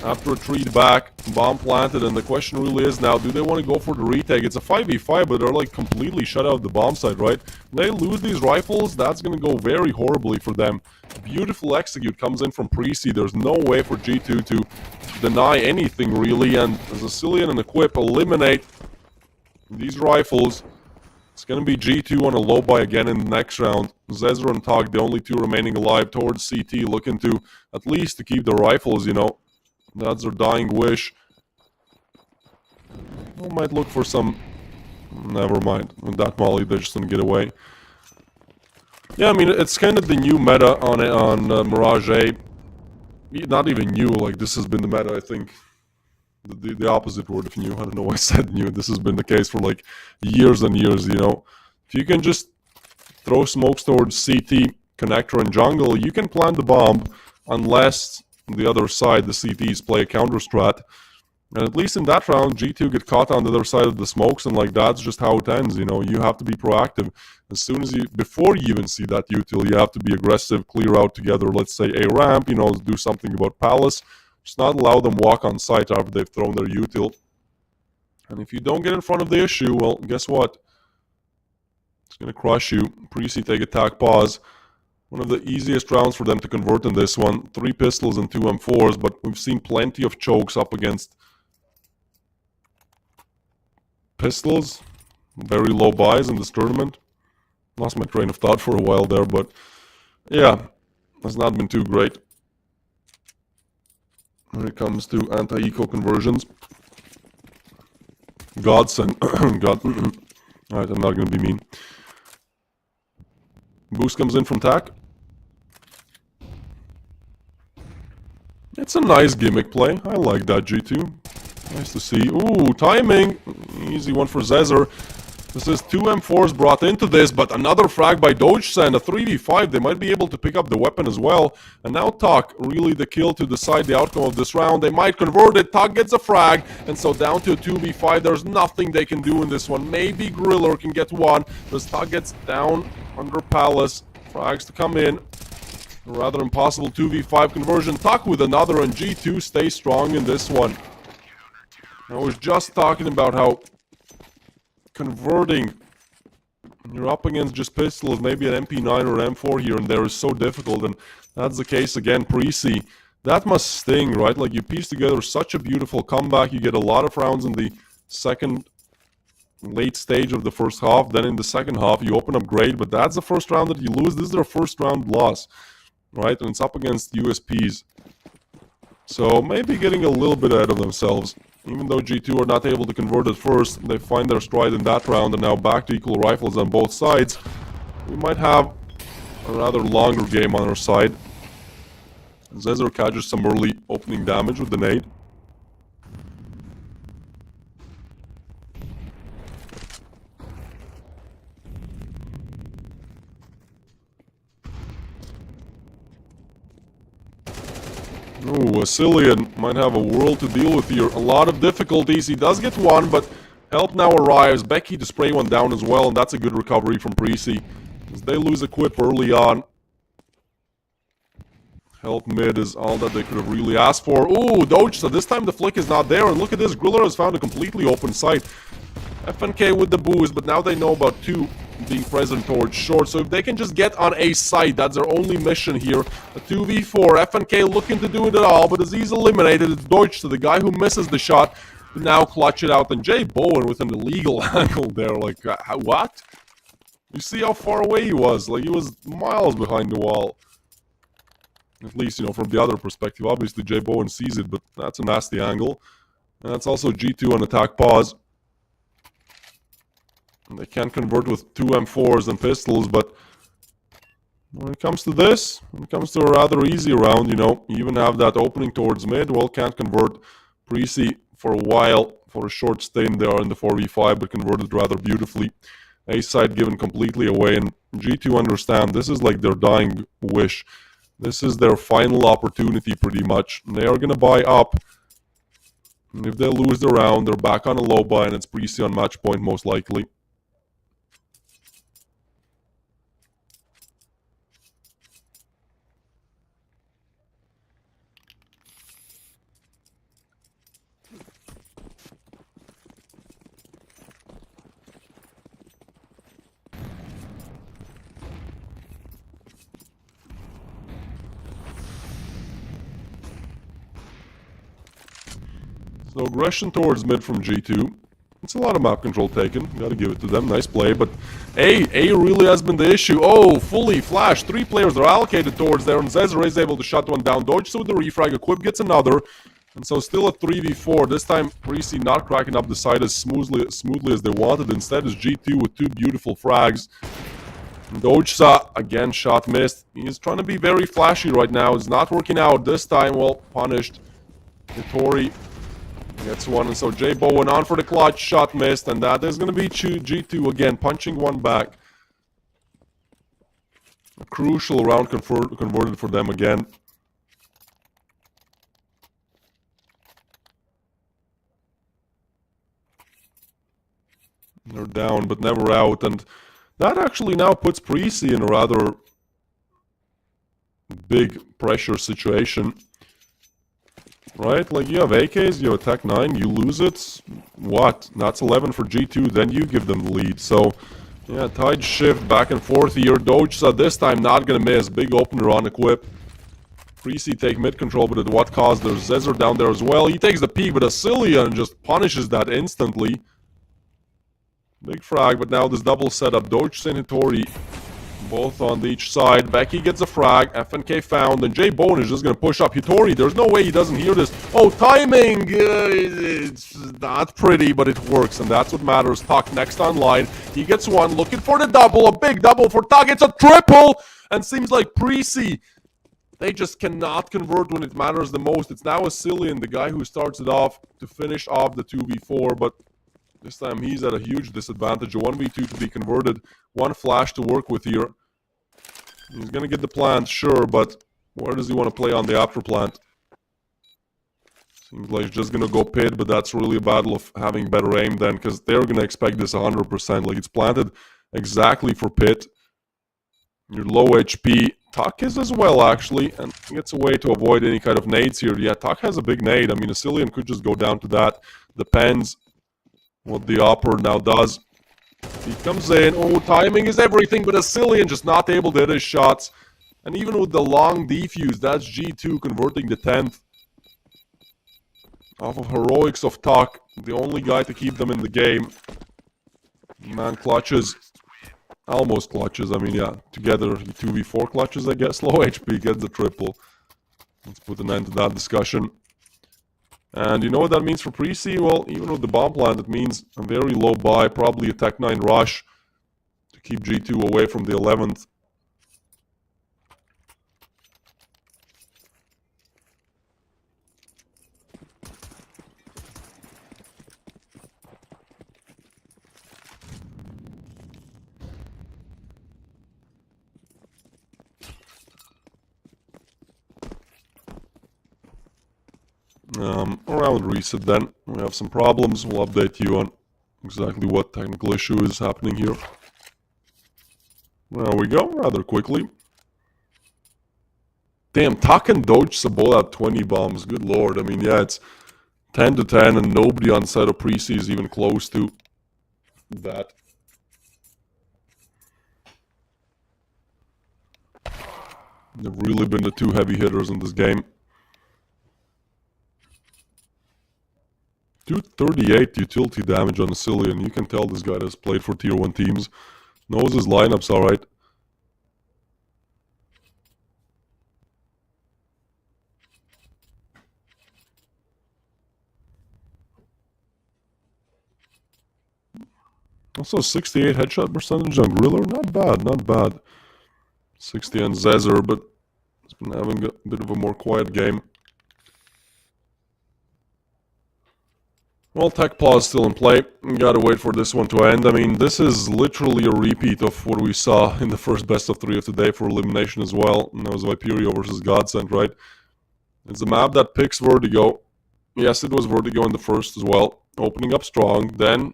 after a retreat back, bomb planted, and the question really is now, do they want to go for the retake? It's a 5v5, but they're like completely shut out of the bomb site, right? They lose these rifles, that's going to go very horribly for them. Beautiful execute comes in from Precy. There's no way for G2 to deny anything, really, and as a Cillian and Equip eliminate these rifles, it's going to be G2 on a low buy again in the next round. Zezra and Tog, the only two remaining alive towards CT, looking to at least to keep their rifles, you know. That's their dying wish. They might look for some... Never mind. With that molly, they're just going to get away. Yeah, I mean, it's kind of the new meta on Mirage A. Not even new, like, this has been the meta, I think. The opposite word of new. I don't know why I said new. This has been the case for like years and years, you know. If you can just throw smokes towards CT, connector, and jungle, you can plant the bomb unless the other side, the CTs, play a counter strat. And at least in that round, G2 get caught on the other side of the smokes, and like that's just how it ends, you know. You have to be proactive. As soon as before you even see that util, you have to be aggressive, clear out together, let's say a ramp, you know, do something about Palace. Just not allow them walk on site after they've thrown their util. And if you don't get in front of the issue, well, guess what? It's going to crush you. Precy take attack pause. One of the easiest rounds for them to convert in this one. 3 pistols and 2 M4s, but we've seen plenty of chokes up against pistols. Very low buys in this tournament. Lost my train of thought for a while there, but yeah, has not been too great when it comes to anti-eco conversions. Godsend. God. Alright, I'm not going to be mean. Boost comes in from TAC. It's a nice gimmick play. I like that, G2. Nice to see. Ooh, timing. Easy one for Zezer. This is 2 M4s brought into this, but another frag by Dogesend, a 3v5. They might be able to pick up the weapon as well. And now Tuck, really the kill to decide the outcome of this round. They might convert it. Tuck gets a frag, and so down to a 2v5. There's nothing they can do in this one. Maybe Griller can get one, because Tuck gets down under Palace. Frags to come in. A rather impossible 2v5 conversion. Tuck with another, and G2 stays strong in this one. I was just talking about how converting You're up against just pistols, maybe an MP9 or M4 here and there is so difficult, and that's the case again. Precy, that must sting, right? Like, you piece together such a beautiful comeback, you get a lot of rounds in the second late stage of the first half, then in the second half you open up great, but that's the first round that you lose. This is their first round loss, right? And it's up against USPs. So maybe getting a little bit ahead of themselves. Even though G2 are not able to convert at first, they find their stride in that round, and now back to equal rifles on both sides. We might have a rather longer game on our side. Zezer catches some early opening damage with the nade. Ooh, Vasilian might have a world to deal with here. A lot of difficulties. He does get one, but help now arrives. Becky to spray one down as well, and that's a good recovery from Precy. As they lose a quip early on. Help mid is all that they could have really asked for. Ooh, Doge, so this time the flick is not there, and look at this. Griller has found a completely open site. FNK with the boost, but now they know about 2 being present towards short, so if they can just get on a site, that's their only mission here. A 2v4, FNK looking to do it at all, but as he's eliminated, it's Deutsch, the guy who misses the shot, to now clutch it out, and Jay Bowen with an illegal angle there, like, what? You see how far away he was, like, he was miles behind the wall. At least, you know, from the other perspective. Obviously, Jay Bowen sees it, but that's a nasty angle. And that's also G2 on attack pause. And they can convert with 2 M4s and pistols, but when it comes to this, when it comes to a rather easy round, you know, you even have that opening towards mid, well, can't convert. Precy for a while, for a short stint there in the 4v5, but converted rather beautifully. A side given completely away, and G2 understand this is like their dying wish. This is their final opportunity, pretty much. They are going to buy up. And if they lose the round, they're back on a low buy, and it's Precy on match point, most likely. So aggression towards mid from G2. It's a lot of map control taken. Gotta give it to them. Nice play. But A really has been the issue. Oh, fully flash. 3 players are allocated towards there. And Zezer is able to shut one down. Dodge with the refrag. Equip gets another. And so still a 3v4. This time, Precy not cracking up the side as smoothly as they wanted. Instead is G2 with 2 beautiful frags. Dojsa, again, shot missed. He's trying to be very flashy right now. It's not working out. This time, well, punished. Vittori gets one, and so Jay Bowen on for the clutch, shot missed, and that is going to be G2 again, punching one back. A crucial round converted for them again. They're down, but never out, and that actually now puts Precy in a rather big pressure situation. Right? Like, you have AKs, you have attack 9, you lose it, what? That's 11 for G2, then you give them the lead. So, yeah, tide shift back and forth here. Dojsa this time not gonna miss. Big opener on equip. Precy take mid control, but at what cost? There's Zezer down there as well. He takes the peek, but Asilian just punishes that instantly. Big frag, but now this double setup. Dojsa and Hittori both on each side. Becky gets a frag. FNK found. And Jay Bowen is just going to push up. Hittori, there's no way he doesn't hear this. Oh, timing! It's not pretty, but it works. And that's what matters. Tuck next online. He gets one. Looking for the double. A big double for Tuck. It's a triple! And seems like Precy, they just cannot convert when it matters the most. It's now Asilian, the guy who starts it off to finish off the 2v4. But this time he's at a huge disadvantage. A 1v2 to be converted. One flash to work with here. He's going to get the plant, sure, but where does he want to play on the after plant? Seems like he's just going to go pit, but that's really a battle of having better aim then, because they're going to expect this 100%. Like, it's planted exactly for pit. You're low HP. Tuck is as well, actually, and gets a way to avoid any kind of nades here. Yeah, Tuck has a big nade. I mean, Asilian could just go down to that. Depends what the Opper now does. He comes in. Oh, timing is everything, but Asilian just not able to hit his shots. And even with the long defuse, that's G2 converting the 10th. Off of heroics of Talk, the only guy to keep them in the game. Man clutches. Almost clutches. I mean, yeah, together 2v4 clutches, I guess. Low HP gets the triple. Let's put an end to that discussion. And you know what that means for Pre-C? Well, even with the bomb plant, it means a very low buy, probably a Tech 9 rush to keep G2 away from the 11th. Around reset then, we have some problems. We'll update you on exactly what technical issue is happening here. There we go, rather quickly. Damn, Tuck and Doge Sabola at 20 bombs. Good lord. I mean, yeah, it's 10 to 10 and nobody on side of Pre-C is even close to that. They've really been the two heavy hitters in this game. 238 utility damage on Asilian. You can tell this guy has played for tier 1 teams. Knows his lineups alright. Also 68 headshot percentage on Griller. Not bad, not bad. 60 on Zezer, but he's been having a bit of a more quiet game. Well, Tech Pause still in play. We gotta wait for this one to end. I mean, this is literally a repeat of what we saw in the first best of 3 of today for elimination as well. And that was Viperio versus Godsend, right? It's a map that picks Vertigo. Yes, it was Vertigo in the first as well. Opening up strong. Then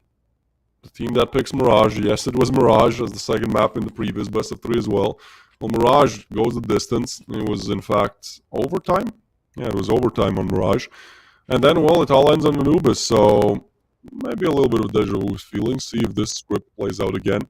the team that picks Mirage. Yes, it was Mirage as the second map in the previous best of 3 as well. Well, Mirage goes the distance. It was, in fact, overtime. Yeah, it was overtime on Mirage. And then, well, it all ends on Anubis, so maybe a little bit of deja vu feeling. See if this script plays out again.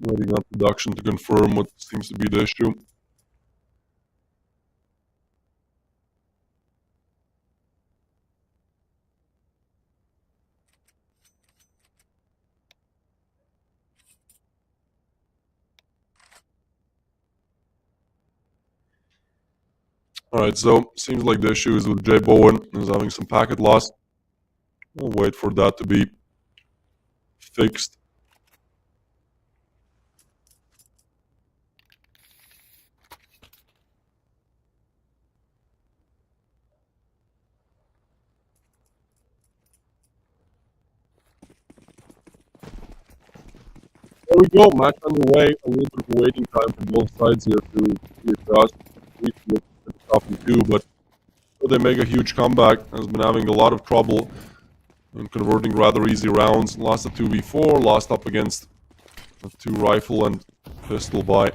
Waiting on production to confirm what seems to be the issue. Alright, so seems like the issue is with Jay Bowen. He's having some packet loss. We'll wait for that to be fixed. There we go, match underway. A little bit of a waiting time for both sides here to readjust. Briefly at the top of 2, but they make a huge comeback. Has been having a lot of trouble in converting rather easy rounds. Lost a 2v4, lost up against a 2 rifle and pistol buy.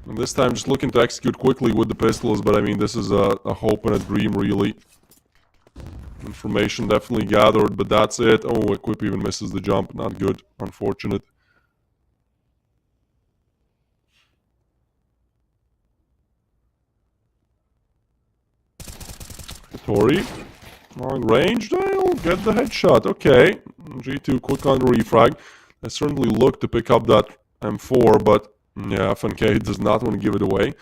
And this time just looking to execute quickly with the pistols, but I mean, this is a hope and a dream, really. Information definitely gathered, but that's it. Oh, Equip even misses the jump. Not good. Unfortunate. Tori. Long range, they'll get the headshot. Okay. G2 quick on the refrag. They certainly look to pick up that M4, but yeah, FNK does not want to give it away.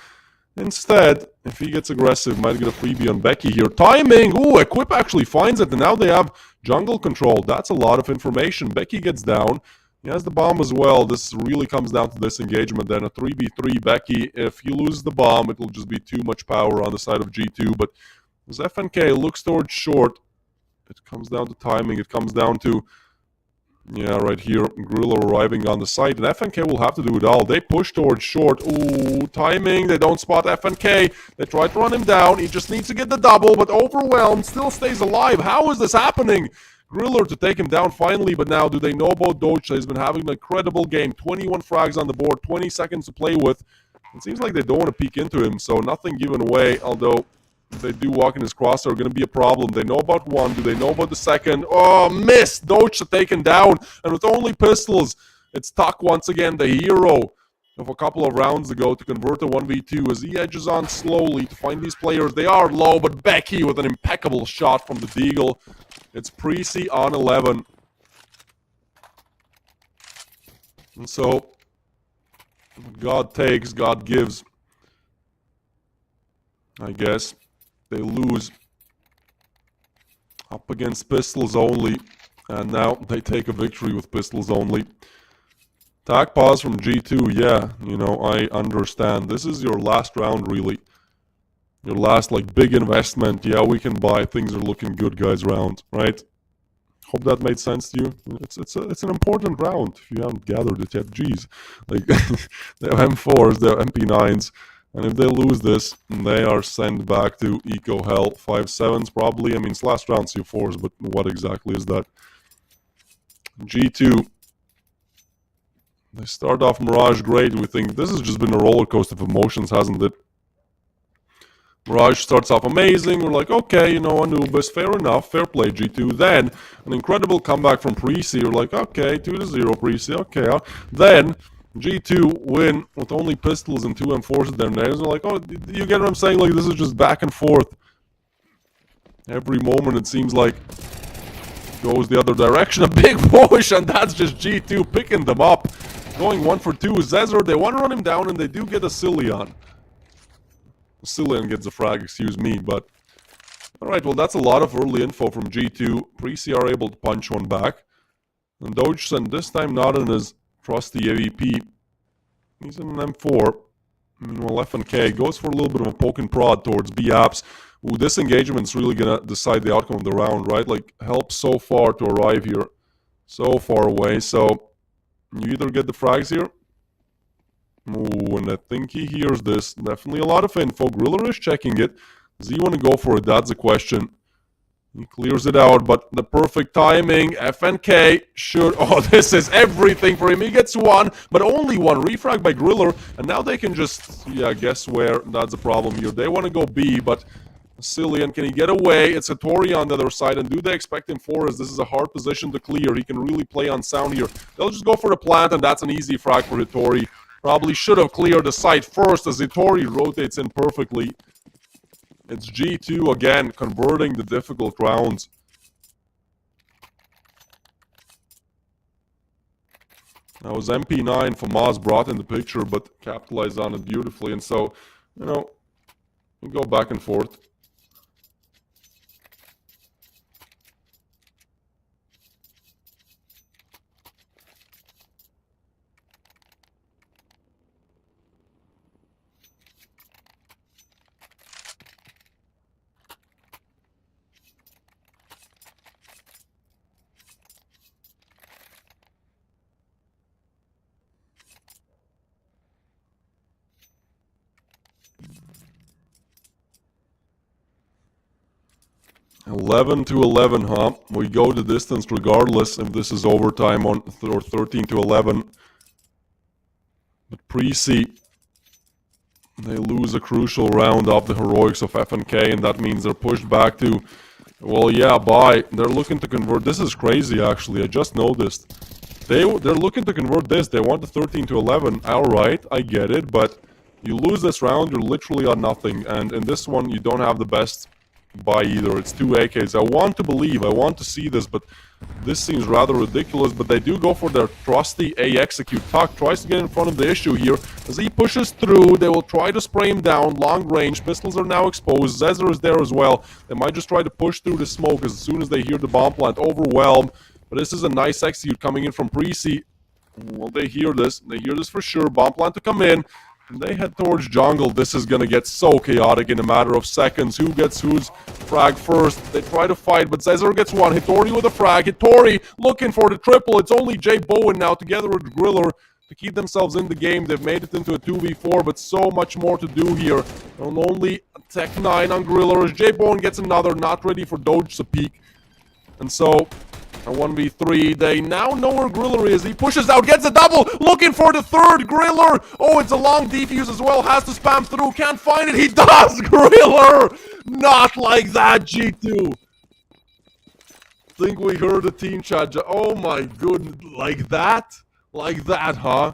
Instead, if he gets aggressive, might get a freebie on Becky here. Timing! Ooh, Equip actually finds it, and now they have jungle control. That's a lot of information. Becky gets down. He has the bomb as well. This really comes down to this engagement then. A 3v3 Becky. If he loses the bomb, it will just be too much power on the side of G2, but as FNK looks towards short, it comes down to timing. It comes down to Yeah, right here, Griller arriving on the site, and FNK will have to do it all. They push towards short. Ooh, timing, they don't spot FNK. They try to run him down. He just needs to get the double, but overwhelmed, still stays alive. How is this happening? Griller to take him down finally, but now do they know about Doge? He's been having an incredible game. 21 frags on the board, 20 seconds to play with. It seems like they don't want to peek into him, so nothing given away, although if they do walk in his crosshair, going to be a problem. They know about one. Do they know about the second? Oh, missed! Doge taken down. And with only pistols, it's Tuck once again, the hero of a couple of rounds ago to convert a 1v2 as he edges on slowly to find these players. They are low, but Becky with an impeccable shot from the Deagle. It's Precy on 11. And so, God takes, God gives. I guess. They lose up against pistols only, and now they take a victory with pistols only. Tac pause from G2, yeah, you know, I understand. This is your last round, really. Your last, like, big investment. Yeah, we can buy. Things are looking good, guys, round, right? Hope that made sense to you. It's an important round, if you haven't gathered it yet. Jeez. Like, they have M4s, they have MP9s. And if they lose this, they are sent back to Eco Hell. 5-7s probably. I mean, it's last round C4s, but what exactly is that? G2. They start off Mirage great. We think this has just been a roller coaster of emotions, hasn't it? Mirage starts off amazing. We're like, okay, you know, Anubis, fair enough. Fair play, G2. Then, an incredible comeback from Precy. We're like, okay, 2-0 Precy. Okay. Then, G2 win with only pistols and 2 M4s in their names. They're like, oh, you get what I'm saying? Like, this is just back and forth. Every moment it seems like goes the other direction. A big push, and that's just G2 picking them up. Going 1 for 2. Zezer, they want to run him down, and they do get a Cillian. Cillian gets a frag, excuse me, but... Alright, well, that's a lot of early info from G2. Precy are able to punch one back. And Dogeson, this time not in his trusty AVP. He's in an M4. Meanwhile, FNK goes for a little bit of a poke and prod towards B-Apps. Ooh, this engagement's really gonna decide the outcome of the round, right? Like, helps so far to arrive here. So far away, so... You either get the frags here. Ooh, and I think he hears this. Definitely a lot of info. Griller is checking it. Does he want to go for it? That's the question. He clears it out, but the perfect timing. FNK should... Oh, this is everything for him. He gets one, but only one. Refrag by Griller, and now they can just... Yeah, guess where? That's the problem here. They want to go B, but... Cillian, can he get away? It's Hattori on the other side, and do they expect him for as this is a hard position to clear? He can really play on sound here. They'll just go for the plant, and that's an easy frag for Hattori. Probably should have cleared the site first as Hattori rotates in perfectly. It's G2 again, converting the difficult rounds. That was MP9 for Maz brought in the picture, but capitalized on it beautifully. And so, you know, we go back and forth. $11 to 11, huh? We go the distance regardless if this is overtime on or 13 to 11. But Precy, they lose a crucial round of the heroics of FNK, and that means they're pushed back to, well, yeah, bye. They're looking to convert. This is crazy, actually. I just noticed. They're looking to convert this. They want the 13 to 11. All right, I get it, but you lose this round, you're literally on nothing. And in this one, you don't have the best buy either. It's 2 AKs. I want to believe, I want to see this, but this seems rather ridiculous. But they do go for their trusty A execute. Tuck tries to get in front of the issue here. As he pushes through, they will try to spray him down. Long range. Pistols are now exposed. Zezer is there as well. They might just try to push through the smoke as soon as they hear the bomb plant. Overwhelmed. But this is a nice execute coming in from Precy. Well, they hear this. They hear this for sure. Bomb plant to come in. They head towards jungle. This is gonna get so chaotic in a matter of seconds. Who gets whose frag first? They try to fight, but Cesar gets one. Hitori with a frag. Hitori looking for the triple. It's only Jay Bowen now together with Griller to keep themselves in the game. They've made it into a 2v4, but so much more to do here. And only Tech 9 on Griller as Jay Bowen gets another. Not ready for Doge to peek. And so a 1v3, they now know where Griller is. He pushes out, gets a double, looking for the third. Griller, oh, it's a long defuse as well, has to spam through, can't find it. He does, Griller! Not like that, G2. Think we heard the team chat. Oh my goodness, like that? Like that, huh?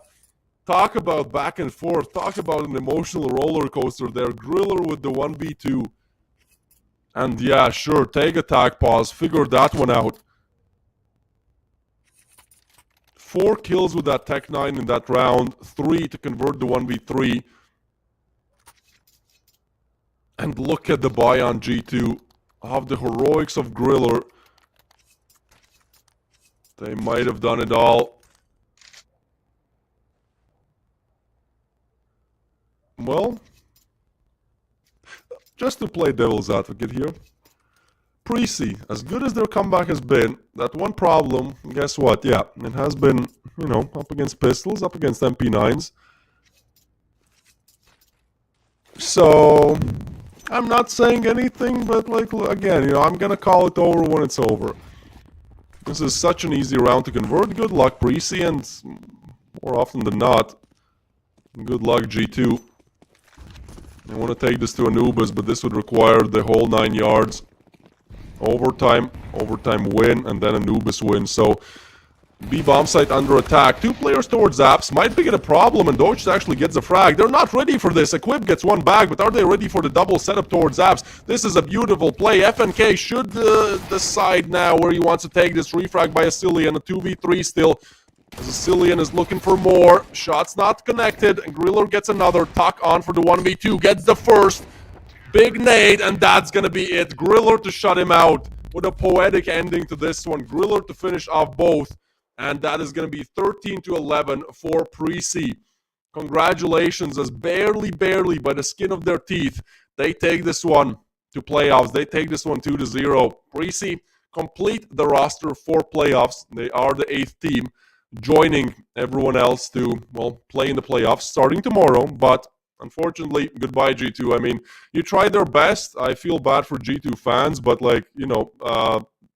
Talk about back and forth. Talk about an emotional roller coaster there. Griller with the 1v2. And yeah, sure, take attack pause. Figure that one out. 4 kills with that Tech 9 in that round. 3 to convert the 1v3. And look at the buy on G2 of the heroics of Griller. They might have done it all. Well, just to play devil's advocate here. Precy, as good as their comeback has been, that one problem, guess what? Yeah, it has been, you know, up against pistols, up against MP9s. So, I'm not saying anything, but like, again, you know, I'm gonna call it over when it's over. This is such an easy round to convert. Good luck, Precy, and more often than not, good luck, G2. I want to take this to Anubis, but this would require the whole 9 yards. Overtime win, and then Anubis win. So, B bomb site under attack. 2 players towards Zaps. Might be a problem, and Doge actually gets a frag. They're not ready for this. Equip gets one back, but are they ready for the double setup towards Zaps? This is a beautiful play. FNK should decide now where he wants to take this. Refrag by Asilian, a 2v3 still. As Asilian is looking for more. Shots not connected, and Griller gets another. Tuck on for the 1v2. Gets the first. Big nade, and that's gonna be it. Griller to shut him out with a poetic ending to this one. Griller to finish off both, and that is gonna be 13-11 for Precy. Congratulations, as barely by the skin of their teeth, they take this one to playoffs. They take this one 2-0. Precy complete the roster for playoffs. They are the 8th team, joining everyone else to, well, play in the playoffs starting tomorrow, but unfortunately, goodbye G2. I mean, you tried their best. I feel bad for G2 fans, but like, you know,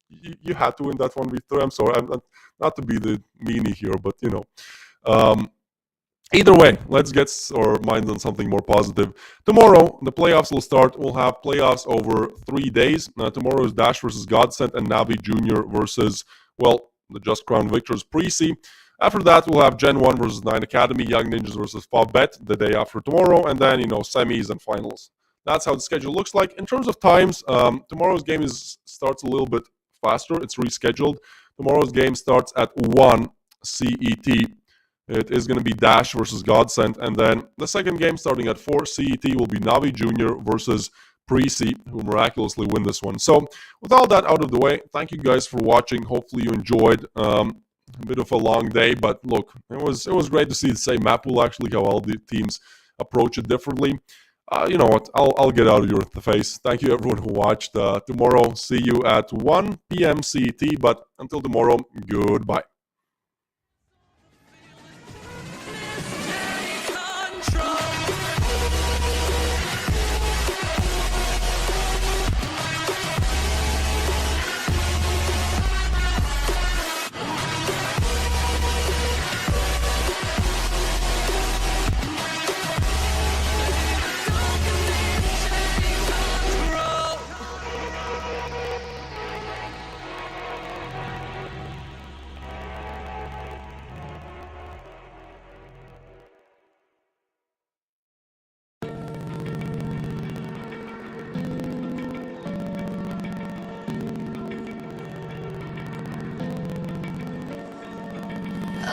you had to win that 1v3. I'm sorry, I'm not to be the meanie here, but you know. Either way, let's get our minds on something more positive. Tomorrow, the playoffs will start. We'll have playoffs over 3 days. Tomorrow is Dash versus Godsent and Navi Jr. versus, well, the Just Crown victors Precy. After that, we'll have Gen 1 versus 9 Academy, Young Ninjas versus Fobet the day after tomorrow, and then, you know, semis and finals. That's how the schedule looks like. In terms of times, tomorrow's game starts a little bit faster. It's rescheduled. Tomorrow's game starts at 1 CET. It is going to be Dash versus Godsent, and then the second game starting at 4 CET will be Navi Jr. versus Precy, who miraculously win this one. So, with all that out of the way, thank you guys for watching. Hopefully you enjoyed. A bit of a long day, but look, it was great to see the same map pool, actually, how all the teams approach it differently. You know what, I'll get out of your face. Thank you everyone who watched. Tomorrow, see you at 1 p.m. CET, but until tomorrow, goodbye.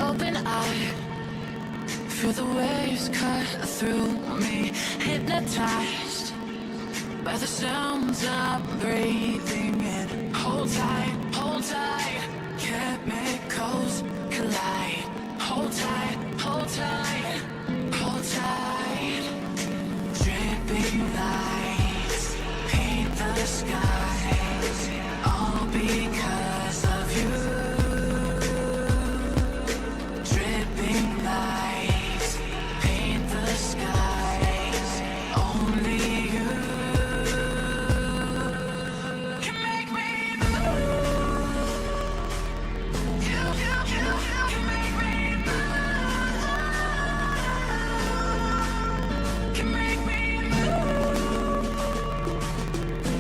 Open eye, feel the waves cut through me. Hypnotized by the sounds I'm breathing in. Hold tight.